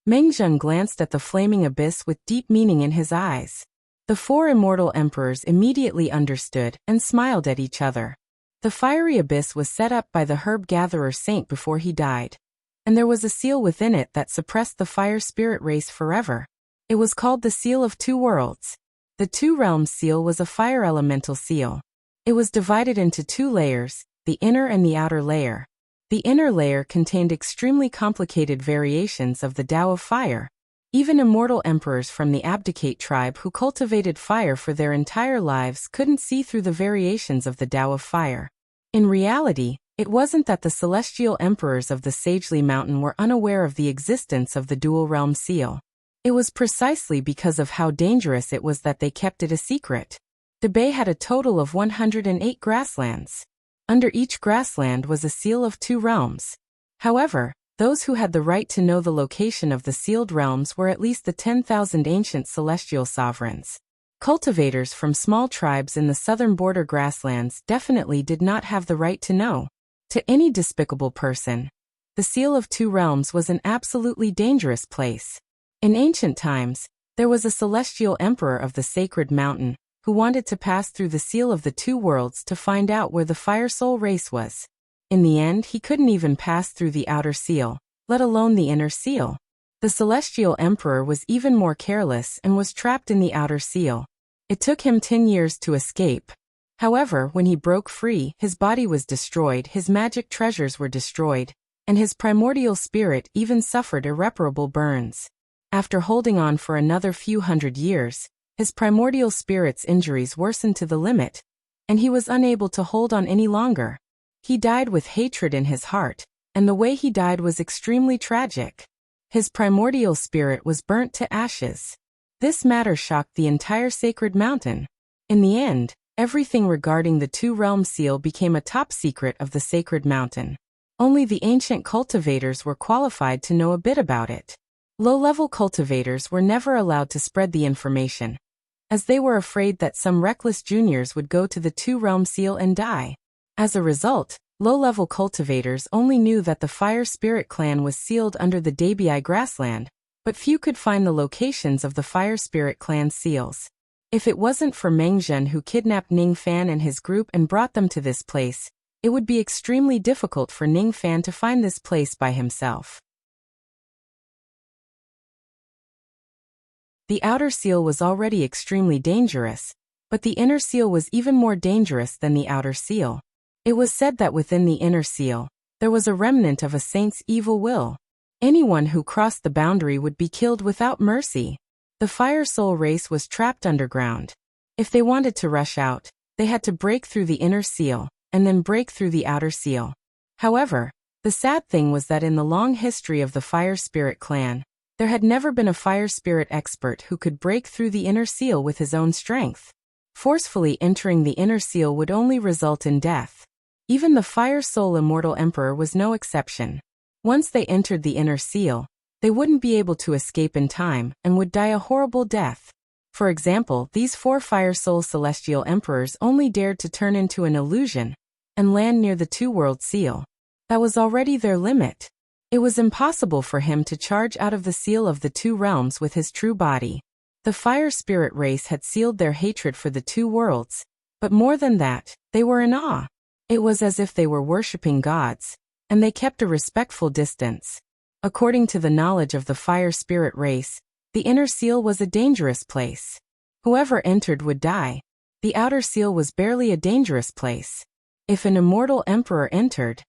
Meng Zhen glanced at the flaming abyss with deep meaning in his eyes. The 4 immortal emperors immediately understood and smiled at each other. The fiery abyss was set up by the herb gatherer saint before he died, and there was a seal within it that suppressed the fire spirit race forever. It was called the Seal of 2 Worlds. The 2 Realms seal was a fire elemental seal. It was divided into 2 layers, the inner and the outer layer. The inner layer contained extremely complicated variations of the Tao of Fire. Even immortal emperors from the Abdicate tribe who cultivated fire for their entire lives couldn't see through the variations of the Tao of Fire. In reality, it wasn't that the celestial emperors of the Sagely Mountain were unaware of the existence of the Dual Realm Seal. It was precisely because of how dangerous it was that they kept it a secret. The bay had a total of 108 grasslands. Under each grassland was a seal of 2 realms. However, those who had the right to know the location of the sealed realms were at least the 10,000 ancient celestial sovereigns. Cultivators from small tribes in the southern border grasslands definitely did not have the right to know. To any despicable person, the Seal of 2 Realms was an absolutely dangerous place. In ancient times, there was a celestial emperor of the sacred mountain who wanted to pass through the Seal of the 2 Worlds to find out where the Fire Soul race was. In the end, he couldn't even pass through the outer seal, let alone the inner seal. The celestial emperor was even more careless and was trapped in the outer seal. It took him 10 years to escape. However, when he broke free, his body was destroyed, his magic treasures were destroyed, and his primordial spirit even suffered irreparable burns. After holding on for another few hundred years, his primordial spirit's injuries worsened to the limit, and he was unable to hold on any longer. He died with hatred in his heart, and the way he died was extremely tragic. His primordial spirit was burnt to ashes. This matter shocked the entire sacred mountain. In the end, everything regarding the 2 Realm Seal became a top secret of the sacred mountain. Only the ancient cultivators were qualified to know a bit about it. Low-level cultivators were never allowed to spread the information, as they were afraid that some reckless juniors would go to the 2 Realm Seal and die. As a result, low-level cultivators only knew that the Fire Spirit clan was sealed under the Dabii grassland, but few could find the locations of the Fire Spirit clan seals. If it wasn't for Meng Zhen who kidnapped Ning Fan and his group and brought them to this place, it would be extremely difficult for Ning Fan to find this place by himself. The outer seal was already extremely dangerous, but the inner seal was even more dangerous than the outer seal. It was said that within the inner seal, there was a remnant of a saint's evil will. Anyone who crossed the boundary would be killed without mercy. The Fire Soul race was trapped underground. If they wanted to rush out, they had to break through the inner seal, and then break through the outer seal. However, the sad thing was that in the long history of the Fire Spirit clan, there had never been a Fire Spirit expert who could break through the inner seal with his own strength. Forcefully entering the inner seal would only result in death. Even the Fire Soul Immortal Emperor was no exception. Once they entered the inner seal, they wouldn't be able to escape in time and would die a horrible death. For example, these 4 Fire Soul Celestial Emperors only dared to turn into an illusion, and land near the two-world seal. That was already their limit. It was impossible for him to charge out of the seal of the two realms with his true body. The fire spirit race had sealed their hatred for the two worlds, but more than that, they were in awe. It was as if they were worshipping gods, and they kept a respectful distance. According to the knowledge of the fire spirit race, the inner seal was a dangerous place. Whoever entered would die. The outer seal was barely a dangerous place. If an immortal emperor entered,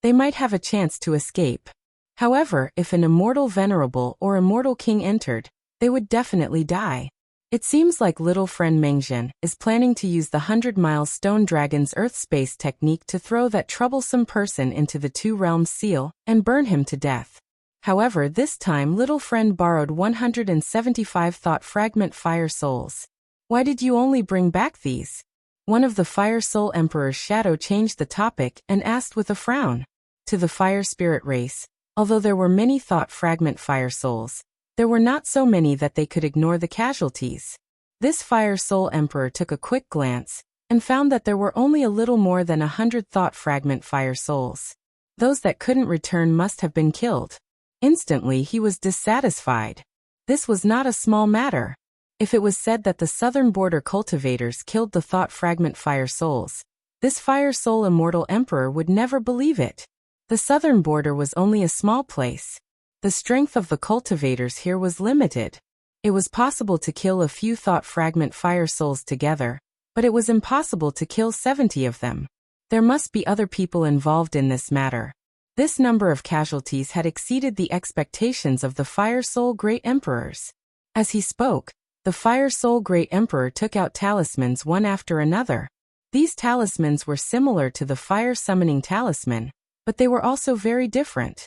they might have a chance to escape. However, if an immortal venerable or immortal king entered, they would definitely die. It seems like little friend Mengzhen is planning to use the 100-mile stone dragon's earth space technique to throw that troublesome person into the two realms seal and burn him to death. However, this time little friend borrowed 175 thought fragment fire souls. Why did you only bring back these? One of the fire soul emperor's shadow changed the topic and asked with a frown. To the fire spirit race, although there were many thought fragment fire souls, there were not so many that they could ignore the casualties. This fire soul emperor took a quick glance and found that there were only a little more than 100 thought fragment fire souls. Those that couldn't return must have been killed. Instantly he was dissatisfied. This was not a small matter. If it was said that the southern border cultivators killed the thought fragment fire souls, this fire soul immortal emperor would never believe it. The southern border was only a small place. The strength of the cultivators here was limited. It was possible to kill a few thought fragment fire souls together, but it was impossible to kill 70 of them. There must be other people involved in this matter. This number of casualties had exceeded the expectations of the Fire Soul Great Emperors. As he spoke, the Fire Soul Great Emperor took out talismans one after another. These talismans were similar to the Fire Summoning Talisman, but they were also very different.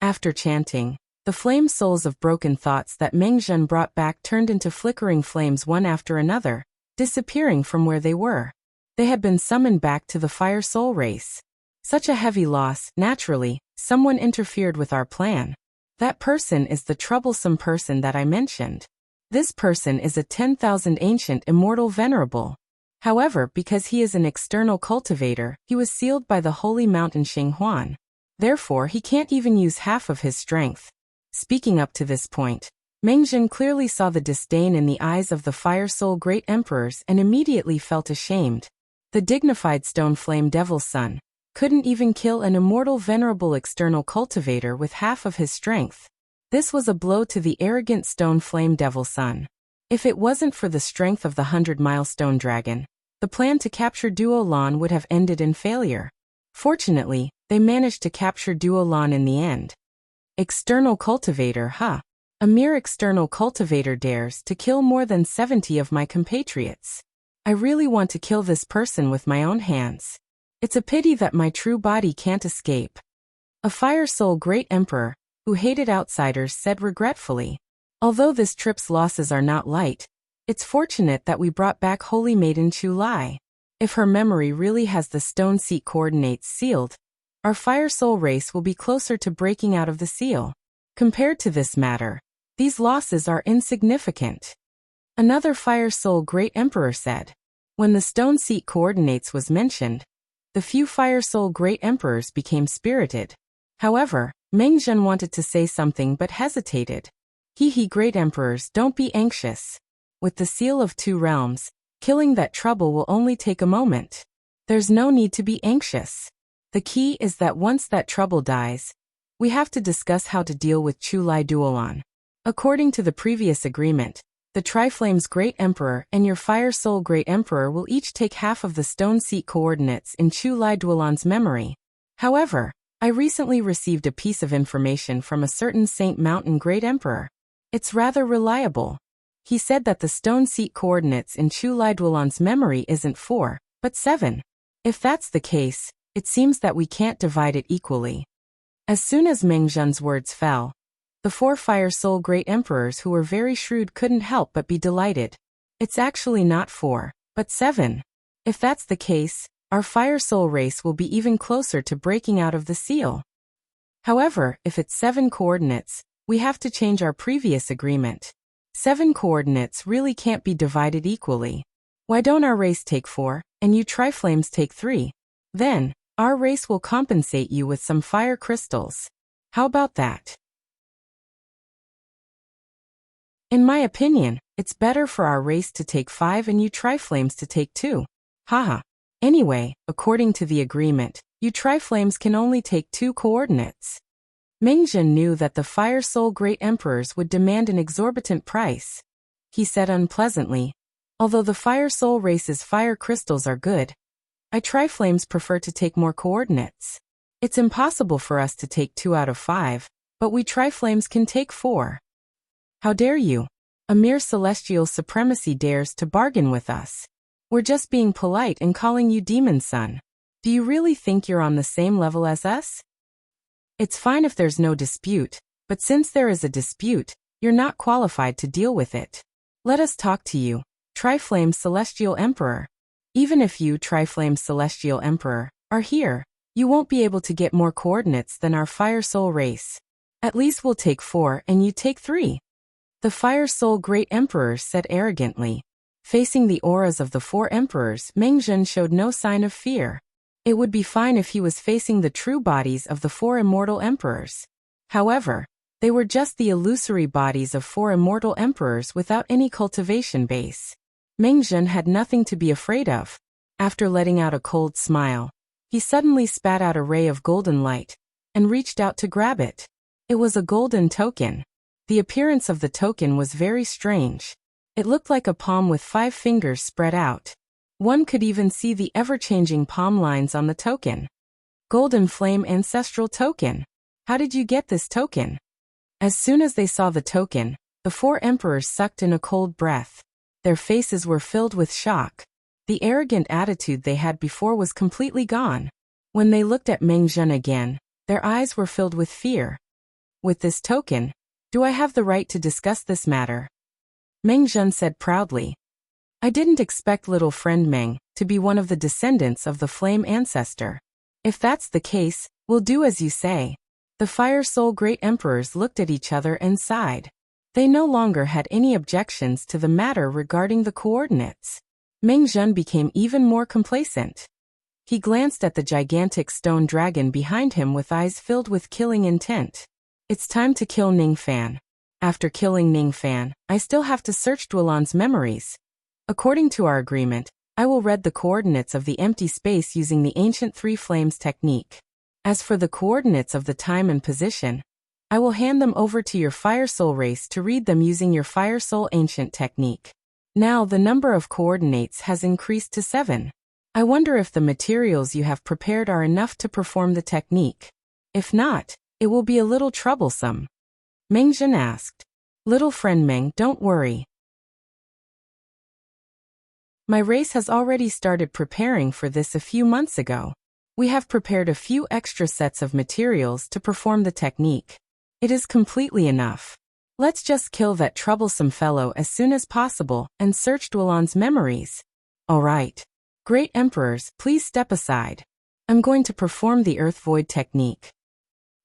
After chanting, the flame souls of broken thoughts that Mengzhen brought back turned into flickering flames one after another, disappearing from where they were. They had been summoned back to the fire soul race. Such a heavy loss, naturally, someone interfered with our plan. That person is the troublesome person that I mentioned. This person is a 10,000 ancient immortal venerable. However, because he is an external cultivator, he was sealed by the holy mountain Xinghuan. Therefore, he can't even use half of his strength. Speaking up to this point, Mengzhen clearly saw the disdain in the eyes of the Fire Soul Great Emperors and immediately felt ashamed. The dignified Stone Flame Devil's son couldn't even kill an immortal venerable external cultivator with half of his strength. This was a blow to the arrogant Stone Flame Devil's son. If it wasn't for the strength of the 100-mile stone dragon, the plan to capture Duo Lan would have ended in failure. Fortunately, they managed to capture Duo Lan in the end. External cultivator, huh? A mere external cultivator dares to kill more than 70 of my compatriots. I really want to kill this person with my own hands. It's a pity that my true body can't escape. A Fire Soul Great Emperor, who hated outsiders, said regretfully. Although this trip's losses are not light, it's fortunate that we brought back Holy Maiden Chu Lai. If her memory really has the stone seat coordinates sealed, our Fire Soul race will be closer to breaking out of the seal. Compared to this matter, these losses are insignificant. Another Fire Soul Great Emperor said. When the stone seat coordinates was mentioned, the few Fire Soul Great Emperors became spirited. However, Mengzhen wanted to say something but hesitated. Great Emperors, don't be anxious. With the seal of two realms, killing that trouble will only take a moment. There's no need to be anxious. The key is that once that trouble dies, we have to discuss how to deal with Chu Lai Duolan. According to the previous agreement, the Triflame's Great Emperor and your Fire Soul Great Emperor will each take half of the stone seat coordinates in Chu Lai Duolan's memory. However, I recently received a piece of information from a certain Saint Mountain Great Emperor. It's rather reliable. He said that the stone seat coordinates in Chu Lai Duolan's memory isn't 4, but 7. If that's the case, it seems that we can't divide it equally. As soon as Mengzhen's words fell, the 4 Fire Soul Great Emperors who were very shrewd couldn't help but be delighted. It's actually not 4, but 7. If that's the case, our Fire Soul race will be even closer to breaking out of the seal. However, if it's 7 coordinates, we have to change our previous agreement. 7 coordinates really can't be divided equally. Why don't our race take 4, and you Tri-Flames take 3? Then, our race will compensate you with some fire crystals. How about that? In my opinion, it's better for our race to take 5 and you Tri-Flames to take 2. Haha. Anyway, according to the agreement, you Tri-Flames can only take 2 coordinates. Mengjun knew that the Fire Soul Great Emperors would demand an exorbitant price. He said unpleasantly, although the Fire Soul race's fire crystals are good, I Tri-Flames prefer to take more coordinates. It's impossible for us to take 2 out of 5, but we Tri-Flames can take 4. How dare you? A mere celestial supremacy dares to bargain with us. We're just being polite and calling you Demon Son. Do you really think you're on the same level as us? It's fine if there's no dispute, but since there is a dispute, you're not qualified to deal with it. Let us talk to you, Tri-Flame Celestial Emperor. Even if you, Tri-Flame Celestial Emperor, are here, you won't be able to get more coordinates than our Fire Soul race. At least we'll take 4 and you take 3. The Fire Soul Great Emperor said arrogantly. Facing the auras of the 4 emperors, Mengjun showed no sign of fear. It would be fine if he was facing the true bodies of the 4 immortal emperors. However, they were just the illusory bodies of 4 immortal emperors without any cultivation base. Mengjun had nothing to be afraid of. After letting out a cold smile, he suddenly spat out a ray of golden light and reached out to grab it. It was a golden token. The appearance of the token was very strange. It looked like a palm with 5 fingers spread out. One could even see the ever-changing palm lines on the token. Golden Flame Ancestral Token. How did you get this token? As soon as they saw the token, the 4 emperors sucked in a cold breath. Their faces were filled with shock. The arrogant attitude they had before was completely gone. When they looked at Mengjun again, their eyes were filled with fear. With this token, do I have the right to discuss this matter? Mengjun said proudly. I didn't expect little friend Meng to be one of the descendants of the Flame Ancestor. If that's the case, we'll do as you say. The Fire Soul Great Emperors looked at each other and sighed. They no longer had any objections to the matter regarding the coordinates. Mengjun became even more complacent. He glanced at the gigantic stone dragon behind him with eyes filled with killing intent. It's time to kill Ningfan. After killing Ningfan, I still have to search Duolan's memories. According to our agreement, I will read the coordinates of the empty space using the ancient 3 flames technique. As for the coordinates of the time and position, I will hand them over to your Fire Soul race to read them using your Fire Soul ancient technique. Now the number of coordinates has increased to 7. I wonder if the materials you have prepared are enough to perform the technique. If not, it will be a little troublesome. Mengjun asked. Little friend Meng, don't worry. My race has already started preparing for this a few months ago. We have prepared a few extra sets of materials to perform the technique. It is completely enough. Let's just kill that troublesome fellow as soon as possible and search Duolan's memories. Alright. Great Emperors, please step aside. I'm going to perform the Earth Void technique.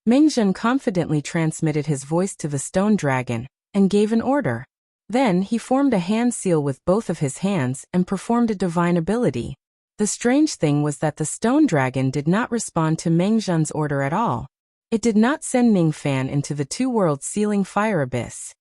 Mengjun confidently transmitted his voice to the stone dragon and gave an order. Then he formed a hand seal with both of his hands and performed a divine ability. The strange thing was that the stone dragon did not respond to Mengjun's order at all. It did not send Ningfan into the 2-world sealing fire abyss.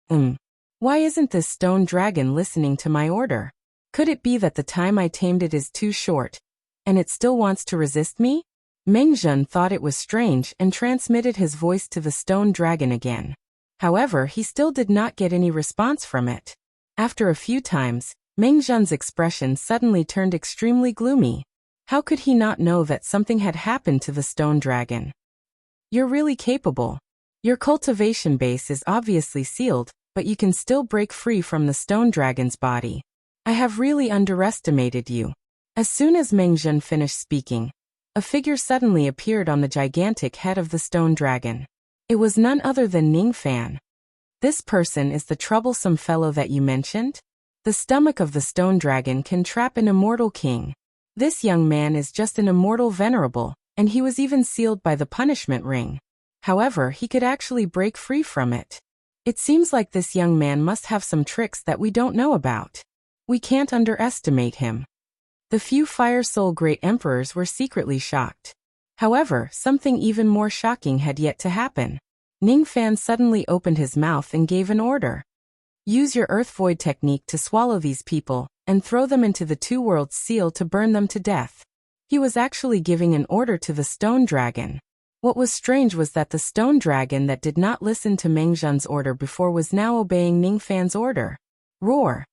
Why isn't this stone dragon listening to my order? Could it be that the time I tamed it is too short, and it still wants to resist me? Mengjun thought it was strange and transmitted his voice to the stone dragon again. However, he still did not get any response from it. After a few times, Mengjun's expression suddenly turned extremely gloomy. How could he not know that something had happened to the stone dragon? You're really capable. Your cultivation base is obviously sealed, but you can still break free from the stone dragon's body. I have really underestimated you. As soon as Mengjun finished speaking, a figure suddenly appeared on the gigantic head of the stone dragon. It was none other than Ningfan. This person is the troublesome fellow that you mentioned? The stomach of the stone dragon can trap an immortal king. This young man is just an immortal venerable, and he was even sealed by the punishment ring. However, he could actually break free from it. It seems like this young man must have some tricks that we don't know about. We can't underestimate him. The few Fire Soul Great Emperors were secretly shocked. However, something even more shocking had yet to happen. Ningfan suddenly opened his mouth and gave an order. Use your Earth Void technique to swallow these people, and throw them into the Two Worlds seal to burn them to death. He was actually giving an order to the Stone Dragon. What was strange was that the Stone Dragon that did not listen to Meng Zhen's order before was now obeying Ningfan's order. Roar!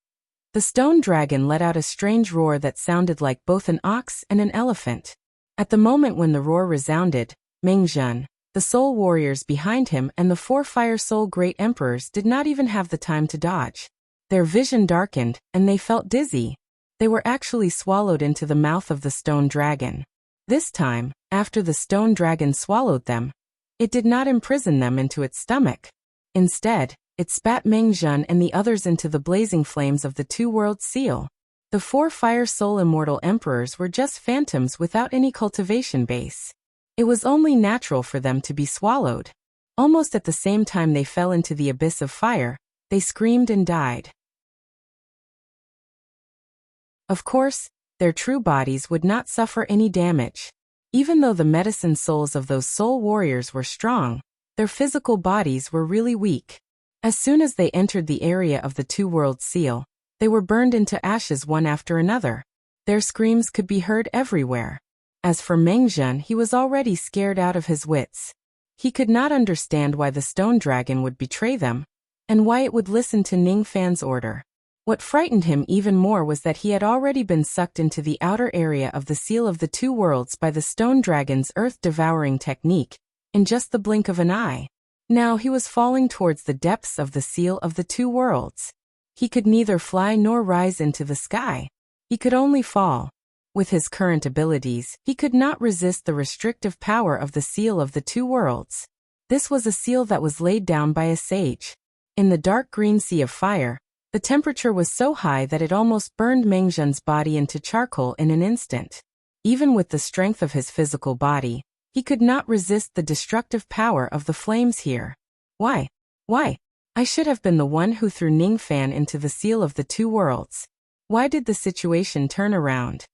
The Stone Dragon let out a strange roar that sounded like both an ox and an elephant. At the moment when the roar resounded, Meng Zhen, the soul warriors behind him and the 4 Fire Soul Great Emperors did not even have the time to dodge. Their vision darkened, and they felt dizzy. They were actually swallowed into the mouth of the Stone Dragon. This time, after the Stone Dragon swallowed them, it did not imprison them into its stomach. Instead, it spat Meng Zhen and the others into the blazing flames of the Two Worlds seal. The 4 Fire Soul Immortal Emperors were just phantoms without any cultivation base. It was only natural for them to be swallowed. Almost at the same time they fell into the abyss of fire, they screamed and died. Of course, their true bodies would not suffer any damage. Even though the medicine souls of those soul warriors were strong, their physical bodies were really weak. As soon as they entered the area of the Two Worlds seal, they were burned into ashes one after another. Their screams could be heard everywhere. As for Meng Zhen, he was already scared out of his wits. He could not understand why the Stone Dragon would betray them, and why it would listen to Ningfan's order. What frightened him even more was that he had already been sucked into the outer area of the Seal of the Two Worlds by the Stone Dragon's earth-devouring technique, in just the blink of an eye. Now he was falling towards the depths of the Seal of the Two Worlds. He could neither fly nor rise into the sky. He could only fall. With his current abilities, he could not resist the restrictive power of the Seal of the Two Worlds. This was a seal that was laid down by a sage. In the dark green sea of fire, the temperature was so high that it almost burned Meng Zhen's body into charcoal in an instant. Even with the strength of his physical body, he could not resist the destructive power of the flames here. Why? I should have been the one who threw Ningfan into the Seal of the Two Worlds. Why did the situation turn around?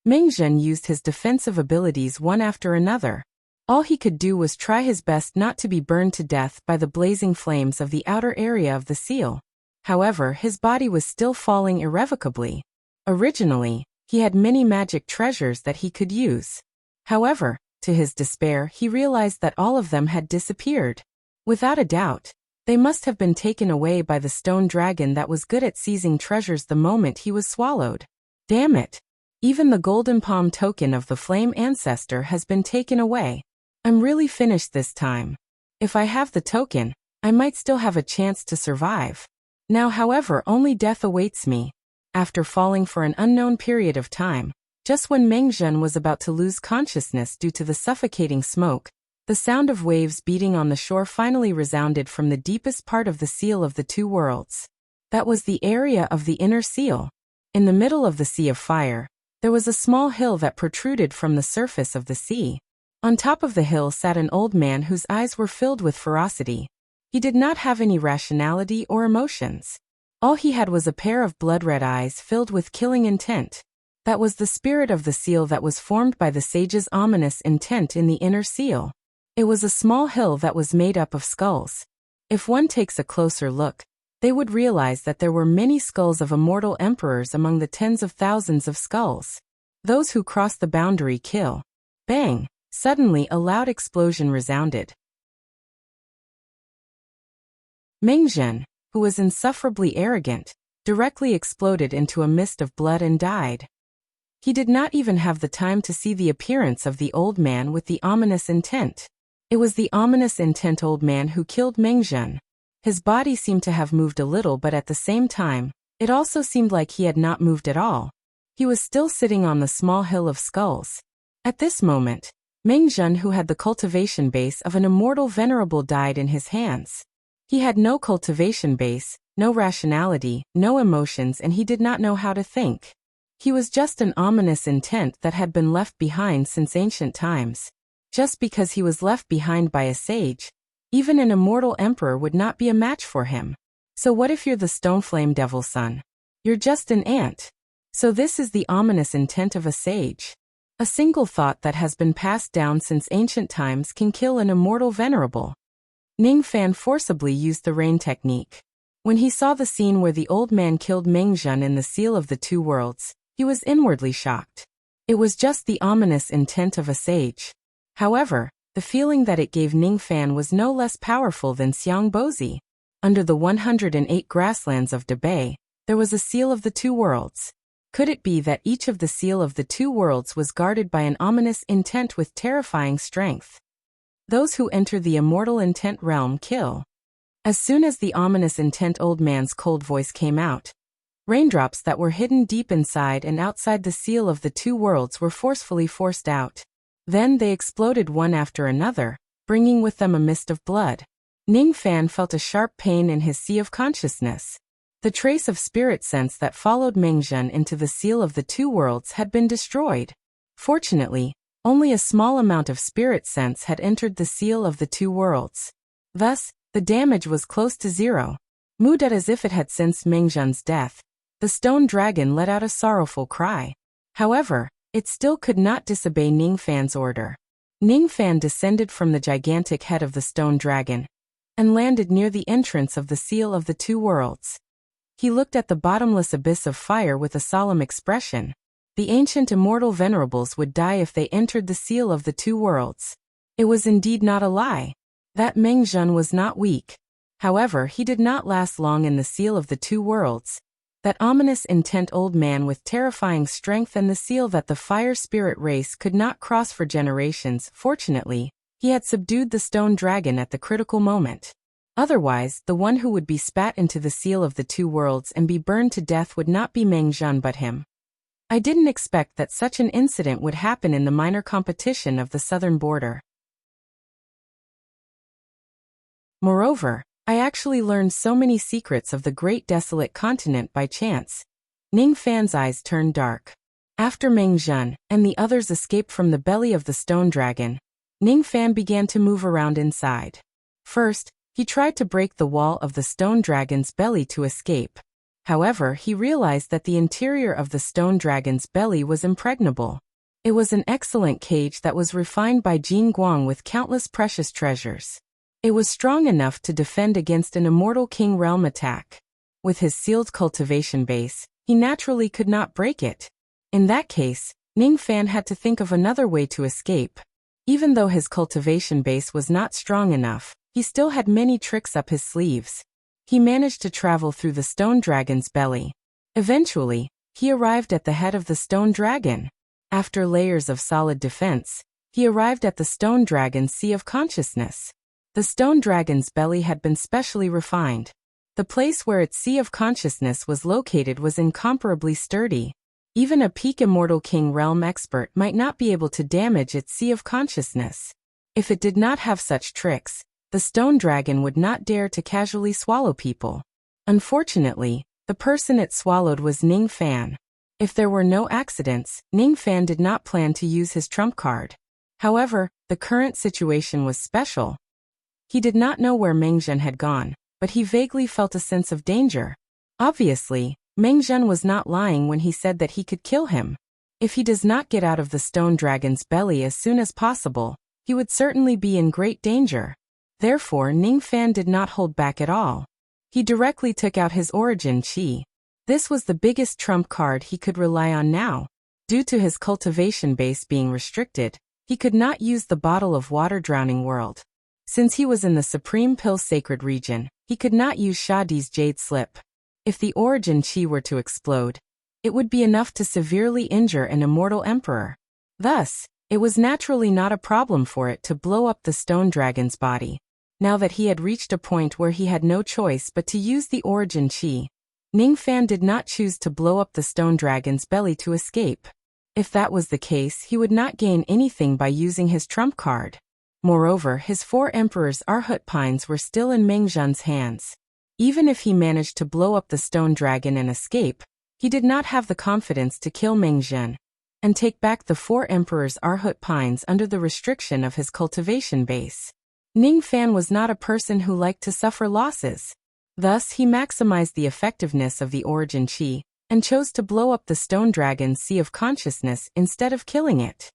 Meng Zhen used his defensive abilities one after another. All he could do was try his best not to be burned to death by the blazing flames of the outer area of the seal. However, his body was still falling irrevocably. Originally, he had many magic treasures that he could use. However, to his despair, he realized that all of them had disappeared. Without a doubt, they must have been taken away by the Stone Dragon that was good at seizing treasures the moment he was swallowed. Damn it! Even the golden palm token of the Flame Ancestor has been taken away. I'm really finished this time. If I have the token, I might still have a chance to survive. Now, however, only death awaits me. After falling for an unknown period of time, just when Meng Zhen was about to lose consciousness due to the suffocating smoke, the sound of waves beating on the shore finally resounded from the deepest part of the Seal of the Two Worlds. That was the area of the inner seal. In the middle of the Sea of Fire, there was a small hill that protruded from the surface of the sea. On top of the hill sat an old man whose eyes were filled with ferocity. He did not have any rationality or emotions. All he had was a pair of blood-red eyes filled with killing intent. That was the spirit of the seal that was formed by the sage's ominous intent in the inner seal. It was a small hill that was made up of skulls. If one takes a closer look, they would realize that there were many skulls of immortal emperors among the tens of thousands of skulls. Those who cross the boundary kill. Bang! Suddenly a loud explosion resounded. Meng Zhen, who was insufferably arrogant, directly exploded into a mist of blood and died. He did not even have the time to see the appearance of the old man with the ominous intent. It was the ominous intent old man who killed Meng Zhen. His body seemed to have moved a little, but at the same time, it also seemed like he had not moved at all. He was still sitting on the small hill of skulls. At this moment, Meng Zhen, who had the cultivation base of an immortal venerable, died in his hands. He had no cultivation base, no rationality, no emotions, and he did not know how to think. He was just an ominous intent that had been left behind since ancient times. Just because he was left behind by a sage, even an immortal emperor would not be a match for him. So what if you're the Stoneflame Devil's son? You're just an ant. So this is the ominous intent of a sage. A single thought that has been passed down since ancient times can kill an immortal venerable. Ning Fan forcibly used the rain technique. When he saw the scene where the old man killed Meng Zhen in the Seal of the Two Worlds, he was inwardly shocked. It was just the ominous intent of a sage. However, the feeling that it gave Ning Fan was no less powerful than Xiang Bozi. Under the 108 grasslands of Debay, there was a Seal of the Two Worlds. Could it be that each of the Seal of the Two Worlds was guarded by an ominous intent with terrifying strength? Those who enter the immortal intent realm kill. As soon as the ominous intent old man's cold voice came out, raindrops that were hidden deep inside and outside the Seal of the Two Worlds were forcefully forced out. Then they exploded one after another, bringing with them a mist of blood. Ning Fan felt a sharp pain in his sea of consciousness. The trace of spirit sense that followed Meng Zhen into the Seal of the Two Worlds had been destroyed. Fortunately, only a small amount of spirit sense had entered the Seal of the Two Worlds. Thus, the damage was close to zero. Moved as if it had sensed Meng Zhen's death, the stone dragon let out a sorrowful cry. However, it still could not disobey Ning Fan's order. Ning Fan descended from the gigantic head of the stone dragon and landed near the entrance of the Seal of the Two Worlds. He looked at the bottomless abyss of fire with a solemn expression. The ancient immortal venerables would die if they entered the Seal of the Two Worlds. It was indeed not a lie. That Meng Zhen was not weak. However, he did not last long in the Seal of the Two Worlds. That ominous intent old man with terrifying strength and the seal that the fire spirit race could not cross for generations. Fortunately, he had subdued the stone dragon at the critical moment. Otherwise, the one who would be spat into the Seal of the Two Worlds and be burned to death would not be Meng Zhen but him. I didn't expect that such an incident would happen in the minor competition of the southern border. Moreover, I actually learned so many secrets of the great desolate continent by chance. Ning Fan's eyes turned dark. After Meng Zhen and the others escaped from the belly of the stone dragon, Ning Fan began to move around inside. First, he tried to break the wall of the stone dragon's belly to escape. However, he realized that the interior of the stone dragon's belly was impregnable. It was an excellent cage that was refined by Jin Guang with countless precious treasures. It was strong enough to defend against an immortal king realm attack. With his sealed cultivation base, he naturally could not break it. In that case, Ning Fan had to think of another way to escape. Even though his cultivation base was not strong enough, he still had many tricks up his sleeves. He managed to travel through the stone dragon's belly. Eventually, he arrived at the head of the stone dragon. After layers of solid defense, he arrived at the stone dragon's sea of consciousness. The stone dragon's belly had been specially refined. The place where its sea of consciousness was located was incomparably sturdy. Even a peak immortal king realm expert might not be able to damage its sea of consciousness. If it did not have such tricks, the stone dragon would not dare to casually swallow people. Unfortunately, the person it swallowed was Ning Fan. If there were no accidents, Ning Fan did not plan to use his trump card. However, the current situation was special. He did not know where Meng Zhen had gone, but he vaguely felt a sense of danger. Obviously, Meng Zhen was not lying when he said that he could kill him. If he does not get out of the stone dragon's belly as soon as possible, he would certainly be in great danger. Therefore, Ning Fan did not hold back at all. He directly took out his origin chi. This was the biggest trump card he could rely on now. Due to his cultivation base being restricted, he could not use the bottle of water drowning world. Since he was in the Supreme Pill Sacred region, he could not use Shadi's Jade Slip. If the origin chi were to explode, it would be enough to severely injure an immortal emperor. Thus, it was naturally not a problem for it to blow up the stone dragon's body. Now that he had reached a point where he had no choice but to use the origin chi, Ning Fan did not choose to blow up the stone dragon's belly to escape. If that was the case, he would not gain anything by using his trump card. Moreover, his 4 Emperor's Arhut Pines were still in Meng Zhen's hands. Even if he managed to blow up the stone dragon and escape, he did not have the confidence to kill Meng Zhen and take back the 4 Emperor's Arhut Pines under the restriction of his cultivation base. Ning Fan was not a person who liked to suffer losses. Thus, he maximized the effectiveness of the origin chi and chose to blow up the stone dragon's sea of consciousness instead of killing it.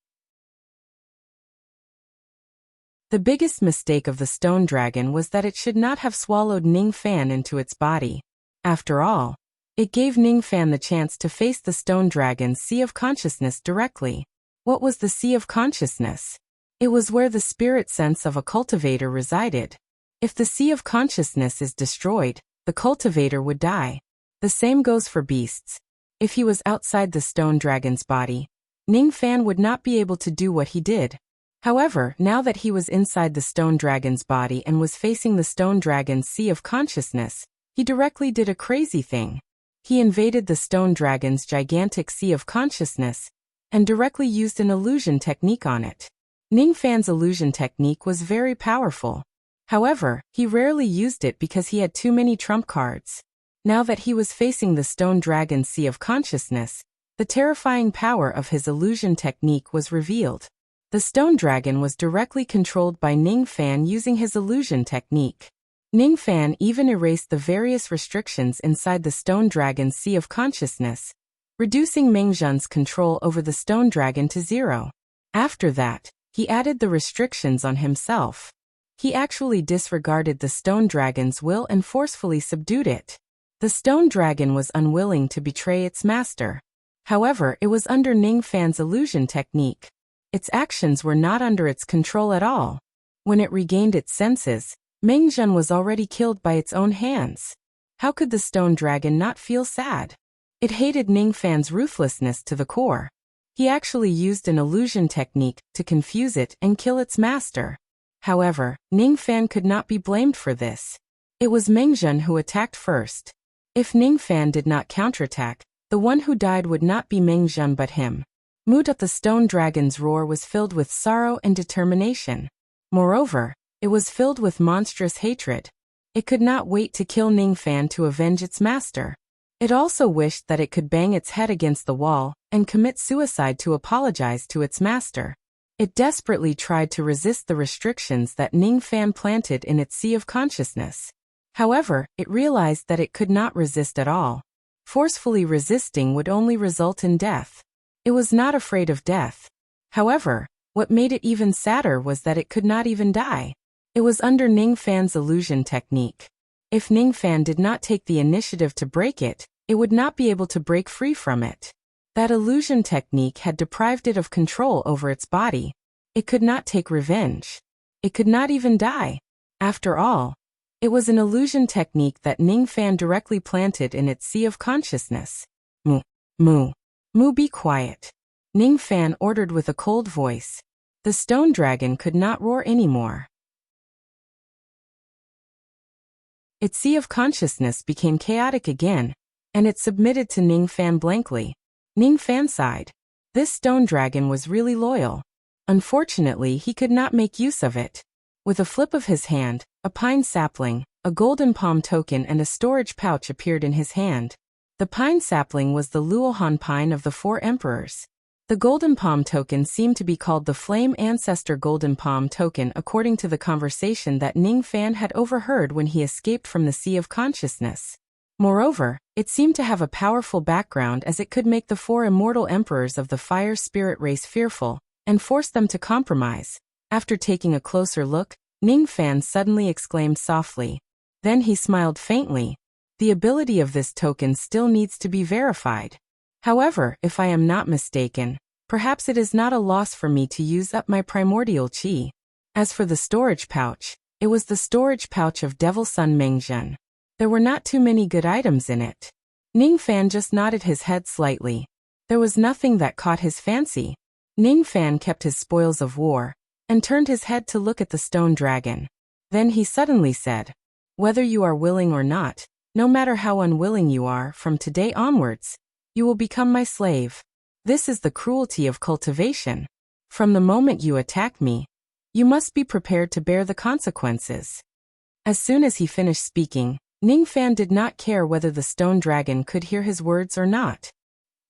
The biggest mistake of the stone dragon was that it should not have swallowed Ning Fan into its body. After all, it gave Ning Fan the chance to face the stone dragon's sea of consciousness directly. What was the sea of consciousness? It was where the spirit sense of a cultivator resided. If the sea of consciousness is destroyed, the cultivator would die. The same goes for beasts. If he was outside the stone dragon's body, Ning Fan would not be able to do what he did. However, now that he was inside the stone dragon's body and was facing the stone dragon's sea of consciousness, he directly did a crazy thing. He invaded the stone dragon's gigantic sea of consciousness and directly used an illusion technique on it. Ning Fan's illusion technique was very powerful. However, he rarely used it because he had too many trump cards. Now that he was facing the stone dragon's sea of consciousness, the terrifying power of his illusion technique was revealed. The stone dragon was directly controlled by Ning Fan using his illusion technique. Ning Fan even erased the various restrictions inside the stone dragon's sea of consciousness, reducing Meng Zhen's control over the stone dragon to 0. After that, he added the restrictions on himself. He actually disregarded the stone dragon's will and forcefully subdued it. The stone dragon was unwilling to betray its master. However, it was under Ning Fan's illusion technique. Its actions were not under its control at all. When it regained its senses, Meng Zhen was already killed by its own hands. How could the stone dragon not feel sad? It hated Ning Fan's ruthlessness to the core. He actually used an illusion technique to confuse it and kill its master. However, Ning Fan could not be blamed for this. It was Meng Zhen who attacked first. If Ning Fan did not counterattack, the one who died would not be Meng Zhen but him. Muda, the stone dragon's roar was filled with sorrow and determination. Moreover, it was filled with monstrous hatred. It could not wait to kill Ning Fan to avenge its master. It also wished that it could bang its head against the wall and commit suicide to apologize to its master. It desperately tried to resist the restrictions that Ning Fan planted in its sea of consciousness. However, it realized that it could not resist at all. Forcefully resisting would only result in death. It was not afraid of death. However, what made it even sadder was that it could not even die. It was under Ning Fan's illusion technique. If Ning Fan did not take the initiative to break it, it would not be able to break free from it. That illusion technique had deprived it of control over its body. It could not take revenge. It could not even die. After all, it was an illusion technique that Ning Fan directly planted in its sea of consciousness. Mu, be quiet. Ning Fan ordered with a cold voice. The stone dragon could not roar anymore. Its sea of consciousness became chaotic again, and it submitted to Ning Fan blankly. Ning Fan sighed. This stone dragon was really loyal. Unfortunately, he could not make use of it. With a flip of his hand, a pine sapling, a golden palm token and a storage pouch appeared in his hand. The pine sapling was the Luohan pine of the 4 emperors. The golden palm token seemed to be called the Flame Ancestor Golden Palm Token according to the conversation that Ning Fan had overheard when he escaped from the Sea of Consciousness. Moreover, it seemed to have a powerful background as it could make the 4 immortal emperors of the fire spirit race fearful, and force them to compromise. After taking a closer look, Ning Fan suddenly exclaimed softly. Then he smiled faintly. The ability of this token still needs to be verified. However, if I am not mistaken, perhaps it is not a loss for me to use up my primordial qi. As for the storage pouch, it was the storage pouch of Devil Son Meng Zhen. There were not too many good items in it. Ning Fan just nodded his head slightly. There was nothing that caught his fancy. Ning Fan kept his spoils of war, and turned his head to look at the stone dragon. Then he suddenly said, "Whether you are willing or not, no matter how unwilling you are, from today onwards, you will become my slave. This is the cruelty of cultivation. From the moment you attack me, you must be prepared to bear the consequences." As soon as he finished speaking, Ning Fan did not care whether the stone dragon could hear his words or not.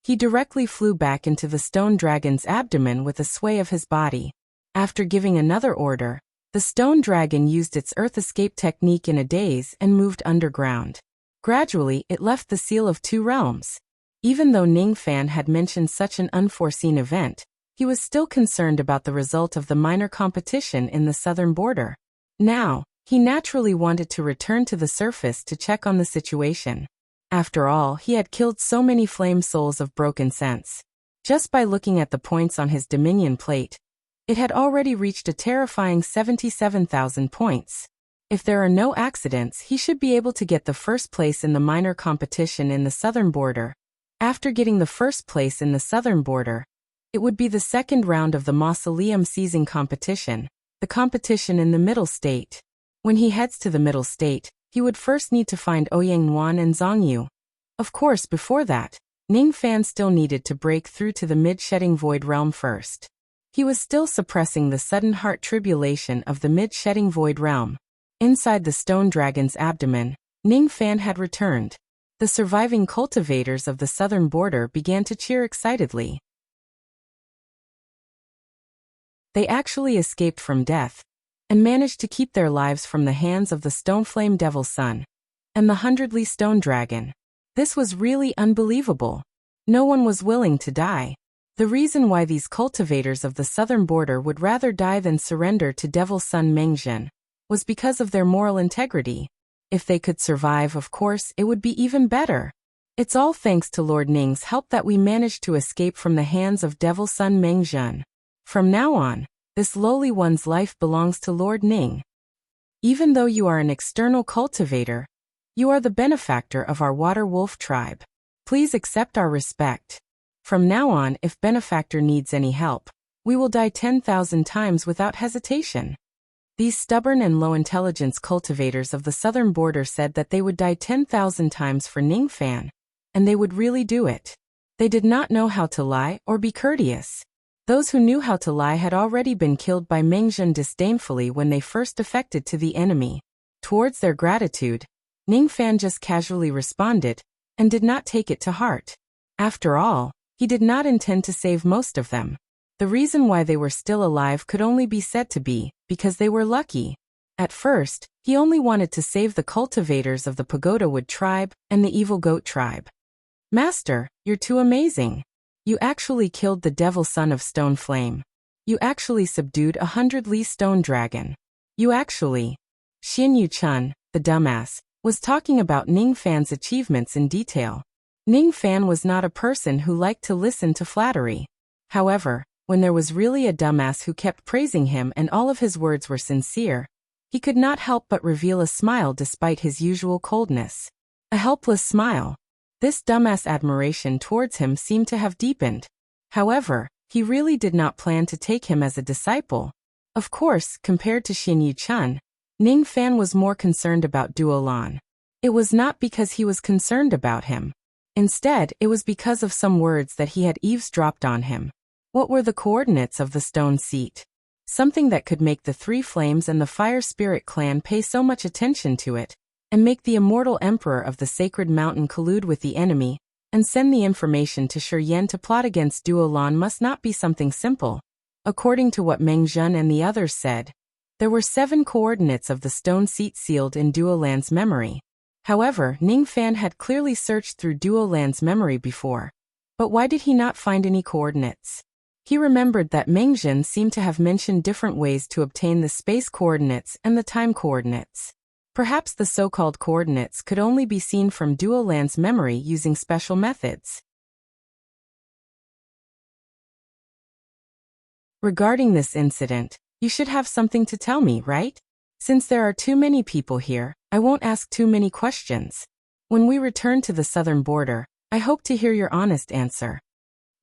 He directly flew back into the stone dragon's abdomen with a sway of his body. After giving another order, the stone dragon used its earth escape technique in a daze and moved underground. Gradually, it left the seal of 2 realms. Even though Ning Fan had mentioned such an unforeseen event, he was still concerned about the result of the minor competition in the southern border. Now, he naturally wanted to return to the surface to check on the situation. After all, he had killed so many flame souls of broken sense. Just by looking at the points on his Dominion plate, it had already reached a terrifying 77,000 points. If there are no accidents, he should be able to get the first place in the minor competition in the southern border. After getting the first place in the southern border, it would be the second round of the mausoleum seizing competition, the competition in the middle state. When he heads to the middle state, he would first need to find Ouyang Nuan and Zhang Yu. Of course, before that, Ning Fan still needed to break through to the mid-shedding void realm first. He was still suppressing the sudden heart tribulation of the mid-shedding void realm. Inside the stone dragon's abdomen, Ning Fan had returned. The surviving cultivators of the southern border began to cheer excitedly. They actually escaped from death and managed to keep their lives from the hands of the Stoneflame Devil Sun and the Hundredly Stone Dragon. This was really unbelievable. No one was willing to die. The reason why these cultivators of the southern border would rather die than surrender to Devil Sun Mengzhen was because of their moral integrity. If they could survive, of course, it would be even better. It's all thanks to Lord Ning's help that we managed to escape from the hands of Devil Sun Mengzhen. From now on, this lowly one's life belongs to Lord Ning. Even though you are an external cultivator, you are the benefactor of our Water Wolf tribe. Please accept our respect. From now on, if benefactor needs any help, we will die 10,000 times without hesitation. These stubborn and low-intelligence cultivators of the southern border said that they would die 10,000 times for Ning Fan, and they would really do it. They did not know how to lie or be courteous. Those who knew how to lie had already been killed by Mengzhen disdainfully when they first defected to the enemy. Towards their gratitude, Ning Fan just casually responded, and did not take it to heart. After all, he did not intend to save most of them. The reason why they were still alive could only be said to be because they were lucky. At first, he only wanted to save the cultivators of the Pagoda Wood tribe and the Evil Goat tribe. Master, you're too amazing. You actually killed the Devil Son of Stone Flame. You actually subdued a Hundredly Stone Dragon. You actually... Xin Yuchun, the dumbass, was talking about Ning Fan's achievements in detail. Ning Fan was not a person who liked to listen to flattery. However, when there was really a dumbass who kept praising him and all of his words were sincere, he could not help but reveal a smile despite his usual coldness. A helpless smile. This dumbass admiration towards him seemed to have deepened. However, he really did not plan to take him as a disciple. Of course, compared to Xin Yuchun, Ning Fan was more concerned about Duo Lan. It was not because he was concerned about him. Instead, it was because of some words that he had eavesdropped on him. What were the coordinates of the stone seat? Something that could make the Three Flames and the Fire Spirit clan pay so much attention to it, and make the immortal emperor of the Sacred Mountain collude with the enemy, and send the information to Shi Yan to plot against Duo Lan must not be something simple. According to what Mengzhen and the others said, there were 7 coordinates of the stone seat sealed in Duo Lan's memory. However, Ning Fan had clearly searched through Duo Lan's memory before. But why did he not find any coordinates? He remembered that Mengzhen seemed to have mentioned different ways to obtain the space coordinates and the time coordinates. Perhaps the so-called coordinates could only be seen from Duo Lan's memory using special methods. Regarding this incident, you should have something to tell me, right? Since there are too many people here, I won't ask too many questions. When we return to the southern border, I hope to hear your honest answer.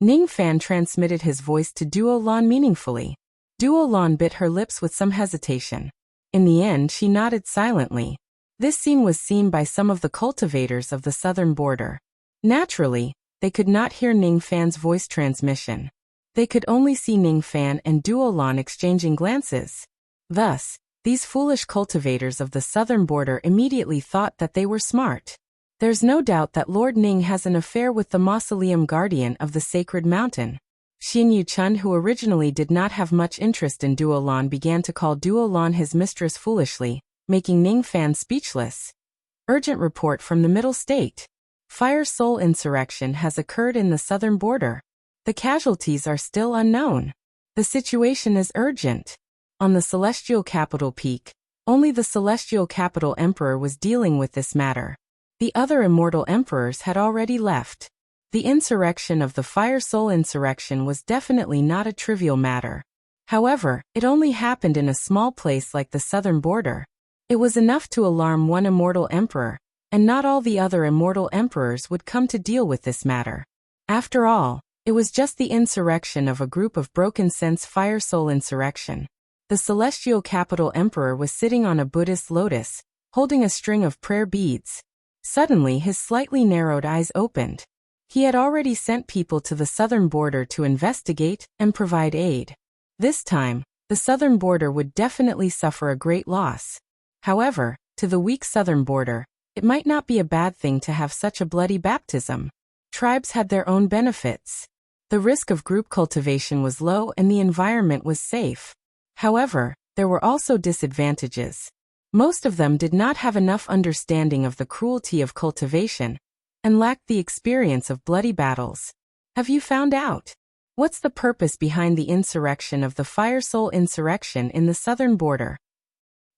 Ning Fan transmitted his voice to Duo Lan meaningfully. Duo Lan bit her lips with some hesitation. In the end, she nodded silently. This scene was seen by some of the cultivators of the southern border. Naturally, they could not hear Ning Fan's voice transmission. They could only see Ning Fan and Duo Lan exchanging glances. Thus, these foolish cultivators of the southern border immediately thought that they were smart. There's no doubt that Lord Ning has an affair with the mausoleum guardian of the Sacred Mountain. Xin Yuchun, who originally did not have much interest in Duo Lan, began to call Duo Lan his mistress foolishly, making Ning Fan speechless. Urgent report from the middle state. Fire Soul insurrection has occurred in the southern border. The casualties are still unknown. The situation is urgent. On the celestial capital peak, only the celestial capital emperor was dealing with this matter. The other immortal emperors had already left. The insurrection of the Fire Soul insurrection was definitely not a trivial matter. However, it only happened in a small place like the southern border. It was enough to alarm one immortal emperor, and not all the other immortal emperors would come to deal with this matter. After all, it was just the insurrection of a group of broken sense Fire Soul insurrection. The celestial capital emperor was sitting on a Buddhist lotus, holding a string of prayer beads. Suddenly his slightly narrowed eyes opened. He had already sent people to the southern border to investigate and provide aid. This time, the southern border would definitely suffer a great loss. However, to the weak southern border, it might not be a bad thing to have such a bloody baptism. Tribes had their own benefits. The risk of group cultivation was low and the environment was safe. However, there were also disadvantages. Most of them did not have enough understanding of the cruelty of cultivation and lacked the experience of bloody battles. Have you found out? What's the purpose behind the insurrection of the Fire Soul insurrection in the southern border?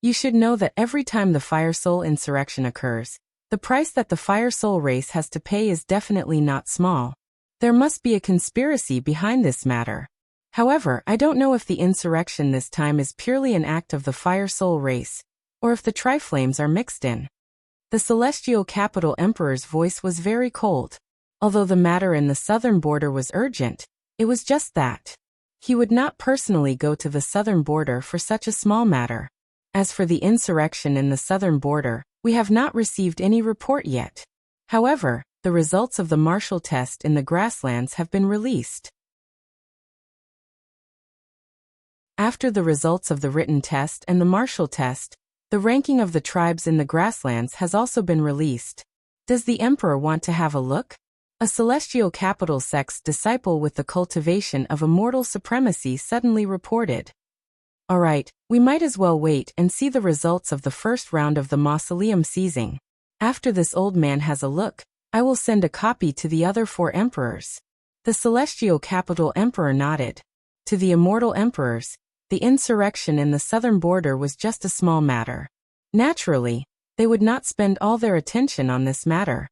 You should know that every time the Fire Soul insurrection occurs, the price that the Fire Soul race has to pay is definitely not small. There must be a conspiracy behind this matter. However, I don't know if the insurrection this time is purely an act of the Fire Soul race, or if the Triflames are mixed in. The celestial capital emperor's voice was very cold. Although the matter in the southern border was urgent, it was just that. He would not personally go to the southern border for such a small matter. As for the insurrection in the southern border, we have not received any report yet. However, the results of the martial test in the grasslands have been released. After the results of the written test and the martial test, the ranking of the tribes in the grasslands has also been released. Does the emperor want to have a look? A celestial capital sect's disciple with the cultivation of immortal supremacy suddenly reported. Alright, we might as well wait and see the results of the first round of the mausoleum seizing. After this old man has a look, I will send a copy to the other 4 emperors. The celestial capital emperor nodded. To the immortal emperors, the insurrection in the southern border was just a small matter. Naturally, they would not spend all their attention on this matter.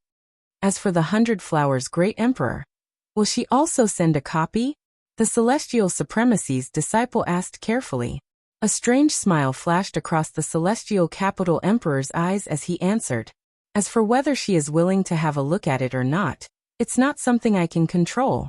As for the 100 Flowers Great Emperor, will she also send a copy? The celestial supremacy's disciple asked carefully. A strange smile flashed across the celestial capital emperor's eyes as he answered. As for whether she is willing to have a look at it or not, it's not something I can control.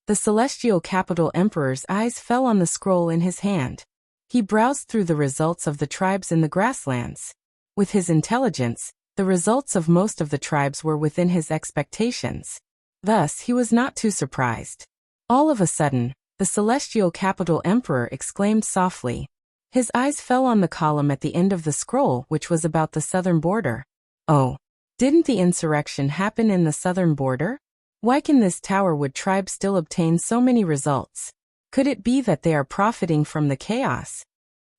The celestial capital emperor's eyes fell on the scroll in his hand. He browsed through the results of the tribes in the grasslands. With his intelligence, the results of most of the tribes were within his expectations. Thus, he was not too surprised. All of a sudden, the celestial capital emperor exclaimed softly. His eyes fell on the column at the end of the scroll, which was about the southern border. Oh, didn't the insurrection happen in the southern border? Why can this Towerwood tribe still obtain so many results? Could it be that they are profiting from the chaos?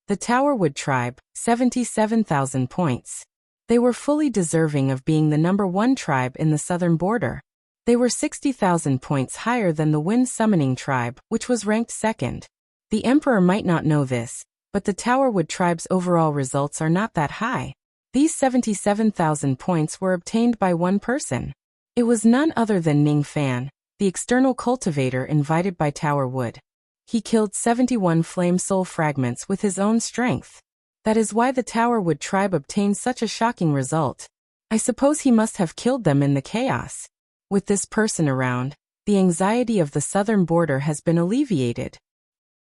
The Towerwood tribe, 77,000 points. They were fully deserving of being the number 1 tribe in the southern border. They were 60,000 points higher than the Wind Summoning tribe, which was ranked 2nd. The emperor might not know this, but the Towerwood tribe's overall results are not that high. These 77,000 points were obtained by one person. It was none other than Ning Fan, the external cultivator invited by Towerwood. He killed 71 flame soul fragments with his own strength. That is why the Towerwood tribe obtained such a shocking result. I suppose he must have killed them in the chaos. With this person around, the anxiety of the southern border has been alleviated.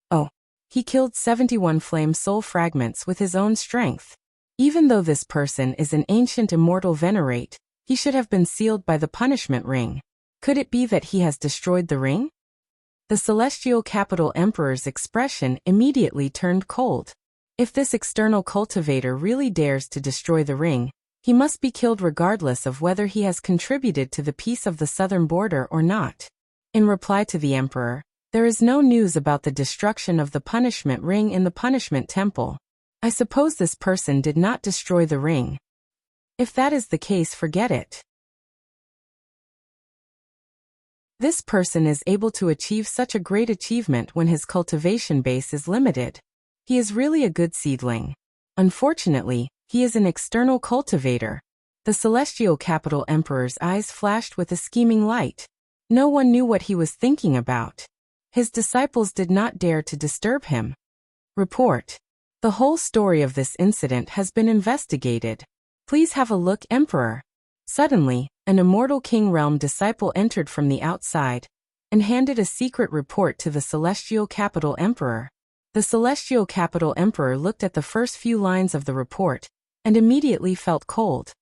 Oh, he killed 71 flame soul fragments with his own strength. Even though this person is an ancient immortal venerate, he should have been sealed by the punishment ring. Could it be that he has destroyed the ring? The celestial capital emperor's expression immediately turned cold. If this external cultivator really dares to destroy the ring, he must be killed regardless of whether he has contributed to the peace of the southern border or not. In reply to the emperor, there is no news about the destruction of the punishment ring in the punishment temple. I suppose this person did not destroy the ring. If that is the case, forget it. This person is able to achieve such a great achievement when his cultivation base is limited. He is really a good seedling. Unfortunately, he is an external cultivator. The celestial capital emperor's eyes flashed with a scheming light. No one knew what he was thinking about. His disciples did not dare to disturb him. Report. The whole story of this incident has been investigated. Please have a look, Emperor. Suddenly, an immortal king realm disciple entered from the outside and handed a secret report to the celestial capital emperor. The celestial capital emperor looked at the first few lines of the report and immediately felt cold.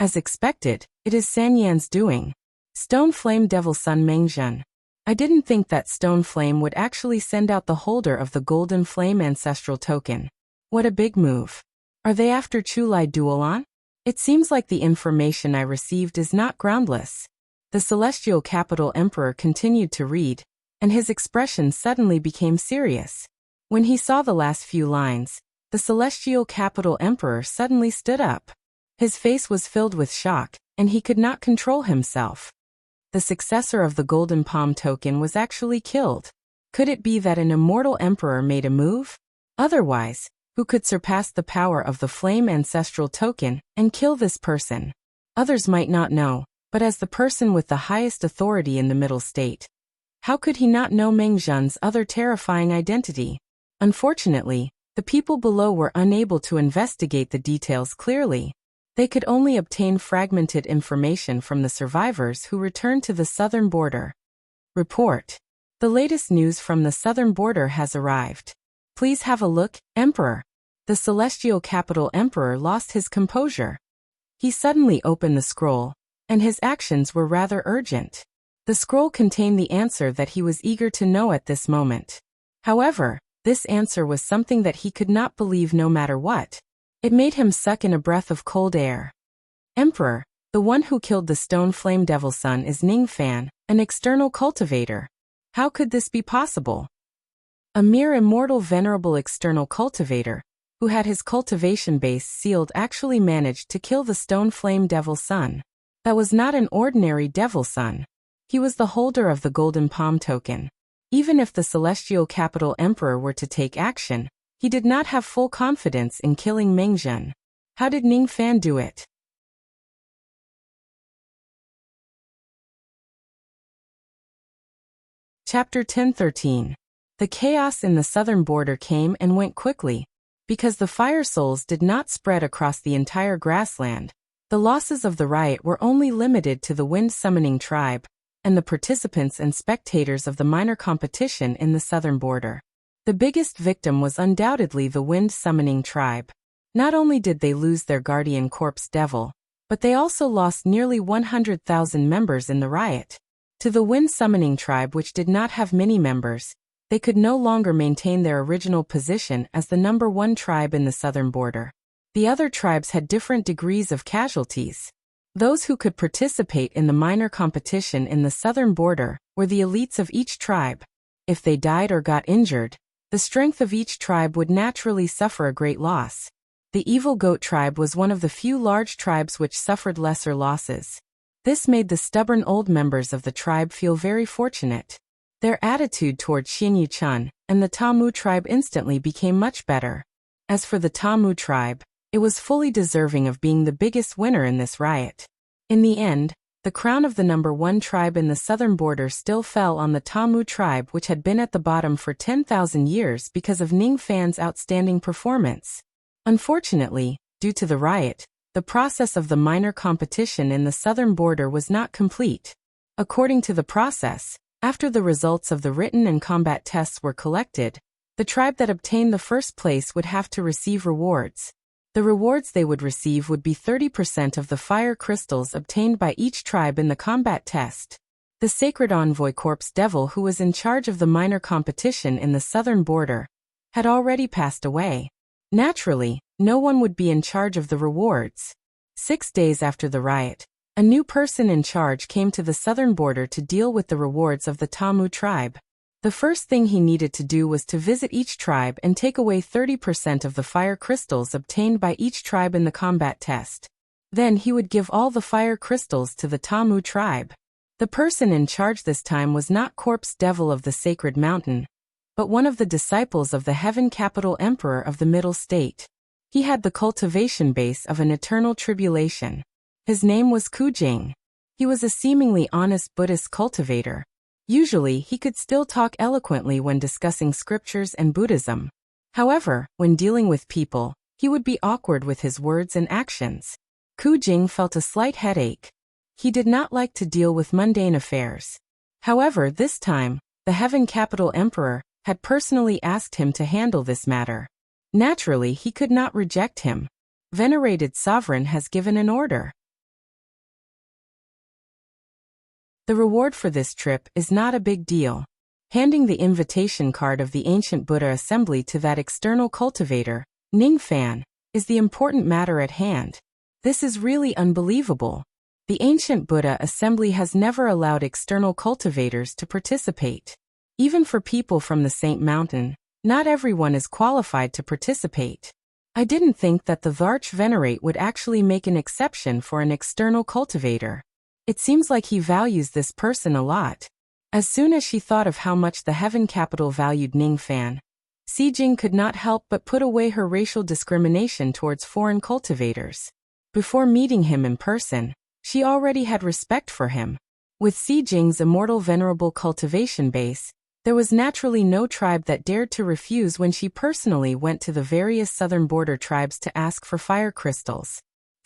As expected, it is San Yan's doing. Stone Flame Devil Son Mengzhen. I didn't think that Stone Flame would actually send out the holder of the Golden Flame Ancestral Token. What a big move. Are they after Chulai Duolan? It seems like the information I received is not groundless. The celestial capital emperor continued to read, and his expression suddenly became serious. When he saw the last few lines, the celestial capital emperor suddenly stood up. His face was filled with shock, and he could not control himself. The successor of the Golden Palm Token was actually killed. Could it be that an immortal emperor made a move? Otherwise, who could surpass the power of the Flame Ancestral Token and kill this person? Others might not know, but as the person with the highest authority in the Middle State, how could he not know Mengzhen's other terrifying identity? Unfortunately, the people below were unable to investigate the details clearly. They could only obtain fragmented information from the survivors who returned to the southern border. Report. The latest news from the southern border has arrived. Please have a look, Emperor. The celestial capital emperor lost his composure. He suddenly opened the scroll, and his actions were rather urgent. The scroll contained the answer that he was eager to know at this moment. However, this answer was something that he could not believe no matter what. It made him suck in a breath of cold air. Emperor, the one who killed the Stone Flame Devil Son is Ning Fan, an external cultivator. How could this be possible? A mere immortal venerable external cultivator, who had his cultivation base sealed, actually managed to kill the Stone Flame Devil Son. That was not an ordinary Devil Son. He was the holder of the Golden Palm Token. Even if the celestial capital emperor were to take action, he did not have full confidence in killing Mengzhen. How did Ning Fan do it? Chapter 10:13. The chaos in the southern border came and went quickly. Because the fire souls did not spread across the entire grassland, the losses of the riot were only limited to the wind summoning tribe and the participants and spectators of the minor competition in the southern border. The biggest victim was undoubtedly the wind summoning tribe. Not only did they lose their guardian corpse devil, but they also lost nearly 100,000 members in the riot. To the wind summoning tribe, which did not have many members, they could no longer maintain their original position as the number one tribe in the southern border. The other tribes had different degrees of casualties. Those who could participate in the minor competition in the southern border were the elites of each tribe. If they died or got injured, the strength of each tribe would naturally suffer a great loss. The Evil Goat tribe was one of the few large tribes which suffered lesser losses. This made the stubborn old members of the tribe feel very fortunate. Their attitude toward Xinyu Chun and the Tamu tribe instantly became much better. As for the Tamu tribe, it was fully deserving of being the biggest winner in this riot. In the end, the crown of the number one tribe in the southern border still fell on the Tamu tribe, which had been at the bottom for 10,000 years because of Ning Fan's outstanding performance. Unfortunately, due to the riot, the process of the minor competition in the southern border was not complete. According to the process, after the results of the written and combat tests were collected, the tribe that obtained the first place would have to receive rewards. The rewards they would receive would be 30% of the fire crystals obtained by each tribe in the combat test. The Sacred Envoy Corpse Devil, who was in charge of the minor competition in the southern border, had already passed away. Naturally, no one would be in charge of the rewards. 6 days after the riot, a new person in charge came to the southern border to deal with the rewards of the Tamu tribe. The first thing he needed to do was to visit each tribe and take away 30% of the fire crystals obtained by each tribe in the combat test. Then he would give all the fire crystals to the Tamu tribe. The person in charge this time was not Corpse Devil of the Sacred Mountain, but one of the disciples of the Heaven Capital Emperor of the Middle State. He had the cultivation base of an eternal tribulation. His name was Kujing. He was a seemingly honest Buddhist cultivator. Usually, he could still talk eloquently when discussing scriptures and Buddhism. However, when dealing with people, he would be awkward with his words and actions. Kujing felt a slight headache. He did not like to deal with mundane affairs. However, this time, the Heaven Capital Emperor had personally asked him to handle this matter. Naturally, he could not reject him. Venerated Sovereign has given an order. The reward for this trip is not a big deal. Handing the invitation card of the Ancient Buddha Assembly to that external cultivator, Ning Fan, is the important matter at hand. This is really unbelievable. The Ancient Buddha Assembly has never allowed external cultivators to participate. Even for people from the Saint Mountain, not everyone is qualified to participate. I didn't think that the Varch Venerate would actually make an exception for an external cultivator. It seems like he values this person a lot. As soon as she thought of how much the Heaven Capital valued Ning Fan, Xijing could not help but put away her racial discrimination towards foreign cultivators. Before meeting him in person, she already had respect for him. With Xijing's immortal venerable cultivation base, there was naturally no tribe that dared to refuse when she personally went to the various southern border tribes to ask for fire crystals.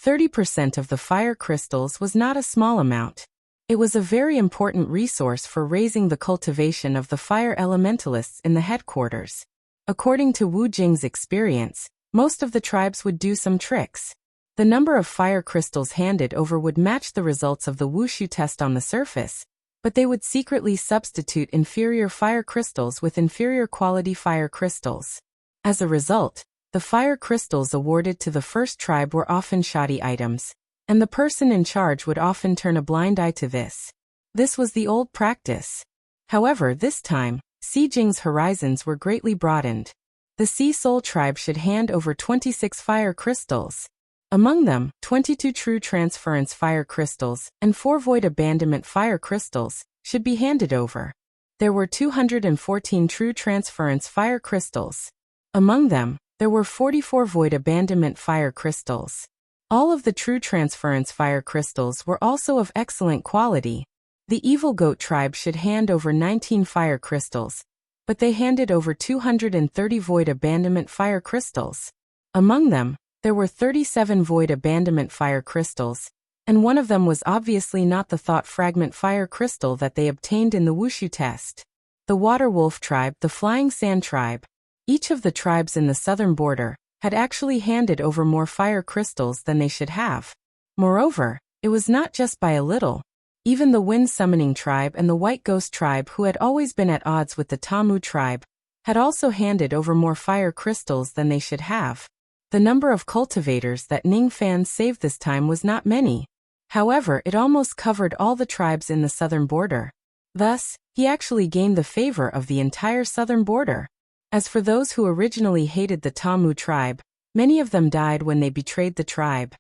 30% of the fire crystals was not a small amount. It was a very important resource for raising the cultivation of the fire elementalists in the headquarters. According to Wu Jing's experience, most of the tribes would do some tricks. The number of fire crystals handed over would match the results of the Wuxia test on the surface, but they would secretly substitute inferior fire crystals with inferior quality fire crystals. As a result, the fire crystals awarded to the first tribe were often shoddy items, and the person in charge would often turn a blind eye to this. This was the old practice. However, this time, Xijing's horizons were greatly broadened. The Sea Soul tribe should hand over 26 fire crystals. Among them, 22 true transference fire crystals and 4 void abandonment fire crystals should be handed over. There were 214 true transference fire crystals. Among them, there were 44 void abandonment fire crystals. All of the true transference fire crystals were also of excellent quality. The Evil Goat tribe should hand over 19 fire crystals, but they handed over 230 void abandonment fire crystals. Among them, there were 37 void abandonment fire crystals, and one of them was obviously not the thought fragment fire crystal that they obtained in the Wuxia test. The Water Wolf tribe, the Flying Sand tribe, each of the tribes in the southern border, had actually handed over more fire crystals than they should have. Moreover, it was not just by a little. Even the Wind Summoning tribe and the White Ghost tribe, who had always been at odds with the Tamu tribe, had also handed over more fire crystals than they should have. The number of cultivators that Ning Fan saved this time was not many. However, it almost covered all the tribes in the southern border. Thus, he actually gained the favor of the entire southern border. As for those who originally hated the Tamu tribe, many of them died when they betrayed the tribe.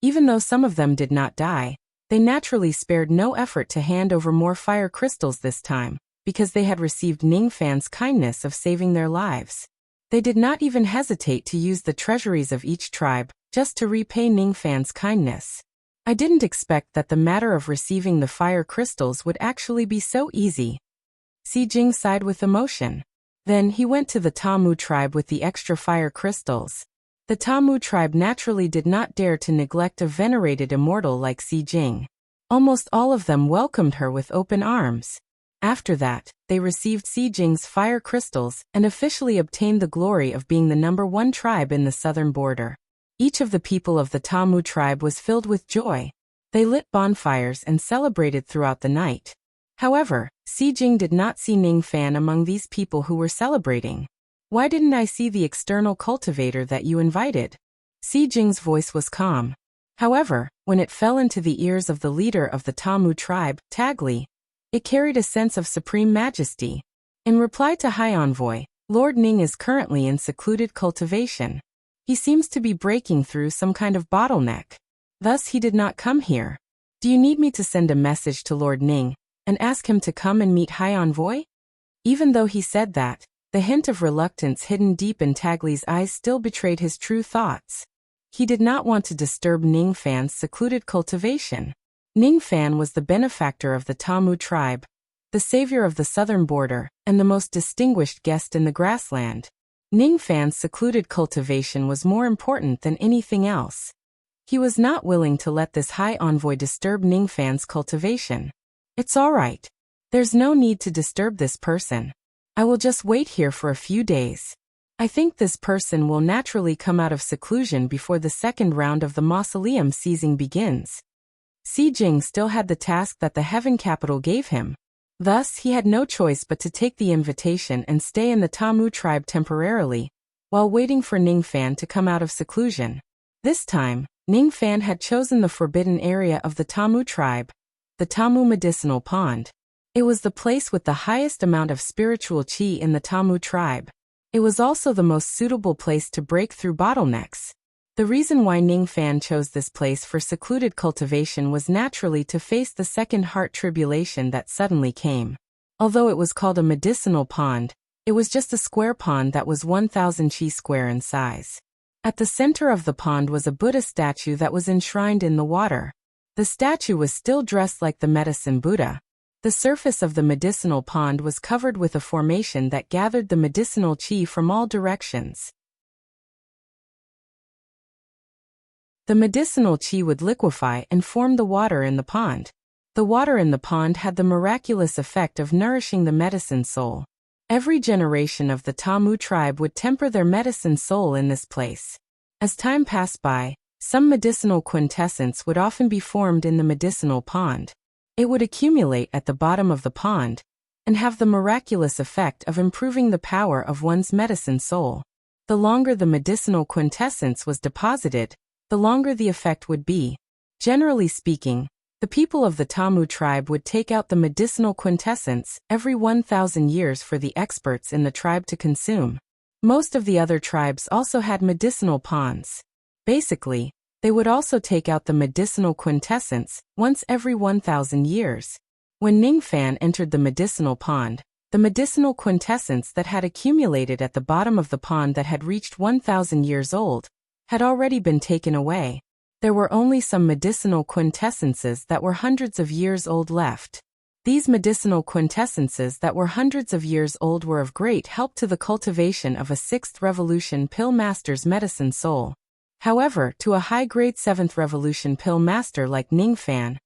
Even though some of them did not die, they naturally spared no effort to hand over more fire crystals this time, because they had received Ning Fan's kindness of saving their lives. They did not even hesitate to use the treasuries of each tribe, just to repay Ning Fan's kindness. I didn't expect that the matter of receiving the fire crystals would actually be so easy. Xijing sighed with emotion. Then he went to the Tamu tribe with the extra fire crystals. The Tamu tribe naturally did not dare to neglect a venerated immortal like Xijing. Almost all of them welcomed her with open arms. After that, they received Xijing's fire crystals and officially obtained the glory of being the #1 tribe in the southern border. Each of the people of the Tamu tribe was filled with joy. They lit bonfires and celebrated throughout the night. However, Xijing did not see Ning Fan among these people who were celebrating. "Why didn't I see the external cultivator that you invited?" Xijing's voice was calm. However, when it fell into the ears of the leader of the Tamu tribe, Tagli, it carried a sense of supreme majesty. In reply to High Envoy, Lord Ning is currently in secluded cultivation. He seems to be breaking through some kind of bottleneck. Thus he did not come here. Do you need me to send a message to Lord Ning and ask him to come and meet High Envoy? Even though he said that, the hint of reluctance hidden deep in Tagli's eyes still betrayed his true thoughts. He did not want to disturb Ningfan's secluded cultivation. Ningfan was the benefactor of the Tamu tribe, the savior of the southern border, and the most distinguished guest in the grassland. Ningfan's secluded cultivation was more important than anything else. He was not willing to let this high envoy disturb Ningfan's cultivation. It's all right. There's no need to disturb this person. I will just wait here for a few days. I think this person will naturally come out of seclusion before the second round of the mausoleum seizing begins. Si Jing still had the task that the Heaven Capital gave him. Thus, he had no choice but to take the invitation and stay in the Tamu tribe temporarily, while waiting for Ningfan to come out of seclusion. This time, Ningfan had chosen the forbidden area of the Tamu tribe, the Tamu medicinal pond. It was the place with the highest amount of spiritual qi in the Tamu tribe. It was also the most suitable place to break through bottlenecks. The reason why Ningfan chose this place for secluded cultivation was naturally to face the second heart tribulation that suddenly came. Although it was called a medicinal pond, it was just a square pond that was 1,000 qi square in size. At the center of the pond was a Buddha statue that was enshrined in the water. The statue was still dressed like the medicine Buddha. The surface of the medicinal pond was covered with a formation that gathered the medicinal qi from all directions. The medicinal qi would liquefy and form the water in the pond. The water in the pond had the miraculous effect of nourishing the medicine soul. Every generation of the Tamu tribe would temper their medicine soul in this place. As time passed by, some medicinal quintessence would often be formed in the medicinal pond. It would accumulate at the bottom of the pond and have the miraculous effect of improving the power of one's medicine soul. The longer the medicinal quintessence was deposited, the longer the effect would be. Generally speaking, the people of the Tamu tribe would take out the medicinal quintessence every 1,000 years for the experts in the tribe to consume. Most of the other tribes also had medicinal ponds. Basically, they would also take out the medicinal quintessence once every 1,000 years. When Ningfan entered the medicinal pond, the medicinal quintessence that had accumulated at the bottom of the pond that had reached 1,000 years old had already been taken away. There were only some medicinal quintessences that were hundreds of years old left. These medicinal quintessences that were hundreds of years old were of great help to the cultivation of a 6th revolution pill master's medicine soul. However, to a high-grade 7th revolution pill master like Ningfan,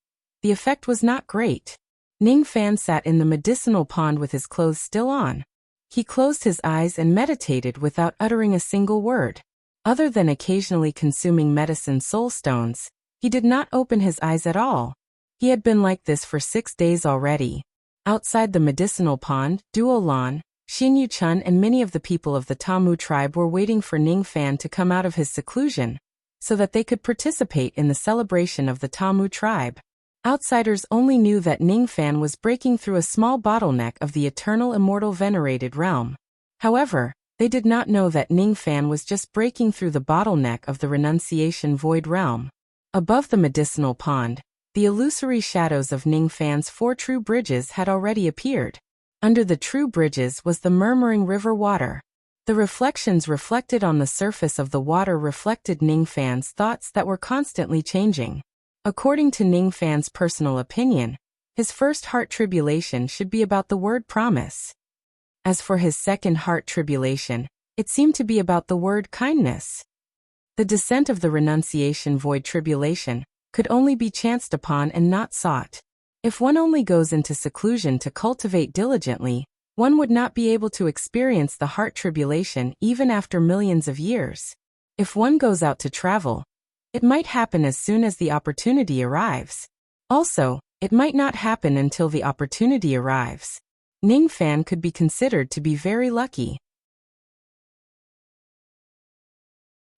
the effect was not great. Ningfan sat in the medicinal pond with his clothes still on. He closed his eyes and meditated without uttering a single word. Other than occasionally consuming medicine soul stones, he did not open his eyes at all. He had been like this for 6 days already. Outside the medicinal pond, Duo Lan, Xin Yuchun and many of the people of the Tamu tribe were waiting for Ningfan to come out of his seclusion, so that they could participate in the celebration of the Tamu tribe. Outsiders only knew that Ningfan was breaking through a small bottleneck of the eternal immortal venerated realm. However, they did not know that Ningfan was just breaking through the bottleneck of the renunciation void realm. Above the medicinal pond, the illusory shadows of Ningfan's 4 true bridges had already appeared. Under the true bridges was the murmuring river water. The reflections reflected on the surface of the water reflected Ningfan's thoughts that were constantly changing. According to Ningfan's personal opinion, his first heart tribulation should be about the word promise. As for his second heart tribulation, it seemed to be about the word kindness. The descent of the renunciation void tribulation could only be chanced upon and not sought. If one only goes into seclusion to cultivate diligently, one would not be able to experience the heart tribulation even after millions of years. If one goes out to travel, it might happen as soon as the opportunity arrives. Also, it might not happen until the opportunity arrives. Ningfan could be considered to be very lucky.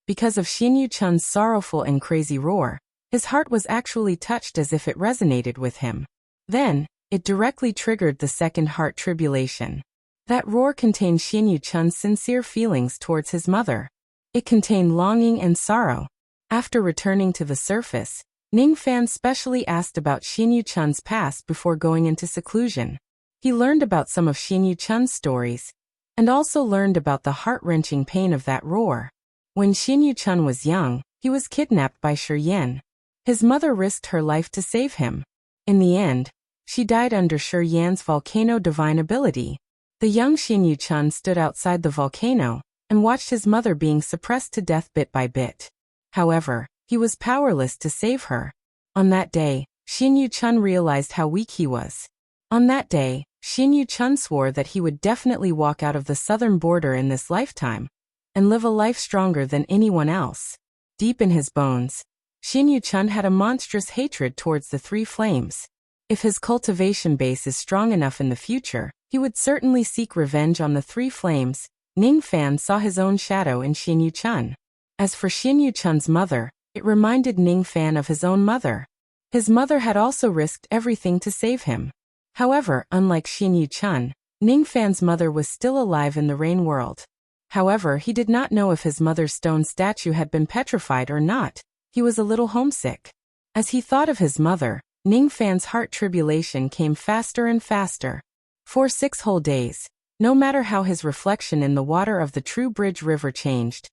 Because of Xin Yuchun's sorrowful and crazy roar, his heart was actually touched as if it resonated with him. Then, it directly triggered the second heart tribulation. That roar contained Xin Yuchun's sincere feelings towards his mother. It contained longing and sorrow. After returning to the surface, Ning Fan specially asked about Xin Yuchun's past before going into seclusion. He learned about some of Xin Yuchun's stories, and also learned about the heart-wrenching pain of that roar. When Xin Yuchun was young, he was kidnapped by Shi Yan. His mother risked her life to save him. In the end, she died under Shi Yan's volcano divine ability. The young Xin Yuchun stood outside the volcano and watched his mother being suppressed to death bit by bit. However, he was powerless to save her. On that day, Xin Yuchun realized how weak he was. On that day, Xin Yuchun swore that he would definitely walk out of the southern border in this lifetime and live a life stronger than anyone else. Deep in his bones, Xin Yuchun had a monstrous hatred towards the three flames. If his cultivation base is strong enough in the future, he would certainly seek revenge on the three flames. Ning Fan saw his own shadow in Xin Yuchun. As for Xin Yuchun's mother, it reminded Ning Fan of his own mother. His mother had also risked everything to save him. However, unlike Xin Yuchun, Ning Fan's mother was still alive in the rain world. However, he did not know if his mother's stone statue had been petrified or not. He was a little homesick. As he thought of his mother, Ning Fan's heart tribulation came faster and faster. For 6 whole days, no matter how his reflection in the water of the True Bridge River changed,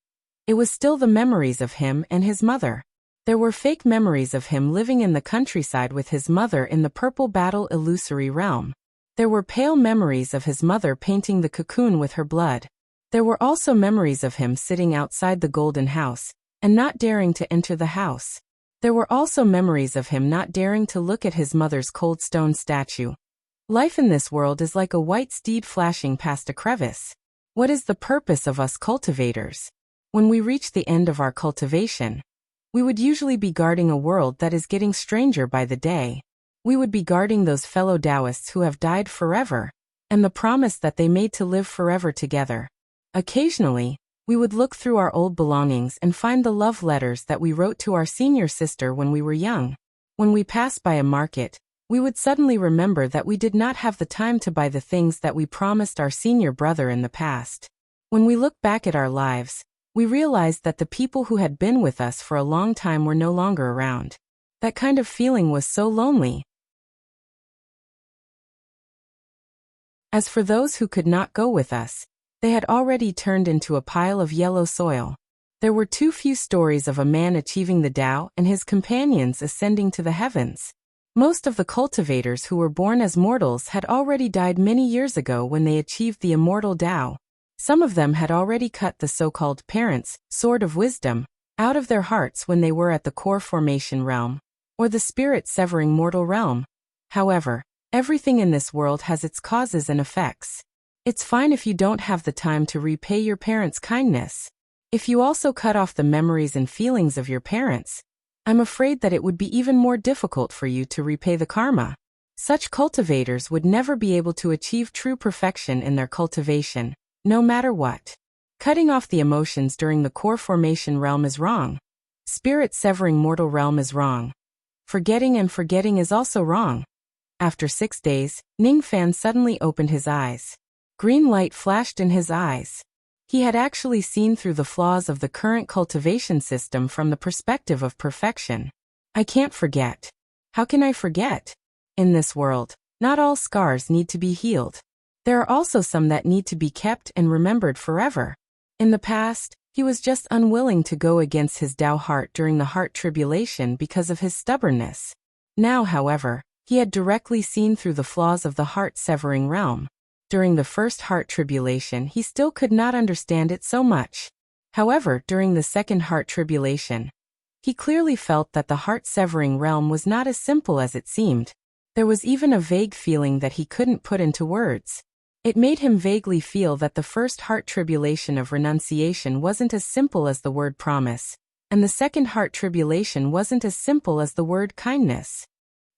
it was still the memories of him and his mother. There were fake memories of him living in the countryside with his mother in the Purple Battle illusory realm. There were pale memories of his mother painting the cocoon with her blood. There were also memories of him sitting outside the golden house and not daring to enter the house. There were also memories of him not daring to look at his mother's cold stone statue. Life in this world is like a white steed flashing past a crevice. What is the purpose of us cultivators? When we reach the end of our cultivation, we would usually be guarding a world that is getting stranger by the day. We would be guarding those fellow Taoists who have died forever, and the promise that they made to live forever together. Occasionally, we would look through our old belongings and find the love letters that we wrote to our senior sister when we were young. When we passed by a market, we would suddenly remember that we did not have the time to buy the things that we promised our senior brother in the past. When we look back at our lives, we realized that the people who had been with us for a long time were no longer around. That kind of feeling was so lonely. As for those who could not go with us, they had already turned into a pile of yellow soil. There were too few stories of a man achieving the Tao and his companions ascending to the heavens. Most of the cultivators who were born as mortals had already died many years ago when they achieved the immortal Tao. Some of them had already cut the so-called parents' sword of wisdom out of their hearts when they were at the core formation realm, or the spirit-severing mortal realm. However, everything in this world has its causes and effects. It's fine if you don't have the time to repay your parents' kindness. If you also cut off the memories and feelings of your parents, I'm afraid that it would be even more difficult for you to repay the karma. Such cultivators would never be able to achieve true perfection in their cultivation, no matter what. Cutting off the emotions during the core formation realm is wrong. Spirit-severing mortal realm is wrong. Forgetting is also wrong. After 6 days, Ning Fan suddenly opened his eyes. Green light flashed in his eyes. He had actually seen through the flaws of the current cultivation system from the perspective of perfection. I can't forget. How can I forget? In this world, not all scars need to be healed. There are also some that need to be kept and remembered forever. In the past, he was just unwilling to go against his Tao heart during the heart tribulation because of his stubbornness. Now, however, he had directly seen through the flaws of the heart-severing realm. During the first heart tribulation, he still could not understand it so much. However, during the second heart tribulation, he clearly felt that the heart-severing realm was not as simple as it seemed. There was even a vague feeling that he couldn't put into words. It made him vaguely feel that the first heart tribulation of renunciation wasn't as simple as the word promise, and the second heart tribulation wasn't as simple as the word kindness.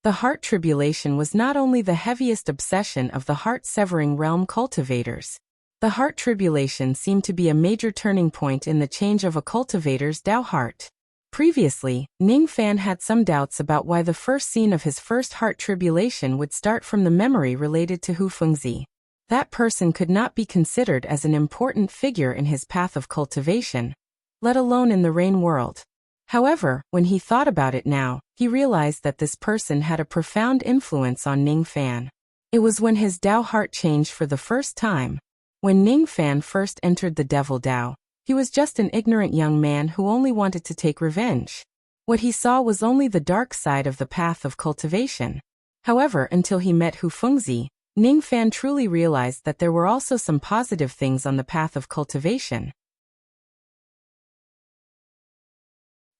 The heart tribulation was not only the heaviest obsession of the heart-severing realm cultivators. The heart tribulation seemed to be a major turning point in the change of a cultivator's Tao heart. Previously, Ning Fan had some doubts about why the first scene of his first heart tribulation would start from the memory related to Hu Fengzi. That person could not be considered as an important figure in his path of cultivation, let alone in the rain world. However, when he thought about it now, he realized that this person had a profound influence on Ning Fan. It was when his Dao heart changed for the first time. When Ning Fan first entered the Devil Dao, he was just an ignorant young man who only wanted to take revenge. What he saw was only the dark side of the path of cultivation. However, until he met Hu Fengzi, Ning Fan truly realized that there were also some positive things on the path of cultivation.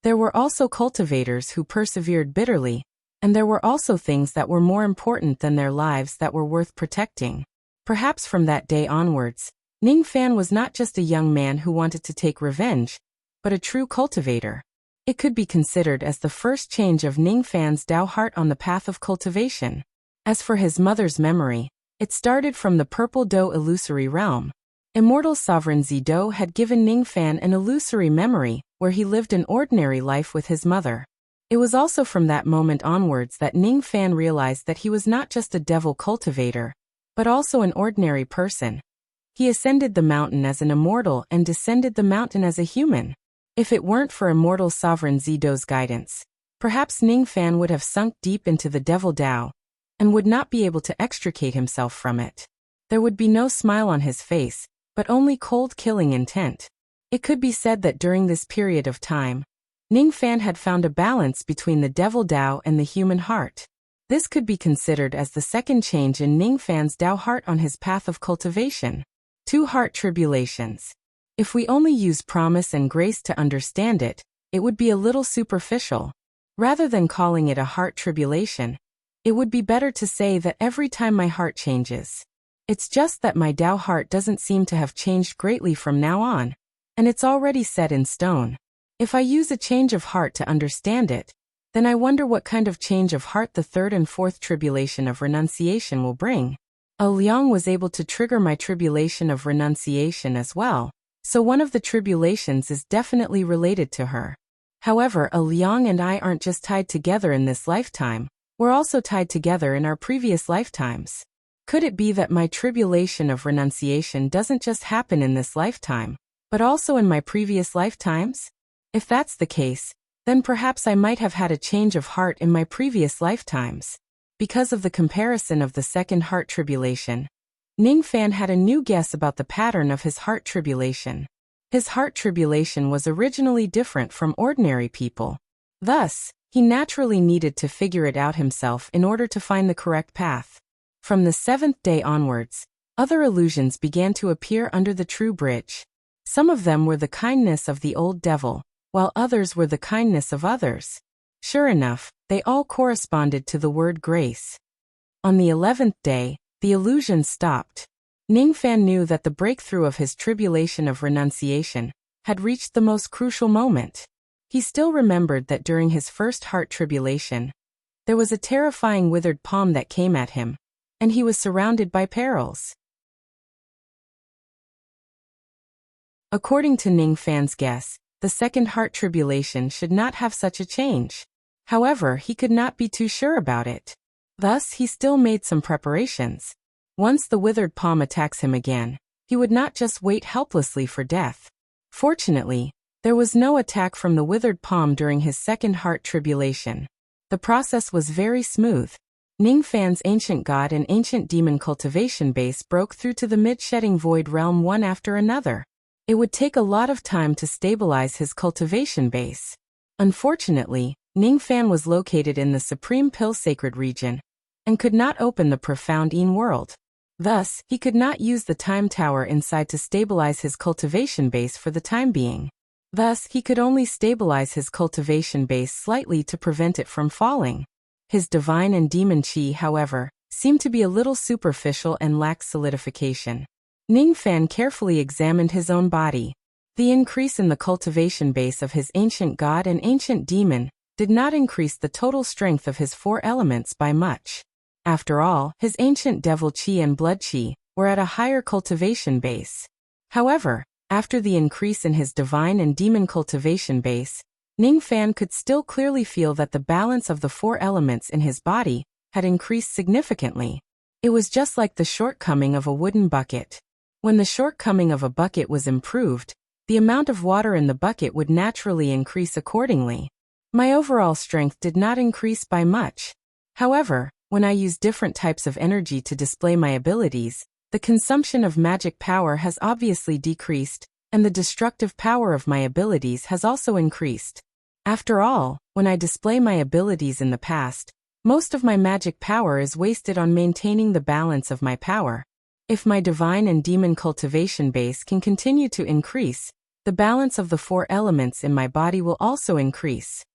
There were also cultivators who persevered bitterly, and there were also things that were more important than their lives that were worth protecting. Perhaps from that day onwards, Ning Fan was not just a young man who wanted to take revenge, but a true cultivator. It could be considered as the first change of Ning Fan's Dao heart on the path of cultivation. As for his mother's memory, it started from the Purple Do illusory realm. Immortal Sovereign Zido had given Ning Fan an illusory memory, where he lived an ordinary life with his mother. It was also from that moment onwards that Ning Fan realized that he was not just a devil cultivator, but also an ordinary person. He ascended the mountain as an immortal and descended the mountain as a human. If it weren't for Immortal Sovereign Zido's guidance, perhaps Ning Fan would have sunk deep into the Devil Dao, and would not be able to extricate himself from it. There would be no smile on his face, but only cold killing intent. It could be said that during this period of time, Ning Fan had found a balance between the Devil Dao and the human heart. This could be considered as the second change in Ning Fan's Dao heart on his path of cultivation. 2 heart tribulations. If we only use promise and grace to understand it, it would be a little superficial. Rather than calling it a heart tribulation, it would be better to say that every time my heart changes. It's just that my Dao heart doesn't seem to have changed greatly from now on, and it's already set in stone. If I use a change of heart to understand it, then I wonder what kind of change of heart the 3rd and 4th tribulation of renunciation will bring. A Liang was able to trigger my tribulation of renunciation as well, so one of the tribulations is definitely related to her. However, a Liang and I aren't just tied together in this lifetime, we're also tied together in our previous lifetimes. Could it be that my tribulation of renunciation doesn't just happen in this lifetime, but also in my previous lifetimes? If that's the case, then perhaps I might have had a change of heart in my previous lifetimes. Because of the comparison of the second heart tribulation, Ning Fan had a new guess about the pattern of his heart tribulation. His heart tribulation was originally different from ordinary people. Thus, he naturally needed to figure it out himself in order to find the correct path. From the 7th day onwards, other illusions began to appear under the true bridge. Some of them were the kindness of the old devil, while others were the kindness of others. Sure enough, they all corresponded to the word grace. On the 11th day, the illusion stopped. Ning Fan knew that the breakthrough of his tribulation of renunciation had reached the most crucial moment. He still remembered that during his first heart tribulation, there was a terrifying withered palm that came at him, and he was surrounded by perils. According to Ning Fan's guess, the second heart tribulation should not have such a change. However, he could not be too sure about it. Thus, he still made some preparations. Once the withered palm attacks him again, he would not just wait helplessly for death. Fortunately, there was no attack from the withered palm during his second heart tribulation. The process was very smooth. Ning Fan's ancient god and ancient demon cultivation base broke through to the mid-shedding void realm one after another. It would take a lot of time to stabilize his cultivation base. Unfortunately, Ning Fan was located in the Supreme Pill Sacred region, and could not open the profound Yin world. Thus, he could not use the time tower inside to stabilize his cultivation base for the time being. Thus, he could only stabilize his cultivation base slightly to prevent it from falling. His divine and demon chi, however, seemed to be a little superficial and lacked solidification. Ning Fan carefully examined his own body. The increase in the cultivation base of his ancient god and ancient demon did not increase the total strength of his 4 elements by much. After all, his ancient devil chi and blood chi were at a higher cultivation base. However, after the increase in his divine and demon cultivation base, Ning Fan could still clearly feel that the balance of the 4 elements in his body had increased significantly. It was just like the shortcoming of a wooden bucket. When the shortcoming of a bucket was improved, the amount of water in the bucket would naturally increase accordingly. My overall strength did not increase by much. However, when I use different types of energy to display my abilities, the consumption of magic power has obviously decreased, and the destructive power of my abilities has also increased. After all, when I display my abilities in the past, most of my magic power is wasted on maintaining the balance of my power. If my divine and demon cultivation base can continue to increase, the balance of the 4 elements in my body will also increase.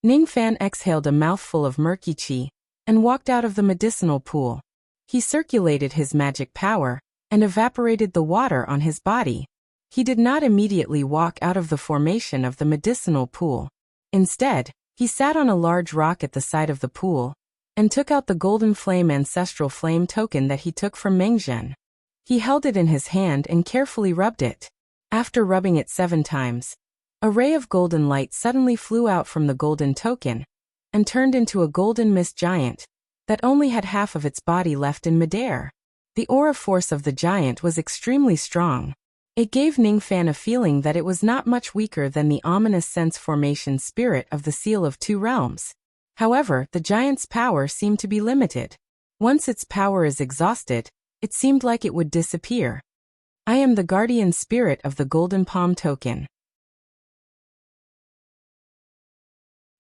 Ningfan exhaled a mouthful of murky qi and walked out of the medicinal pool. He circulated his magic power and evaporated the water on his body. He did not immediately walk out of the formation of the medicinal pool. Instead, he sat on a large rock at the side of the pool and took out the golden flame ancestral flame token that he took from Mengzhen. He held it in his hand and carefully rubbed it. After rubbing it 7 times, a ray of golden light suddenly flew out from the golden token and turned into a golden mist giant that only had half of its body left in midair. The aura force of the giant was extremely strong. It gave Ningfan a feeling that it was not much weaker than the ominous sense formation spirit of the Seal of 2 Realms. However, the giant's power seemed to be limited. Once its power is exhausted, it seemed like it would disappear. I am the guardian spirit of the Golden Palm token.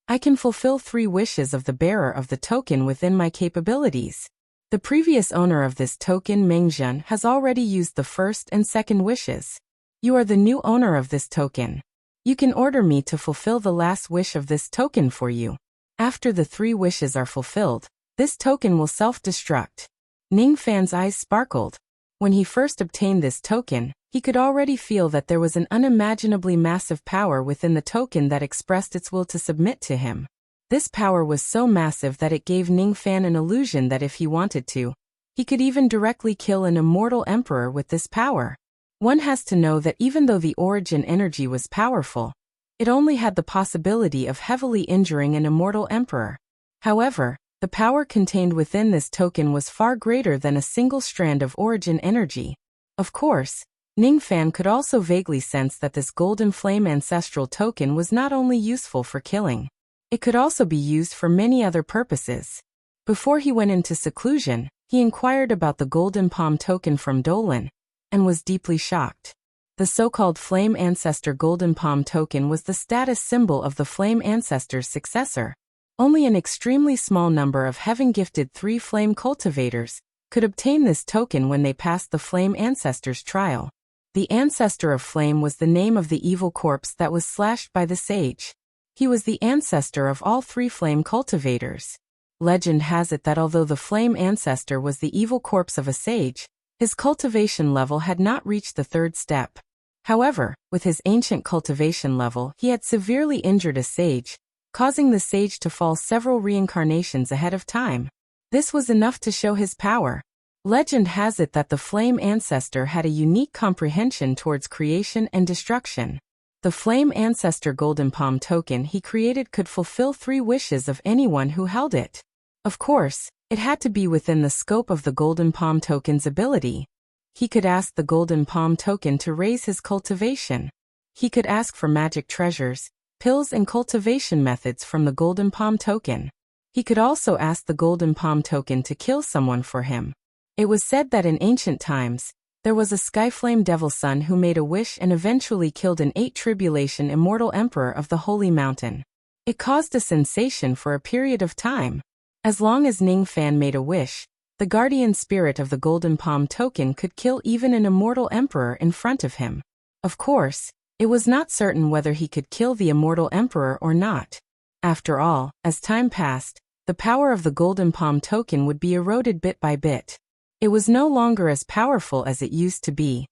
I can fulfill 3 wishes of the bearer of the token within my capabilities. The previous owner of this token, Mengzhen, has already used the first and second wishes. You are the new owner of this token. You can order me to fulfill the last wish of this token for you. After the 3 wishes are fulfilled, this token will self-destruct. Ningfan's eyes sparkled. When he first obtained this token, he could already feel that there was an unimaginably massive power within the token that expressed its will to submit to him. This power was so massive that it gave Ningfan an illusion that if he wanted to, he could even directly kill an immortal emperor with this power. One has to know that even though the origin energy was powerful, it only had the possibility of heavily injuring an immortal emperor. However, the power contained within this token was far greater than a single strand of origin energy. Of course, Ningfan could also vaguely sense that this golden flame ancestral token was not only useful for killing. It could also be used for many other purposes. Before he went into seclusion, he inquired about the Golden Palm token from Dolan, and was deeply shocked. The so-called Flame Ancestor Golden Palm token was the status symbol of the Flame Ancestor's successor. Only an extremely small number of heaven-gifted 3 flame cultivators could obtain this token when they passed the Flame Ancestor's trial. The Ancestor of Flame was the name of the evil corpse that was slashed by the sage. He was the ancestor of all 3 flame cultivators. Legend has it that although the flame ancestor was the evil corpse of a sage, his cultivation level had not reached the 3rd step. However, with his ancient cultivation level, he had severely injured a sage, causing the sage to fall several reincarnations ahead of time. This was enough to show his power. Legend has it that the flame ancestor had a unique comprehension towards creation and destruction. The Flame Ancestor Golden Palm token he created could fulfill 3 wishes of anyone who held it. Of course, it had to be within the scope of the Golden Palm token's ability. He could ask the Golden Palm token to raise his cultivation. He could ask for magic treasures, pills and cultivation methods from the Golden Palm token. He could also ask the Golden Palm token to kill someone for him. It was said that in ancient times, there was a Skyflame Devil Son who made a wish and eventually killed an 8 tribulation immortal emperor of the Holy Mountain. It caused a sensation for a period of time. As long as Ningfan made a wish, the guardian spirit of the Golden Palm token could kill even an immortal emperor in front of him. Of course, it was not certain whether he could kill the immortal emperor or not. After all, as time passed, the power of the Golden Palm token would be eroded bit by bit. It was no longer as powerful as it used to be.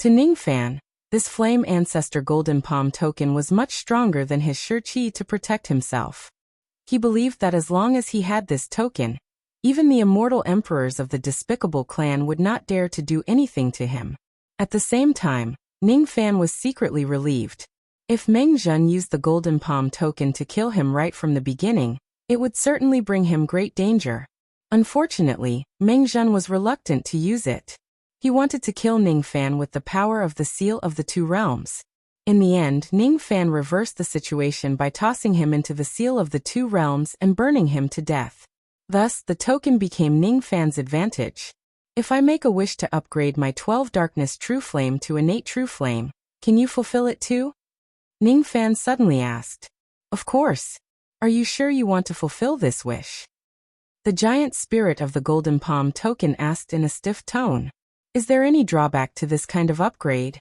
To Ningfan, this Flame Ancestor Golden Palm token was much stronger than his Shi Qi to protect himself. He believed that as long as he had this token, even the immortal emperors of the despicable clan would not dare to do anything to him. At the same time, Ningfan was secretly relieved. If Mengzhen used the Golden Palm token to kill him right from the beginning, it would certainly bring him great danger. Unfortunately, Mengzhen was reluctant to use it. He wanted to kill Ning Fan with the power of the seal of the two realms. In the end, Ning Fan reversed the situation by tossing him into the seal of the two realms and burning him to death. Thus, the token became Ning Fan's advantage. If I make a wish to upgrade my 12 Darkness True Flame to Innate True Flame, can you fulfill it too? Ning Fan suddenly asked. Of course. Are you sure you want to fulfill this wish? The giant spirit of the Golden Palm token asked in a stiff tone. Is there any drawback to this kind of upgrade?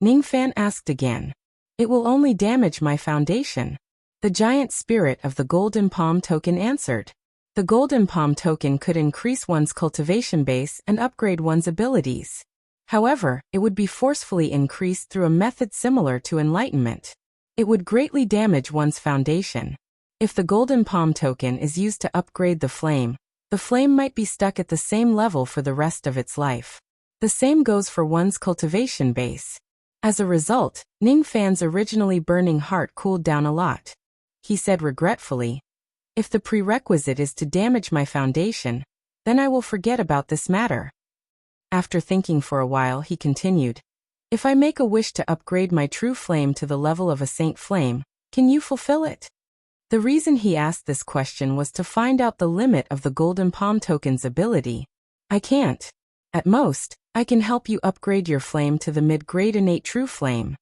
Ning Fan asked again. It will only damage my foundation. The giant spirit of the Golden Palm token answered. The Golden Palm token could increase one's cultivation base and upgrade one's abilities. However, it would be forcefully increased through a method similar to enlightenment. It would greatly damage one's foundation. If the Golden Palm token is used to upgrade the flame might be stuck at the same level for the rest of its life. The same goes for one's cultivation base. As a result, Ning Fan's originally burning heart cooled down a lot. He said regretfully, if the prerequisite is to damage my foundation, then I will forget about this matter. After thinking for a while, he continued, if I make a wish to upgrade my true flame to the level of a saint flame, can you fulfill it? The reason he asked this question was to find out the limit of the Golden Palm token's ability. I can't. At most, I can help you upgrade your flame to the mid-grade innate true flame.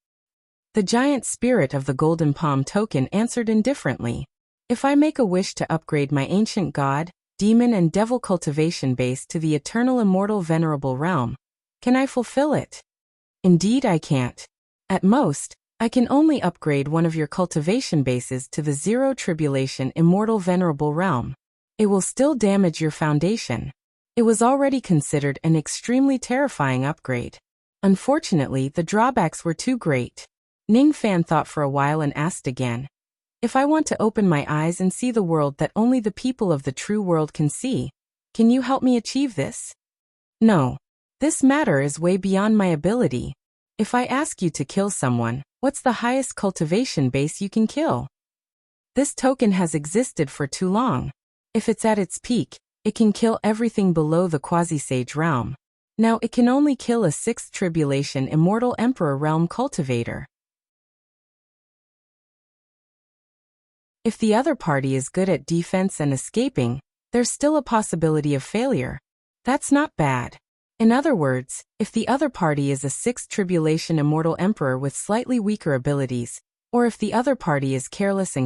The giant spirit of the Golden Palm token answered indifferently. If I make a wish to upgrade my ancient god, demon and devil cultivation base to the eternal immortal venerable realm, can I fulfill it? Indeed I can't. At most, I can only upgrade one of your cultivation bases to the zero tribulation immortal venerable realm. It will still damage your foundation. It was already considered an extremely terrifying upgrade. Unfortunately, the drawbacks were too great. Ning Fan thought for a while and asked again. If I want to open my eyes and see the world that only the people of the true world can see, can you help me achieve this? No. This matter is way beyond my ability. If I ask you to kill someone, what's the highest cultivation base you can kill? This token has existed for too long. If it's at its peak, it can kill everything below the quasi-sage realm. Now it can only kill a 6th tribulation immortal emperor realm cultivator. If the other party is good at defense and escaping, there's still a possibility of failure. That's not bad. In other words, if the other party is a 6th tribulation immortal emperor with slightly weaker abilities, or if the other party is careless,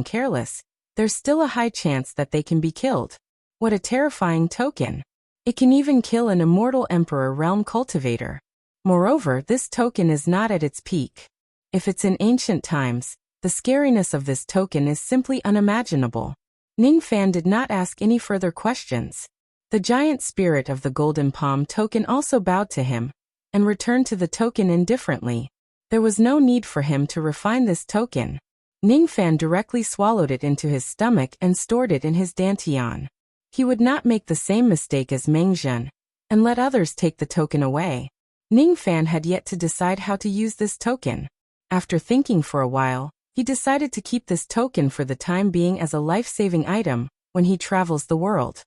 there's still a high chance that they can be killed. What a terrifying token. It can even kill an immortal emperor realm cultivator. Moreover, this token is not at its peak. If it's in ancient times, the scariness of this token is simply unimaginable. Ning Fan did not ask any further questions. The giant spirit of the Golden Palm token also bowed to him, and returned to the token indifferently. There was no need for him to refine this token. Ning Fan directly swallowed it into his stomach and stored it in his dantian. He would not make the same mistake as Meng Zhen, and let others take the token away. Ning Fan had yet to decide how to use this token. After thinking for a while, he decided to keep this token for the time being as a life-saving item when he travels the world.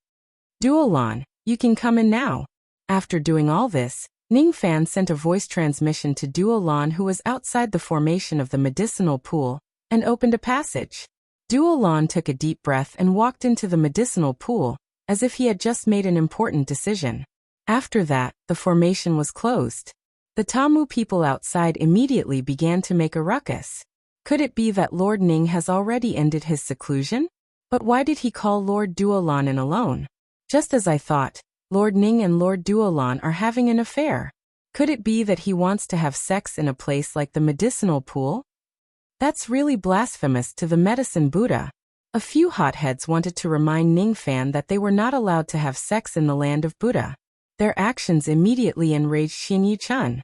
Duolan, you can come in now. After doing all this, Ning Fan sent a voice transmission to Duolan, who was outside the formation of the medicinal pool, and opened a passage. Duolan took a deep breath and walked into the medicinal pool, as if he had just made an important decision. After that, the formation was closed. The Tamu people outside immediately began to make a ruckus. Could it be that Lord Ning has already ended his seclusion? But why did he call Lord Duolan in alone? Just as I thought, Lord Ning and Lord Duolan are having an affair. Could it be that he wants to have sex in a place like the medicinal pool? That's really blasphemous to the medicine Buddha. A few hotheads wanted to remind Ning Fan that they were not allowed to have sex in the land of Buddha. Their actions immediately enraged Xin Yuchun.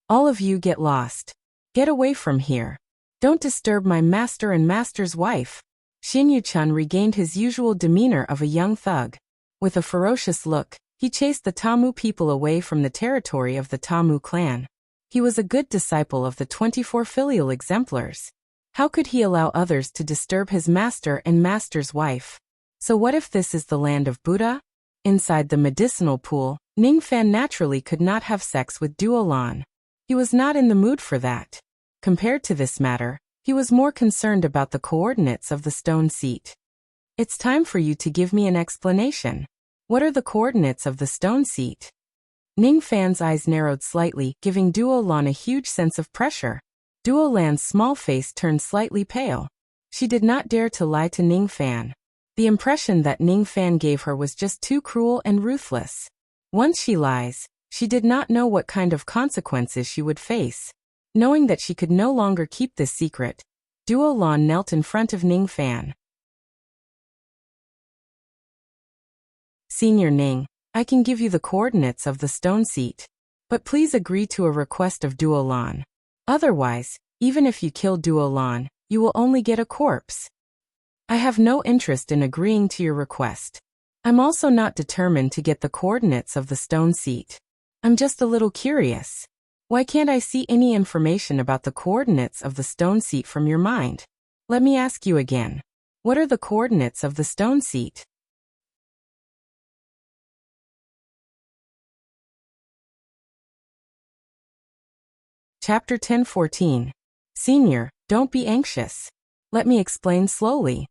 All of you get lost. Get away from here. Don't disturb my master and master's wife. Xin Yuchun regained his usual demeanor of a young thug. With a ferocious look, he chased the Tamu people away from the territory of the Tamu clan. He was a good disciple of the 24 filial exemplars. How could he allow others to disturb his master and master's wife? So what if this is the land of Buddha? Inside the medicinal pool, Ningfan naturally could not have sex with Duolan. He was not in the mood for that. Compared to this matter, he was more concerned about the coordinates of the stone seat. It's time for you to give me an explanation. What are the coordinates of the stone seat? Ningfan's eyes narrowed slightly, giving Duolan a huge sense of pressure. Duolan's small face turned slightly pale. She did not dare to lie to Ningfan. The impression that Ningfan gave her was just too cruel and ruthless. Once she lies, she did not know what kind of consequences she would face. Knowing that she could no longer keep this secret, Duolan knelt in front of Ningfan. Senior Ning, I can give you the coordinates of the stone seat. But please agree to a request of Duolan. Otherwise, even if you kill Duolan, you will only get a corpse. I have no interest in agreeing to your request. I'm also not determined to get the coordinates of the stone seat. I'm just a little curious. Why can't I see any information about the coordinates of the stone seat from your mind? Let me ask you again. What are the coordinates of the stone seat? Chapter 10:14. Senior, don't be anxious. Let me explain slowly.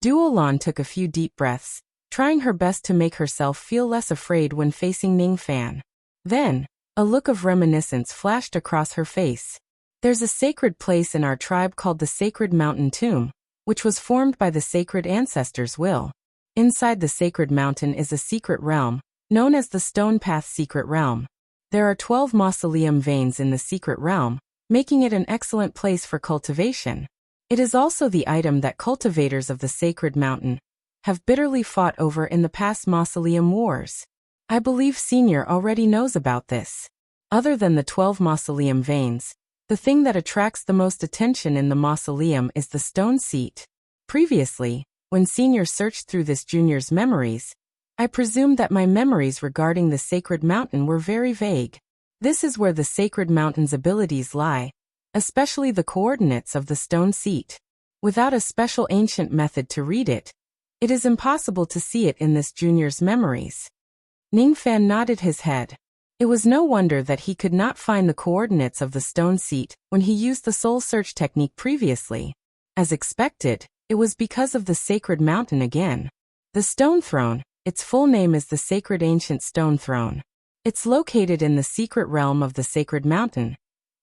Duolan took a few deep breaths, trying her best to make herself feel less afraid when facing Ningfan. Then, a look of reminiscence flashed across her face. There's a sacred place in our tribe called the Sacred Mountain Tomb, which was formed by the sacred ancestors' will. Inside the sacred mountain is a secret realm, known as the Stone Path Secret Realm. There are 12 mausoleum veins in the secret realm, making it an excellent place for cultivation. It is also the item that cultivators of the sacred mountain have bitterly fought over in the past mausoleum wars. I believe Senior already knows about this. Other than the 12 mausoleum veins, the thing that attracts the most attention in the mausoleum is the stone seat. Previously, when Senior searched through this junior's memories, I presumed that my memories regarding the sacred mountain were very vague. This is where the sacred mountain's abilities lie, especially the coordinates of the stone seat. Without a special ancient method to read it, it is impossible to see it in this junior's memories. Ningfan nodded his head. It was no wonder that he could not find the coordinates of the stone seat when he used the soul search technique previously. As expected, it was because of the sacred mountain again. The stone throne, its full name is the Sacred Ancient Stone Throne. It's located in the secret realm of the sacred mountain,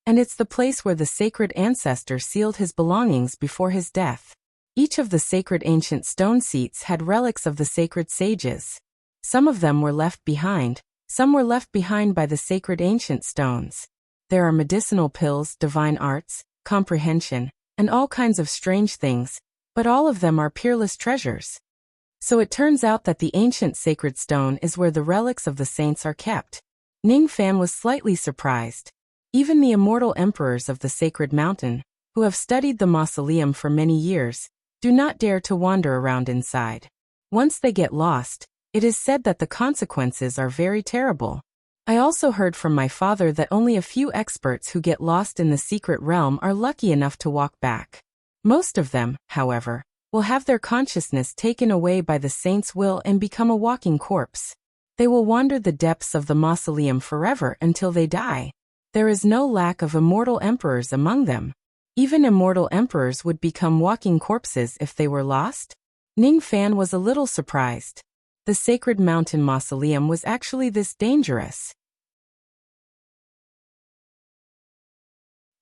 and it's the place where the sacred ancestor sealed his belongings before his death. Each of the sacred ancient stone seats had relics of the sacred sages. Some of them were left behind, some were left behind by the sacred ancient stones. There are medicinal pills, divine arts, comprehension, and all kinds of strange things, but all of them are peerless treasures. So it turns out that the ancient sacred stone is where the relics of the saints are kept. Ningfan was slightly surprised. Even the immortal emperors of the sacred mountain, who have studied the mausoleum for many years, do not dare to wander around inside. Once they get lost, it is said that the consequences are very terrible. I also heard from my father that only a few experts who get lost in the secret realm are lucky enough to walk back. Most of them, however, will have their consciousness taken away by the saint's will and become a walking corpse. They will wander the depths of the mausoleum forever until they die. There is no lack of immortal emperors among them. Even immortal emperors would become walking corpses if they were lost. Ningfan was a little surprised. The sacred mountain mausoleum was actually this dangerous.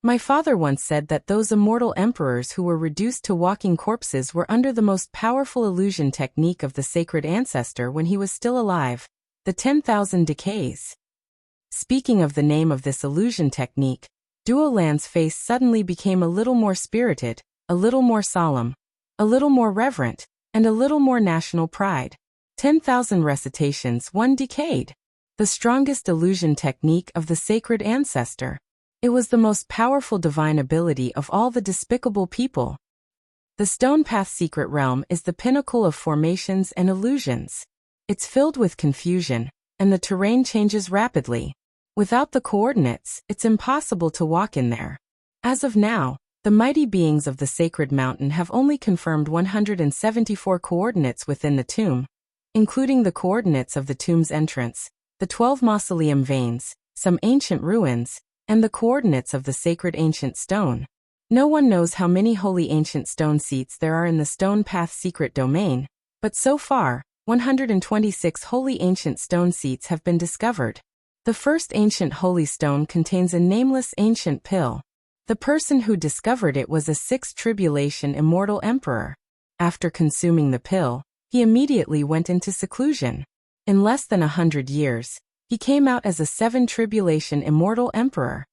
My father once said that those immortal emperors who were reduced to walking corpses were under the most powerful illusion technique of the sacred ancestor when he was still alive, the 10,000 decays. Speaking of the name of this illusion technique, Duolan's face suddenly became a little more spirited, a little more solemn, a little more reverent, and a little more national pride. 10,000 recitations, 1 decade. The strongest illusion technique of the sacred ancestor. It was the most powerful divine ability of all the despicable people. The Stone Path Secret Realm is the pinnacle of formations and illusions. It's filled with confusion, and the terrain changes rapidly. Without the coordinates, it's impossible to walk in there. As of now, the mighty beings of the sacred mountain have only confirmed 174 coordinates within the tomb. including the coordinates of the tomb's entrance, the 12 mausoleum veins, some ancient ruins, and the coordinates of the sacred ancient stone. No one knows how many holy ancient stone seats there are in the Stone Path secret domain, but so far, 126 holy ancient stone seats have been discovered. The first ancient holy stone contains a nameless ancient pill. The person who discovered it was a sixth tribulation immortal emperor. After consuming the pill, he immediately went into seclusion. In less than 100 years, he came out as a 7 tribulation immortal emperor.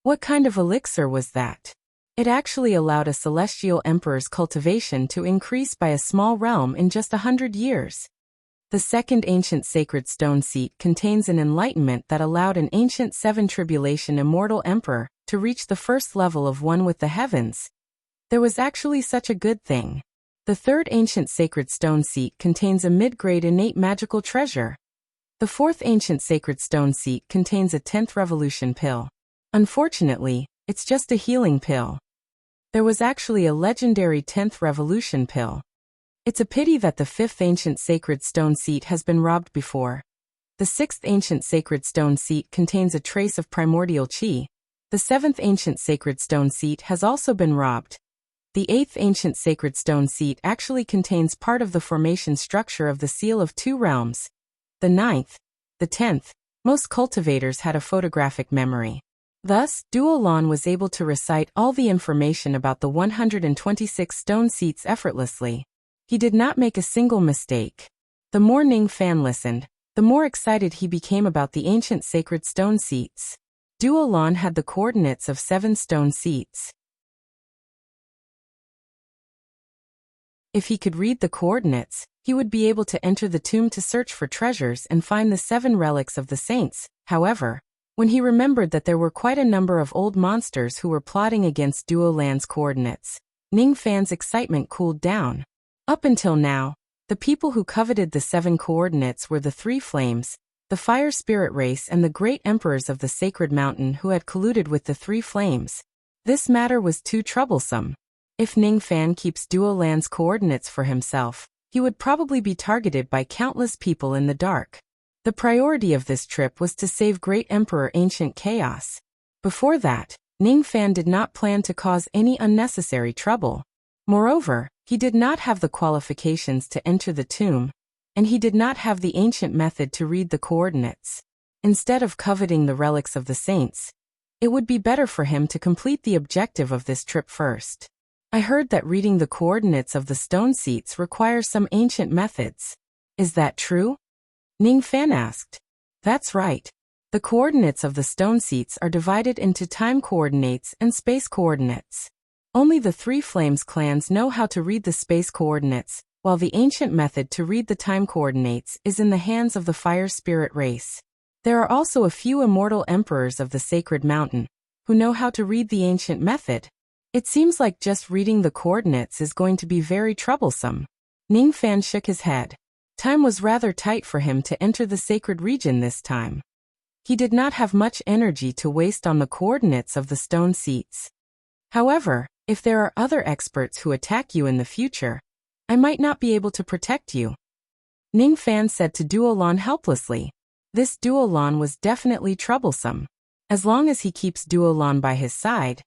What kind of elixir was that? It actually allowed a celestial emperor's cultivation to increase by a small realm in just 100 years. The second ancient sacred stone seat contains an enlightenment that allowed an ancient 7 tribulation immortal emperor to reach the first level of one with the heavens. There was actually such a good thing. The third ancient sacred stone seat contains a mid-grade innate magical treasure. The fourth ancient sacred stone seat contains a 10th revolution pill. Unfortunately, it's just a healing pill. There was actually a legendary 10th revolution pill. It's a pity that the fifth ancient sacred stone seat has been robbed before. The sixth ancient sacred stone seat contains a trace of primordial chi. The seventh ancient sacred stone seat has also been robbed. The eighth ancient sacred stone seat actually contains part of the formation structure of the seal of 2 realms. The ninth, the 10th, most cultivators had a photographic memory. Thus, Duolon was able to recite all the information about the 126 stone seats effortlessly. He did not make a single mistake. The more Ning Fan listened, the more excited he became about the ancient sacred stone seats. Duolon had the coordinates of 7 stone seats. If he could read the coordinates, he would be able to enter the tomb to search for treasures and find the 7 relics of the saints. However, when he remembered that there were quite a number of old monsters who were plotting against Duolan's coordinates, Ning Fan's excitement cooled down. Up until now, the people who coveted the 7 coordinates were the 3 flames, the fire spirit race and the great emperors of the sacred mountain who had colluded with the 3 flames. This matter was too troublesome. If Ning Fan keeps Duolan's coordinates for himself, he would probably be targeted by countless people in the dark. The priority of this trip was to save Great Emperor Ancient Chaos. Before that, Ning Fan did not plan to cause any unnecessary trouble. Moreover, he did not have the qualifications to enter the tomb, and he did not have the ancient method to read the coordinates. Instead of coveting the relics of the saints, it would be better for him to complete the objective of this trip first. I heard that reading the coordinates of the stone seats requires some ancient methods. Is that true? Ning Fan asked. That's right. The coordinates of the stone seats are divided into time coordinates and space coordinates. Only the 3 Flames clans know how to read the space coordinates, while the ancient method to read the time coordinates is in the hands of the fire spirit race. There are also a few immortal emperors of the sacred mountain who know how to read the ancient method. It seems like just reading the coordinates is going to be very troublesome. Ning Fan shook his head. Time was rather tight for him to enter the sacred region this time. He did not have much energy to waste on the coordinates of the stone seats. However, if there are other experts who attack you in the future, I might not be able to protect you. Ning Fan said to Duolon helplessly. This Duolon was definitely troublesome. As long as he keeps Duolon by his side,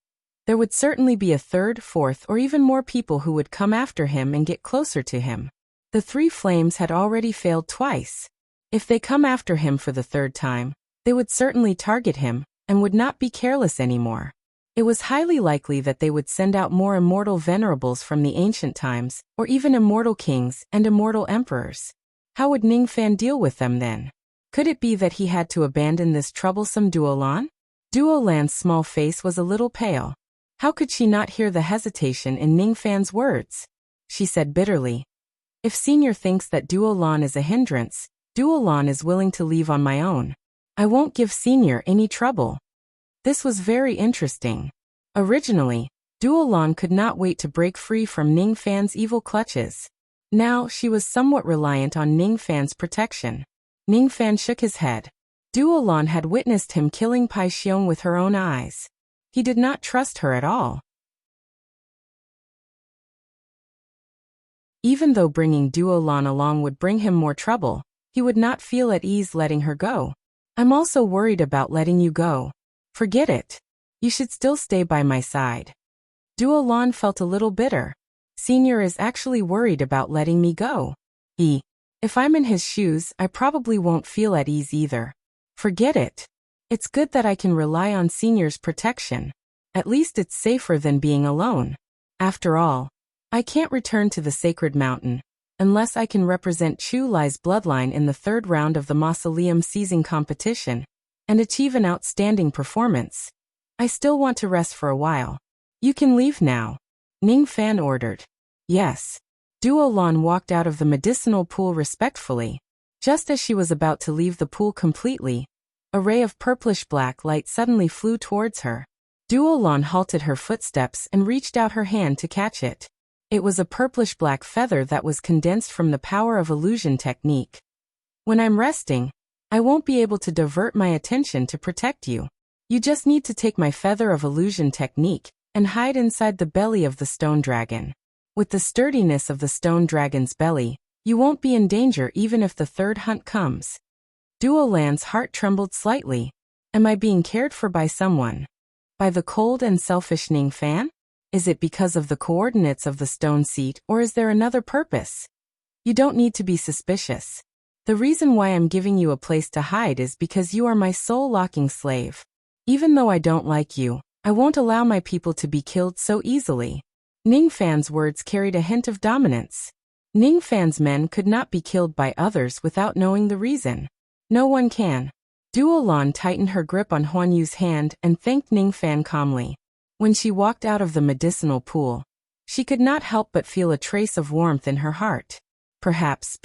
there would certainly be a 3rd, 4th, or even more people who would come after him and get closer to him. The 3 Flames had already failed twice. If they come after him for the 3rd time, they would certainly target him, and would not be careless anymore. It was highly likely that they would send out more immortal venerables from the ancient times, or even immortal kings and immortal emperors. How would Ning Fan deal with them then? Could it be that he had to abandon this troublesome Duolan? Duolan's small face was a little pale. How could she not hear the hesitation in Ning Fan's words? She said bitterly. If Senior thinks that Duolan is a hindrance, Duolan is willing to leave on my own. I won't give Senior any trouble. This was very interesting. Originally, Duolon could not wait to break free from Ning Fan's evil clutches. Now she was somewhat reliant on Ning Fan's protection. Ning Fan shook his head. Duolon had witnessed him killing Pai Xiong with her own eyes. He did not trust her at all. Even though bringing Duo Lan along would bring him more trouble, he would not feel at ease letting her go. I'm also worried about letting you go. Forget it. You should still stay by my side. Duo Lan felt a little bitter. Senior is actually worried about letting me go. If I'm in his shoes, I probably won't feel at ease either. Forget it. It's good that I can rely on Senior's protection. At least it's safer than being alone. After all, I can't return to the sacred mountain unless I can represent Chu Lai's bloodline in the third round of the mausoleum seizing competition and achieve an outstanding performance. I still want to rest for a while. You can leave now, Ning Fan ordered. Yes. Duo Lan walked out of the medicinal pool respectfully. Just as she was about to leave the pool completely, a ray of purplish-black light suddenly flew towards her. Duo Lan halted her footsteps and reached out her hand to catch it. It was a purplish-black feather that was condensed from the power of illusion technique. When I'm resting, I won't be able to divert my attention to protect you. You just need to take my feather of illusion technique and hide inside the belly of the stone dragon. With the sturdiness of the stone dragon's belly, you won't be in danger even if the third hunt comes. Duo Lan's heart trembled slightly. Am I being cared for by someone? By the cold and selfish Ning Fan? Is it because of the coordinates of the stone seat, or is there another purpose? You don't need to be suspicious. The reason why I'm giving you a place to hide is because you are my soul-locking slave. Even though I don't like you, I won't allow my people to be killed so easily. Ning Fan's words carried a hint of dominance. Ning Fan's men could not be killed by others without knowing the reason. No one can. Duo Lan tightened her grip on Huan Yu's hand and thanked Ning Fan calmly. When she walked out of the medicinal pool, she could not help but feel a trace of warmth in her heart. Perhaps,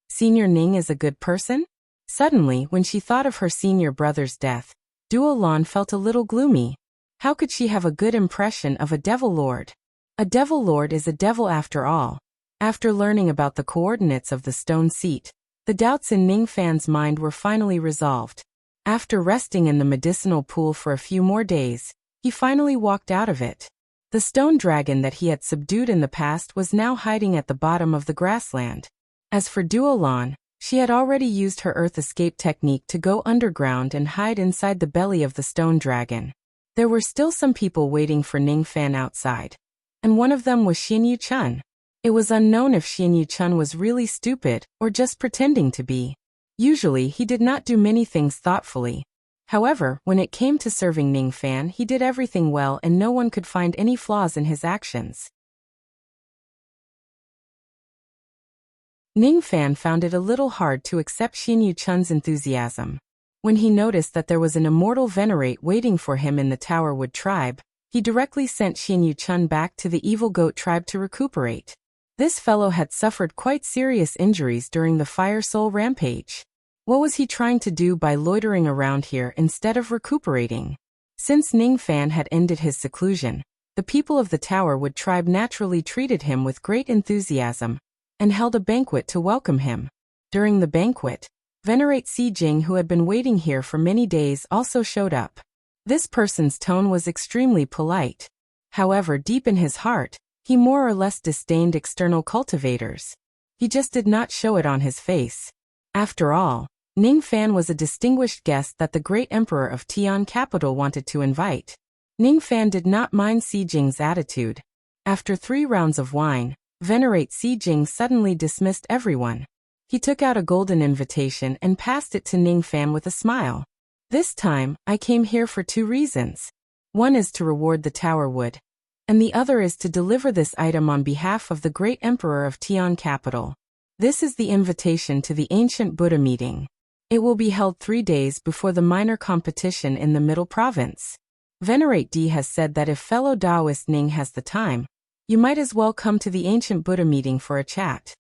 Senior Ning is a good person? Suddenly, when she thought of her senior brother's death, Duo Lan felt a little gloomy. How could she have a good impression of a devil lord? A devil lord is a devil after all. After learning about the coordinates of the stone seat, the doubts in Ning Fan's mind were finally resolved. After resting in the medicinal pool for a few more days, he finally walked out of it. The stone dragon that he had subdued in the past was now hiding at the bottom of the grassland. As for Duo Lan, she had already used her earth escape technique to go underground and hide inside the belly of the stone dragon. There were still some people waiting for Ning Fan outside, and one of them was Xinyu Chun. It was unknown if Xinyu Chun was really stupid or just pretending to be. Usually he did not do many things thoughtfully. However, when it came to serving Ning Fan, he did everything well and no one could find any flaws in his actions. Ning Fan found it a little hard to accept Xinyu Chun's enthusiasm. When he noticed that there was an immortal venerate waiting for him in the Towerwood tribe, he directly sent Xinyu Chun back to the evil goat tribe to recuperate. This fellow had suffered quite serious injuries during the Fire Soul rampage. What was he trying to do by loitering around here instead of recuperating? Since Ning Fan had ended his seclusion, the people of the Towerwood tribe naturally treated him with great enthusiasm and held a banquet to welcome him. During the banquet, Venerate Si Jing, who had been waiting here for many days, also showed up. This person's tone was extremely polite. However, deep in his heart, he more or less disdained external cultivators. He just did not show it on his face. After all, Ning Fan was a distinguished guest that the great emperor of Tian capital wanted to invite. Ning Fan did not mind Si Jing's attitude. After 3 rounds of wine, Venerate Si Jing suddenly dismissed everyone. He took out a golden invitation and passed it to Ning Fan with a smile. This time, I came here for 2 reasons. One is to reward the Towerwood, and the other is to deliver this item on behalf of the great emperor of Tian capital. This is the invitation to the ancient Buddha meeting. It will be held 3 days before the minor competition in the Middle Province. Venerate D has said that if fellow Taoist Ning has the time, you might as well come to the ancient Buddha meeting for a chat.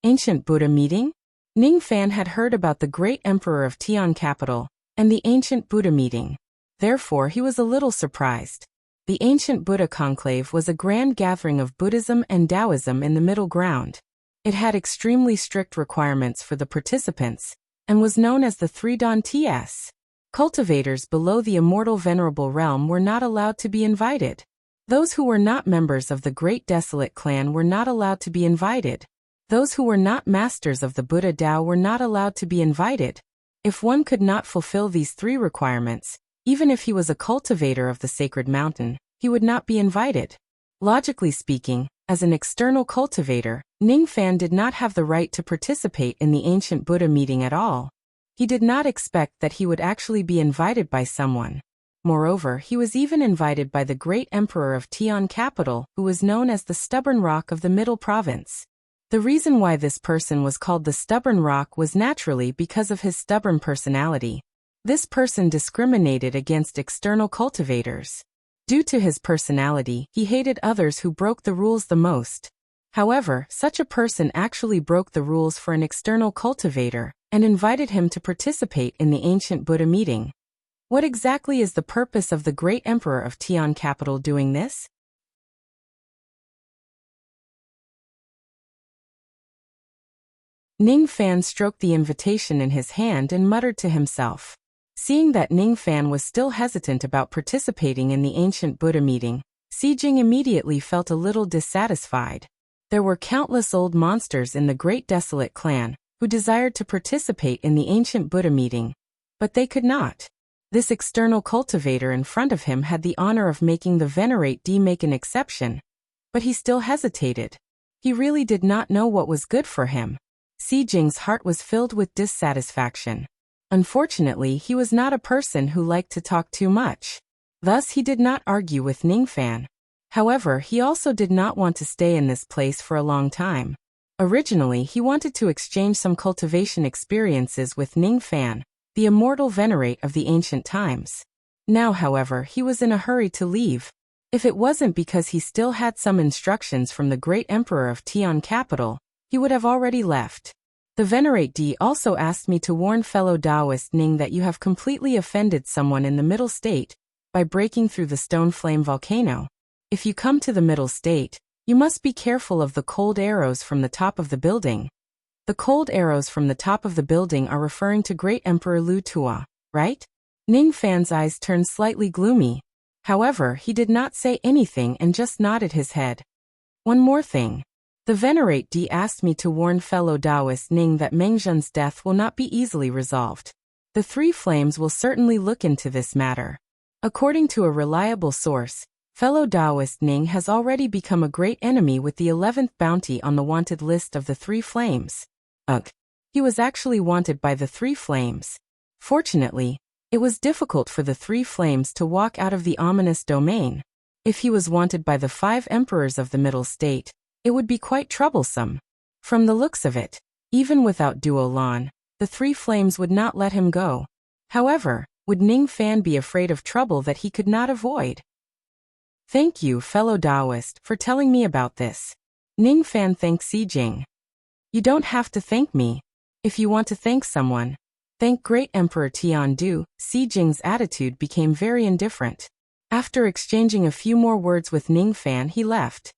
Ancient Buddha meeting? Ning Fan had heard about the great emperor of Tian capital and the ancient Buddha meeting. Therefore, he was a little surprised. The ancient Buddha conclave was a grand gathering of Buddhism and Taoism in the middle ground. It had extremely strict requirements for the participants, and was known as the 3 Dan Ts. Cultivators below the immortal venerable realm were not allowed to be invited. Those who were not members of the Great Desolate Clan were not allowed to be invited. Those who were not masters of the Buddha Tao were not allowed to be invited. If one could not fulfill these three requirements, even if he was a cultivator of the sacred mountain, he would not be invited. Logically speaking, as an external cultivator, Ningfan did not have the right to participate in the ancient Buddha meeting at all. He did not expect that he would actually be invited by someone. Moreover, he was even invited by the great emperor of Tian capital, who was known as the Stubborn Rock of the Middle Province. The reason why this person was called the Stubborn Rock was naturally because of his stubborn personality. This person discriminated against external cultivators. Due to his personality, he hated others who broke the rules the most. However, such a person actually broke the rules for an external cultivator and invited him to participate in the ancient Buddha meeting. What exactly is the purpose of the great emperor of Tian capital doing this? Ningfan stroked the invitation in his hand and muttered to himself. Seeing that Ningfan was still hesitant about participating in the ancient Buddha meeting, Sijing immediately felt a little dissatisfied. There were countless old monsters in the Great Desolate Clan who desired to participate in the ancient Buddha meeting, but they could not. This external cultivator in front of him had the honor of making the Venerate D make an exception, but he still hesitated. He really did not know what was good for him. Sijing's heart was filled with dissatisfaction. Unfortunately, he was not a person who liked to talk too much. Thus, he did not argue with Ningfan. However, he also did not want to stay in this place for a long time. Originally, he wanted to exchange some cultivation experiences with Ningfan, the immortal Venerate of the ancient times. Now, however, he was in a hurry to leave. If it wasn't because he still had some instructions from the great emperor of Tian capital, he would have already left. The Venerate D also asked me to warn fellow Taoist Ning that you have completely offended someone in the middle state by breaking through the stone flame volcano. If you come to the middle state, you must be careful of the cold arrows from the top of the building. The cold arrows from the top of the building are referring to Great Emperor Lu Tua, right? Ningfan's eyes turned slightly gloomy. However, he did not say anything and just nodded his head. One more thing. The Venerate D asked me to warn fellow Taoist Ning that Mengzhen's death will not be easily resolved. The Three Flames will certainly look into this matter. According to a reliable source, fellow Taoist Ning has already become a great enemy with the 11th bounty on the wanted list of the Three Flames. Ugh. He was actually wanted by the Three Flames. Fortunately, it was difficult for the Three Flames to walk out of the ominous domain. If he was wanted by the 5 emperors of the Middle State, it would be quite troublesome. From the looks of it, even without Duo Lan, the Three Flames would not let him go. However, would Ningfan be afraid of trouble that he could not avoid? Thank you, fellow Taoist, for telling me about this. Ningfan thanked Sijing. You don't have to thank me. If you want to thank someone, thank Great Emperor Tian Du. Sijing's attitude became very indifferent. After exchanging a few more words with Ningfan, he left.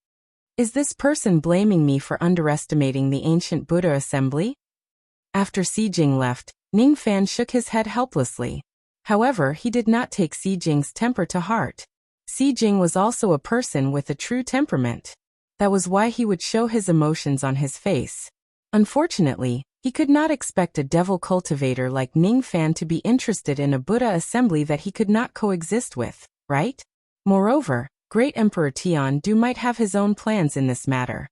Is this person blaming me for underestimating the ancient Buddha assembly? After Sijing left, Ningfan shook his head helplessly. However, he did not take Sijing's temper to heart. Sijing was also a person with a true temperament. That was why he would show his emotions on his face. Unfortunately, he could not expect a devil cultivator like Ningfan to be interested in a Buddha assembly that he could not coexist with, right? Moreover, Great Emperor Tian Du might have his own plans in this matter.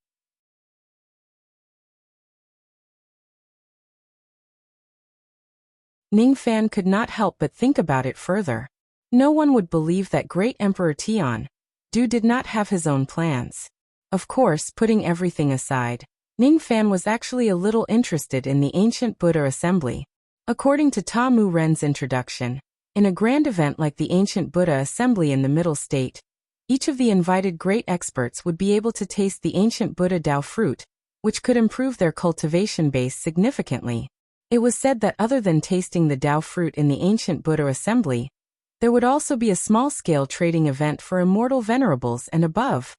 Ningfan could not help but think about it further. No one would believe that Great Emperor Tian Du did not have his own plans. Of course, putting everything aside, Ningfan was actually a little interested in the ancient Buddha assembly. According to Ta Mu Ren's introduction, in a grand event like the ancient Buddha assembly in the Middle State, each of the invited great experts would be able to taste the ancient Buddha Tao fruit, which could improve their cultivation base significantly. It was said that other than tasting the Tao fruit in the ancient Buddha assembly, there would also be a small-scale trading event for immortal venerables and above.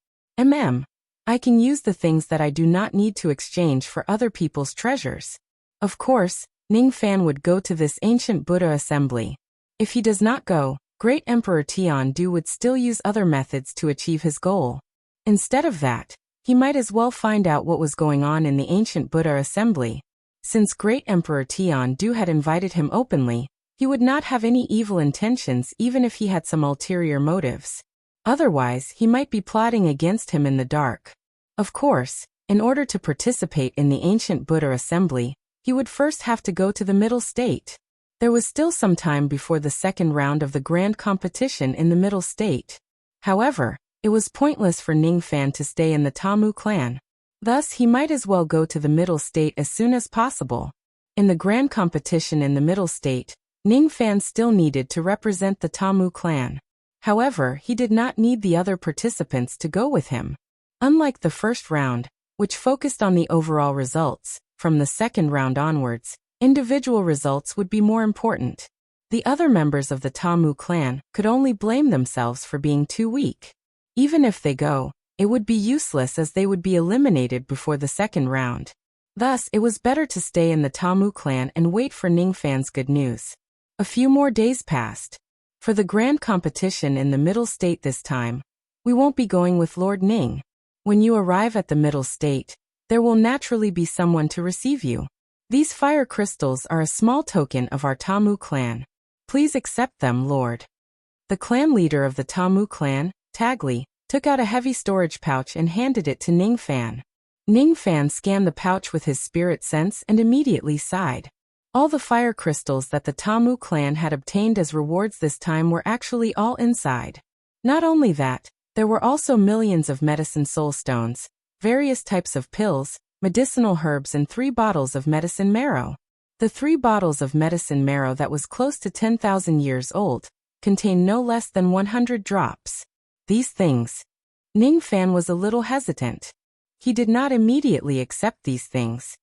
I can use the things that I do not need to exchange for other people's treasures. Of course, Ningfan would go to this ancient Buddha assembly. If he does not go, Great Emperor Tiandu would still use other methods to achieve his goal. Instead of that, he might as well find out what was going on in the ancient Buddha assembly. Since Great Emperor Tiandu had invited him openly, he would not have any evil intentions even if he had some ulterior motives. Otherwise, he might be plotting against him in the dark. Of course, in order to participate in the ancient Buddha assembly, he would first have to go to the middle state. There was still some time before the second round of the grand competition in the middle state. However, it was pointless for Ning Fan to stay in the Tamu clan. Thus, he might as well go to the middle state as soon as possible. In the grand competition in the middle state, Ning Fan still needed to represent the Tamu clan. However, he did not need the other participants to go with him. Unlike the first round, which focused on the overall results, from the second round onwards, individual results would be more important. The other members of the Tamu clan could only blame themselves for being too weak. Even if they go, it would be useless as they would be eliminated before the second round. Thus, it was better to stay in the Tamu clan and wait for Ning Fan's good news. A few more days passed. For the grand competition in the middle state this time, we won't be going with Lord Ning. When you arrive at the middle state, there will naturally be someone to receive you. These fire crystals are a small token of our Tamu clan. Please accept them, Lord. The clan leader of the Tamu clan, Tagli, took out a heavy storage pouch and handed it to Ning Fan. Ning Fan scanned the pouch with his spirit sense and immediately sighed. All the fire crystals that the Tamu clan had obtained as rewards this time were actually all inside. Not only that, there were also millions of medicine soul stones, various types of pills, medicinal herbs and 3 bottles of medicine marrow. The 3 bottles of medicine marrow that was close to 10,000 years old contained no less than 100 drops. These things. Ning Fan was a little hesitant. He did not immediately accept these things.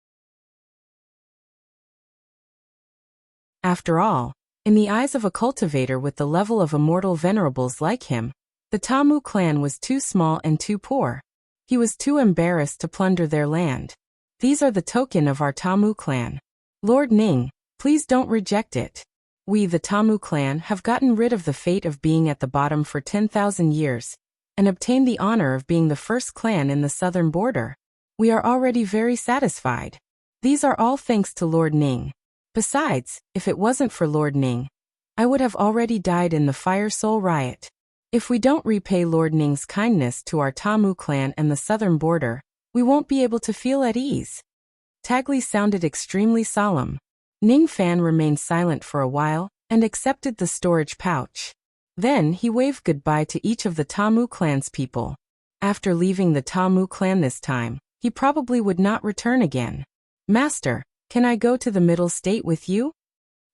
After all, in the eyes of a cultivator with the level of immortal venerables like him, the Tamu clan was too small and too poor. He was too embarrassed to plunder their land. These are the token of our Tamu clan. Lord Ning, please don't reject it. We, the Tamu clan, have gotten rid of the fate of being at the bottom for 10,000 years, and obtained the honor of being the first clan in the southern border. We are already very satisfied. These are all thanks to Lord Ning. Besides, if it wasn't for Lord Ning, I would have already died in the Fire Soul riot. If we don't repay Lord Ning's kindness to our Tamu clan and the southern border, we won't be able to feel at ease. Tagli sounded extremely solemn. Ning Fan remained silent for a while, and accepted the storage pouch. Then he waved goodbye to each of the Tamu clan's people. After leaving the Tamu clan this time, he probably would not return again. Master, can I go to the middle state with you?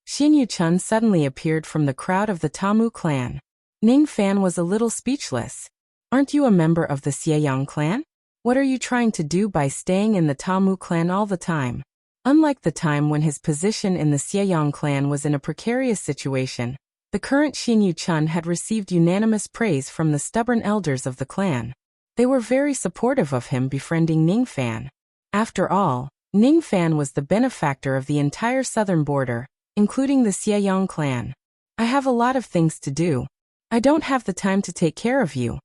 Xin Yu-chun suddenly appeared from the crowd of the Tamu clan. Ning Fan was a little speechless. Aren't you a member of the Xieyang clan? What are you trying to do by staying in the Tamu clan all the time? Unlike the time when his position in the Xieyang clan was in a precarious situation, the current Xin Yu-chun had received unanimous praise from the stubborn elders of the clan. They were very supportive of him befriending Ning Fan. After all, Ning Fan was the benefactor of the entire southern border, including the Xieyang clan. I have a lot of things to do. I don't have the time to take care of you.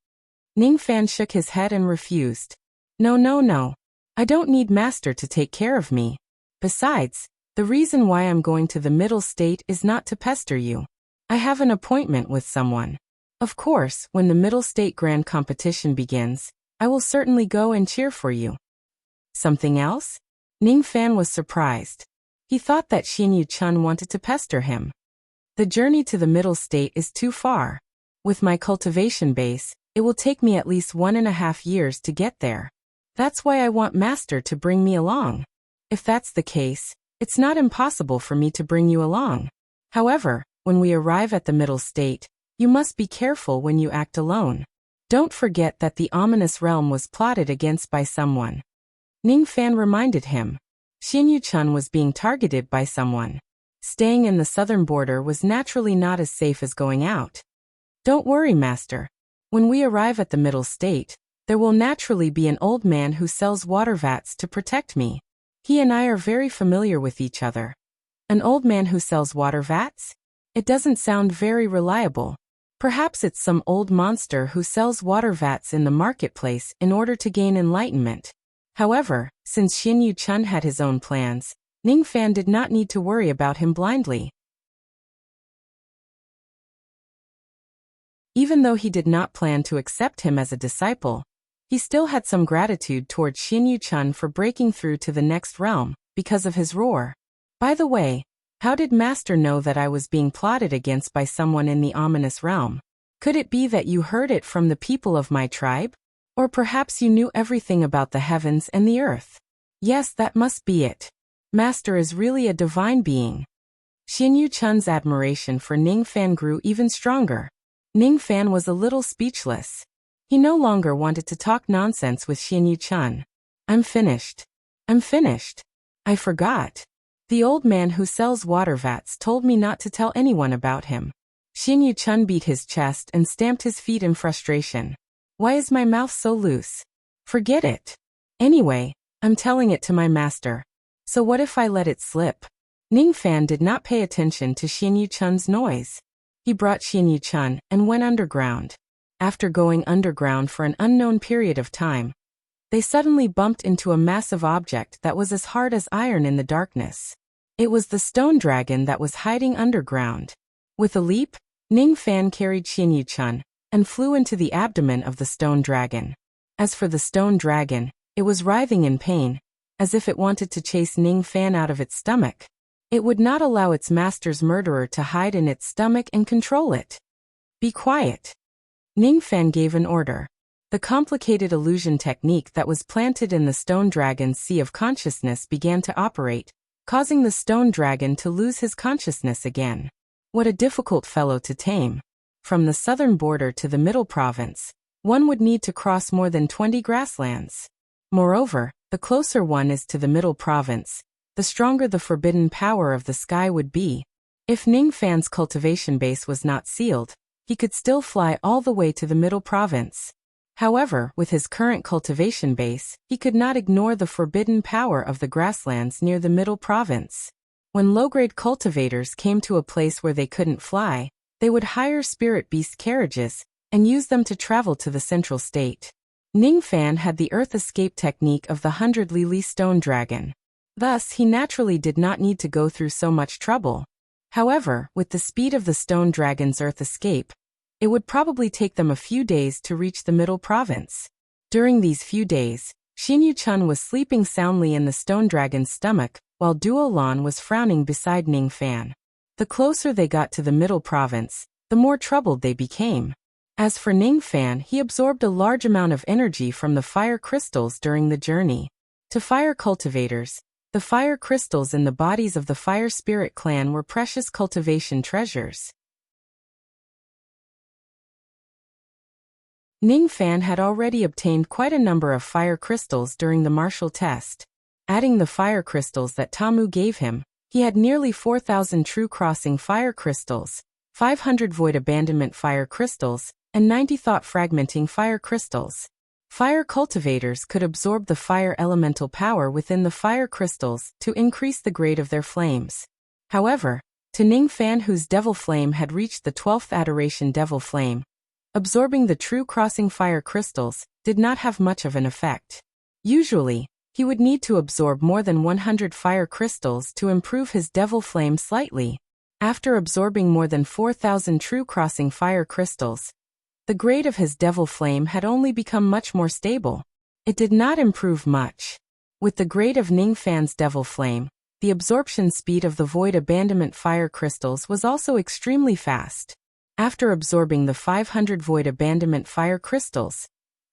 Ning Fan shook his head and refused. No. I don't need Master to take care of me. Besides, the reason why I'm going to the middle state is not to pester you. I have an appointment with someone. Of course, when the middle state grand competition begins, I will certainly go and cheer for you. Something else? Ning Fan was surprised. He thought that Xin Yu-chun wanted to pester him. The journey to the middle state is too far. With my cultivation base, it will take me at least 1.5 years to get there. That's why I want Master to bring me along. If that's the case, it's not impossible for me to bring you along. However, when we arrive at the middle state, you must be careful when you act alone. Don't forget that the ominous realm was plotted against by someone. Ning Fan reminded him. Xin Yu-chun was being targeted by someone. Staying in the southern border was naturally not as safe as going out. Don't worry, Master. When we arrive at the middle state, there will naturally be an old man who sells water vats to protect me. He and I are very familiar with each other. An old man who sells water vats? It doesn't sound very reliable. Perhaps it's some old monster who sells water vats in the marketplace in order to gain enlightenment. However, since Xin Yu-chun had his own plans, Ning Fan did not need to worry about him blindly. Even though he did not plan to accept him as a disciple, he still had some gratitude toward Xin Yu-chun for breaking through to the next realm, because of his roar. By the way, how did Master know that I was being plotted against by someone in the ominous realm? Could it be that you heard it from the people of my tribe? Or perhaps you knew everything about the heavens and the earth? Yes, that must be it. Master is really a divine being. Xin Yu-chun's admiration for Ning Fan grew even stronger. Ning Fan was a little speechless. He no longer wanted to talk nonsense with Xin Yu-chun. I'm finished. I forgot. The old man who sells water vats told me not to tell anyone about him. Xin Yu-chun beat his chest and stamped his feet in frustration. Why is my mouth so loose? Forget it. Anyway, I'm telling it to my master. So what if I let it slip? Ning Fan did not pay attention to Xin Yu-chun's noise. He brought Xin Yu-chun and went underground. After going underground for an unknown period of time, they suddenly bumped into a massive object that was as hard as iron in the darkness. It was the stone dragon that was hiding underground. With a leap, Ning Fan carried Xin Yu-chun and flew into the abdomen of the stone dragon. As for the stone dragon, it was writhing in pain, as if it wanted to chase Ning Fan out of its stomach. It would not allow its master's murderer to hide in its stomach and control it. Be quiet. Ning Fan gave an order. The complicated illusion technique that was planted in the stone dragon's sea of consciousness began to operate, causing the stone dragon to lose his consciousness again. What a difficult fellow to tame. From the southern border to the middle province, one would need to cross more than 20 grasslands. Moreover, the closer one is to the middle province, the stronger the forbidden power of the sky would be. If Ning Fan's cultivation base was not sealed, he could still fly all the way to the middle province. However, with his current cultivation base, he could not ignore the forbidden power of the grasslands near the middle province. When low-grade cultivators came to a place where they couldn't fly, they would hire spirit beast carriages and use them to travel to the central state. Ning Fan had the earth escape technique of the 100 Lily stone dragon. Thus, he naturally did not need to go through so much trouble. However, with the speed of the stone dragon's earth escape, it would probably take them a few days to reach the middle province. During these few days, Xin Yu-chun was sleeping soundly in the stone dragon's stomach, while Duo Lan was frowning beside Ning Fan. The closer they got to the middle province, the more troubled they became. As for Ning Fan, he absorbed a large amount of energy from the fire crystals during the journey. To fire cultivators, the fire crystals in the bodies of the Fire Spirit clan were precious cultivation treasures. Ning Fan had already obtained quite a number of fire crystals during the martial test. Adding the fire crystals that Tamu gave him, he had nearly 4,000 true crossing fire crystals, 500 void abandonment fire crystals, and 90 thought fragmenting fire crystals. Fire cultivators could absorb the fire elemental power within the fire crystals to increase the grade of their flames. However, to Ning Fan, whose devil flame had reached the 12th adoration devil flame, absorbing the true crossing fire crystals did not have much of an effect. Usually, he would need to absorb more than 100 fire crystals to improve his devil flame slightly. After absorbing more than 4,000 true crossing fire crystals, the grade of his devil flame had only become much more stable. It did not improve much. With the grade of Ning Fan's devil flame, the absorption speed of the void abandonment fire crystals was also extremely fast. After absorbing the 500 void abandonment fire crystals,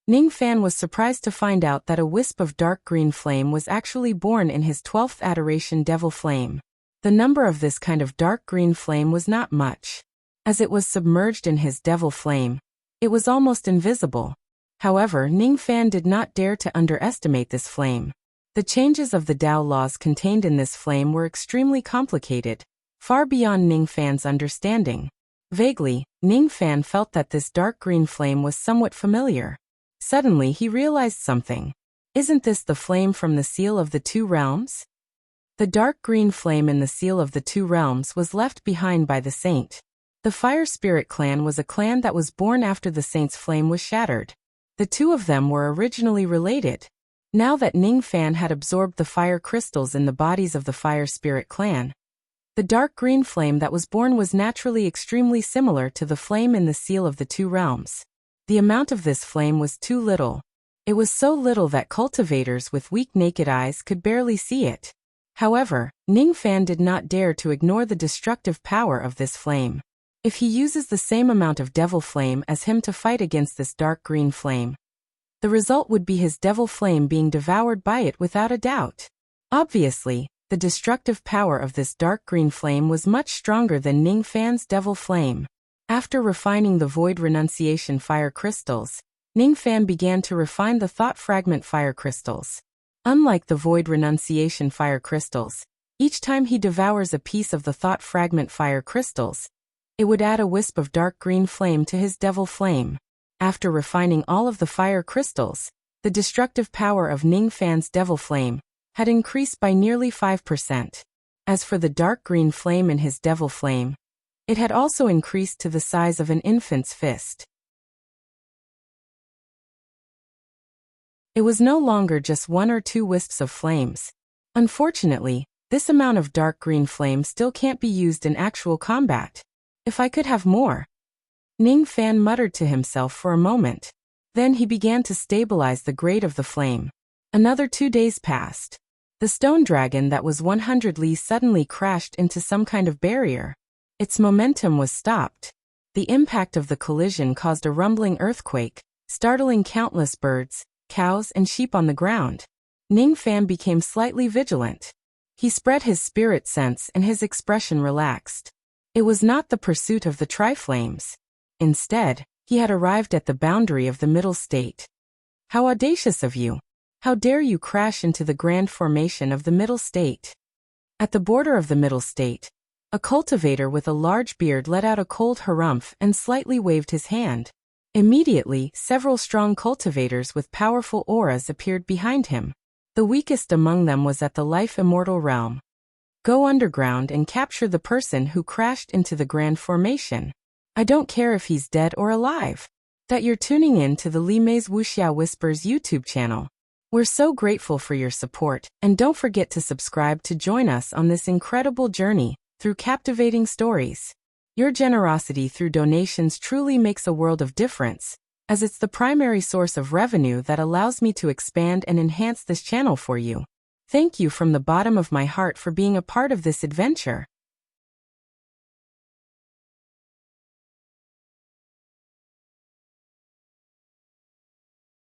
Ning Fan was surprised to find out that a wisp of dark green flame was actually born in his 12th adoration devil flame. The number of this kind of dark green flame was not much. As it was submerged in his devil flame, it was almost invisible. However, Ning Fan did not dare to underestimate this flame. The changes of the Tao laws contained in this flame were extremely complicated, far beyond Ning Fan's understanding. Vaguely, Ning Fan felt that this dark green flame was somewhat familiar. Suddenly he realized something. Isn't this the flame from the Seal of the Two Realms? The dark green flame in the Seal of the Two Realms was left behind by the saint. The Fire Spirit clan was a clan that was born after the Saint's flame was shattered. The two of them were originally related. Now that Ning Fan had absorbed the fire crystals in the bodies of the Fire Spirit clan, the dark green flame that was born was naturally extremely similar to the flame in the seal of the two realms. The amount of this flame was too little. It was so little that cultivators with weak naked eyes could barely see it. However, Ning Fan did not dare to ignore the destructive power of this flame. If he uses the same amount of devil flame as him to fight against this dark green flame, the result would be his devil flame being devoured by it without a doubt. Obviously, the destructive power of this dark green flame was much stronger than Ning Fan's devil flame. After refining the Void Renunciation fire crystals, Ning Fan began to refine the Thought Fragment fire crystals. Unlike the Void Renunciation fire crystals, each time he devours a piece of the Thought Fragment fire crystals, it would add a wisp of dark green flame to his devil flame. After refining all of the fire crystals, the destructive power of Ning Fan's devil flame had increased by nearly 5%. As for the dark green flame in his devil flame, it had also increased to the size of an infant's fist. It was no longer just 1 or 2 wisps of flames. Unfortunately, this amount of dark green flame still can't be used in actual combat. If I could have more. Ning Fan muttered to himself for a moment. Then he began to stabilize the grade of the flame. Another 2 days passed. The stone dragon that was 100 Li suddenly crashed into some kind of barrier. Its momentum was stopped. The impact of the collision caused a rumbling earthquake, startling countless birds, cows, and sheep on the ground. Ning Fan became slightly vigilant. He spread his spirit sense and his expression relaxed. It was not the pursuit of the Triflames. Instead, he had arrived at the boundary of the Middle State. How audacious of you! How dare you crash into the grand formation of the Middle State? At the border of the Middle State, a cultivator with a large beard let out a cold harumph and slightly waved his hand. Immediately, several strong cultivators with powerful auras appeared behind him. The weakest among them was at the Life Immortal realm. Go underground and capture the person who crashed into the grand formation. I don't care if he's dead or alive. That you're tuning in to the Li Mei's Wuxia Whispers YouTube channel. We're so grateful for your support, and don't forget to subscribe to join us on this incredible journey through captivating stories. Your generosity through donations truly makes a world of difference, as it's the primary source of revenue that allows me to expand and enhance this channel for you. Thank you from the bottom of my heart for being a part of this adventure.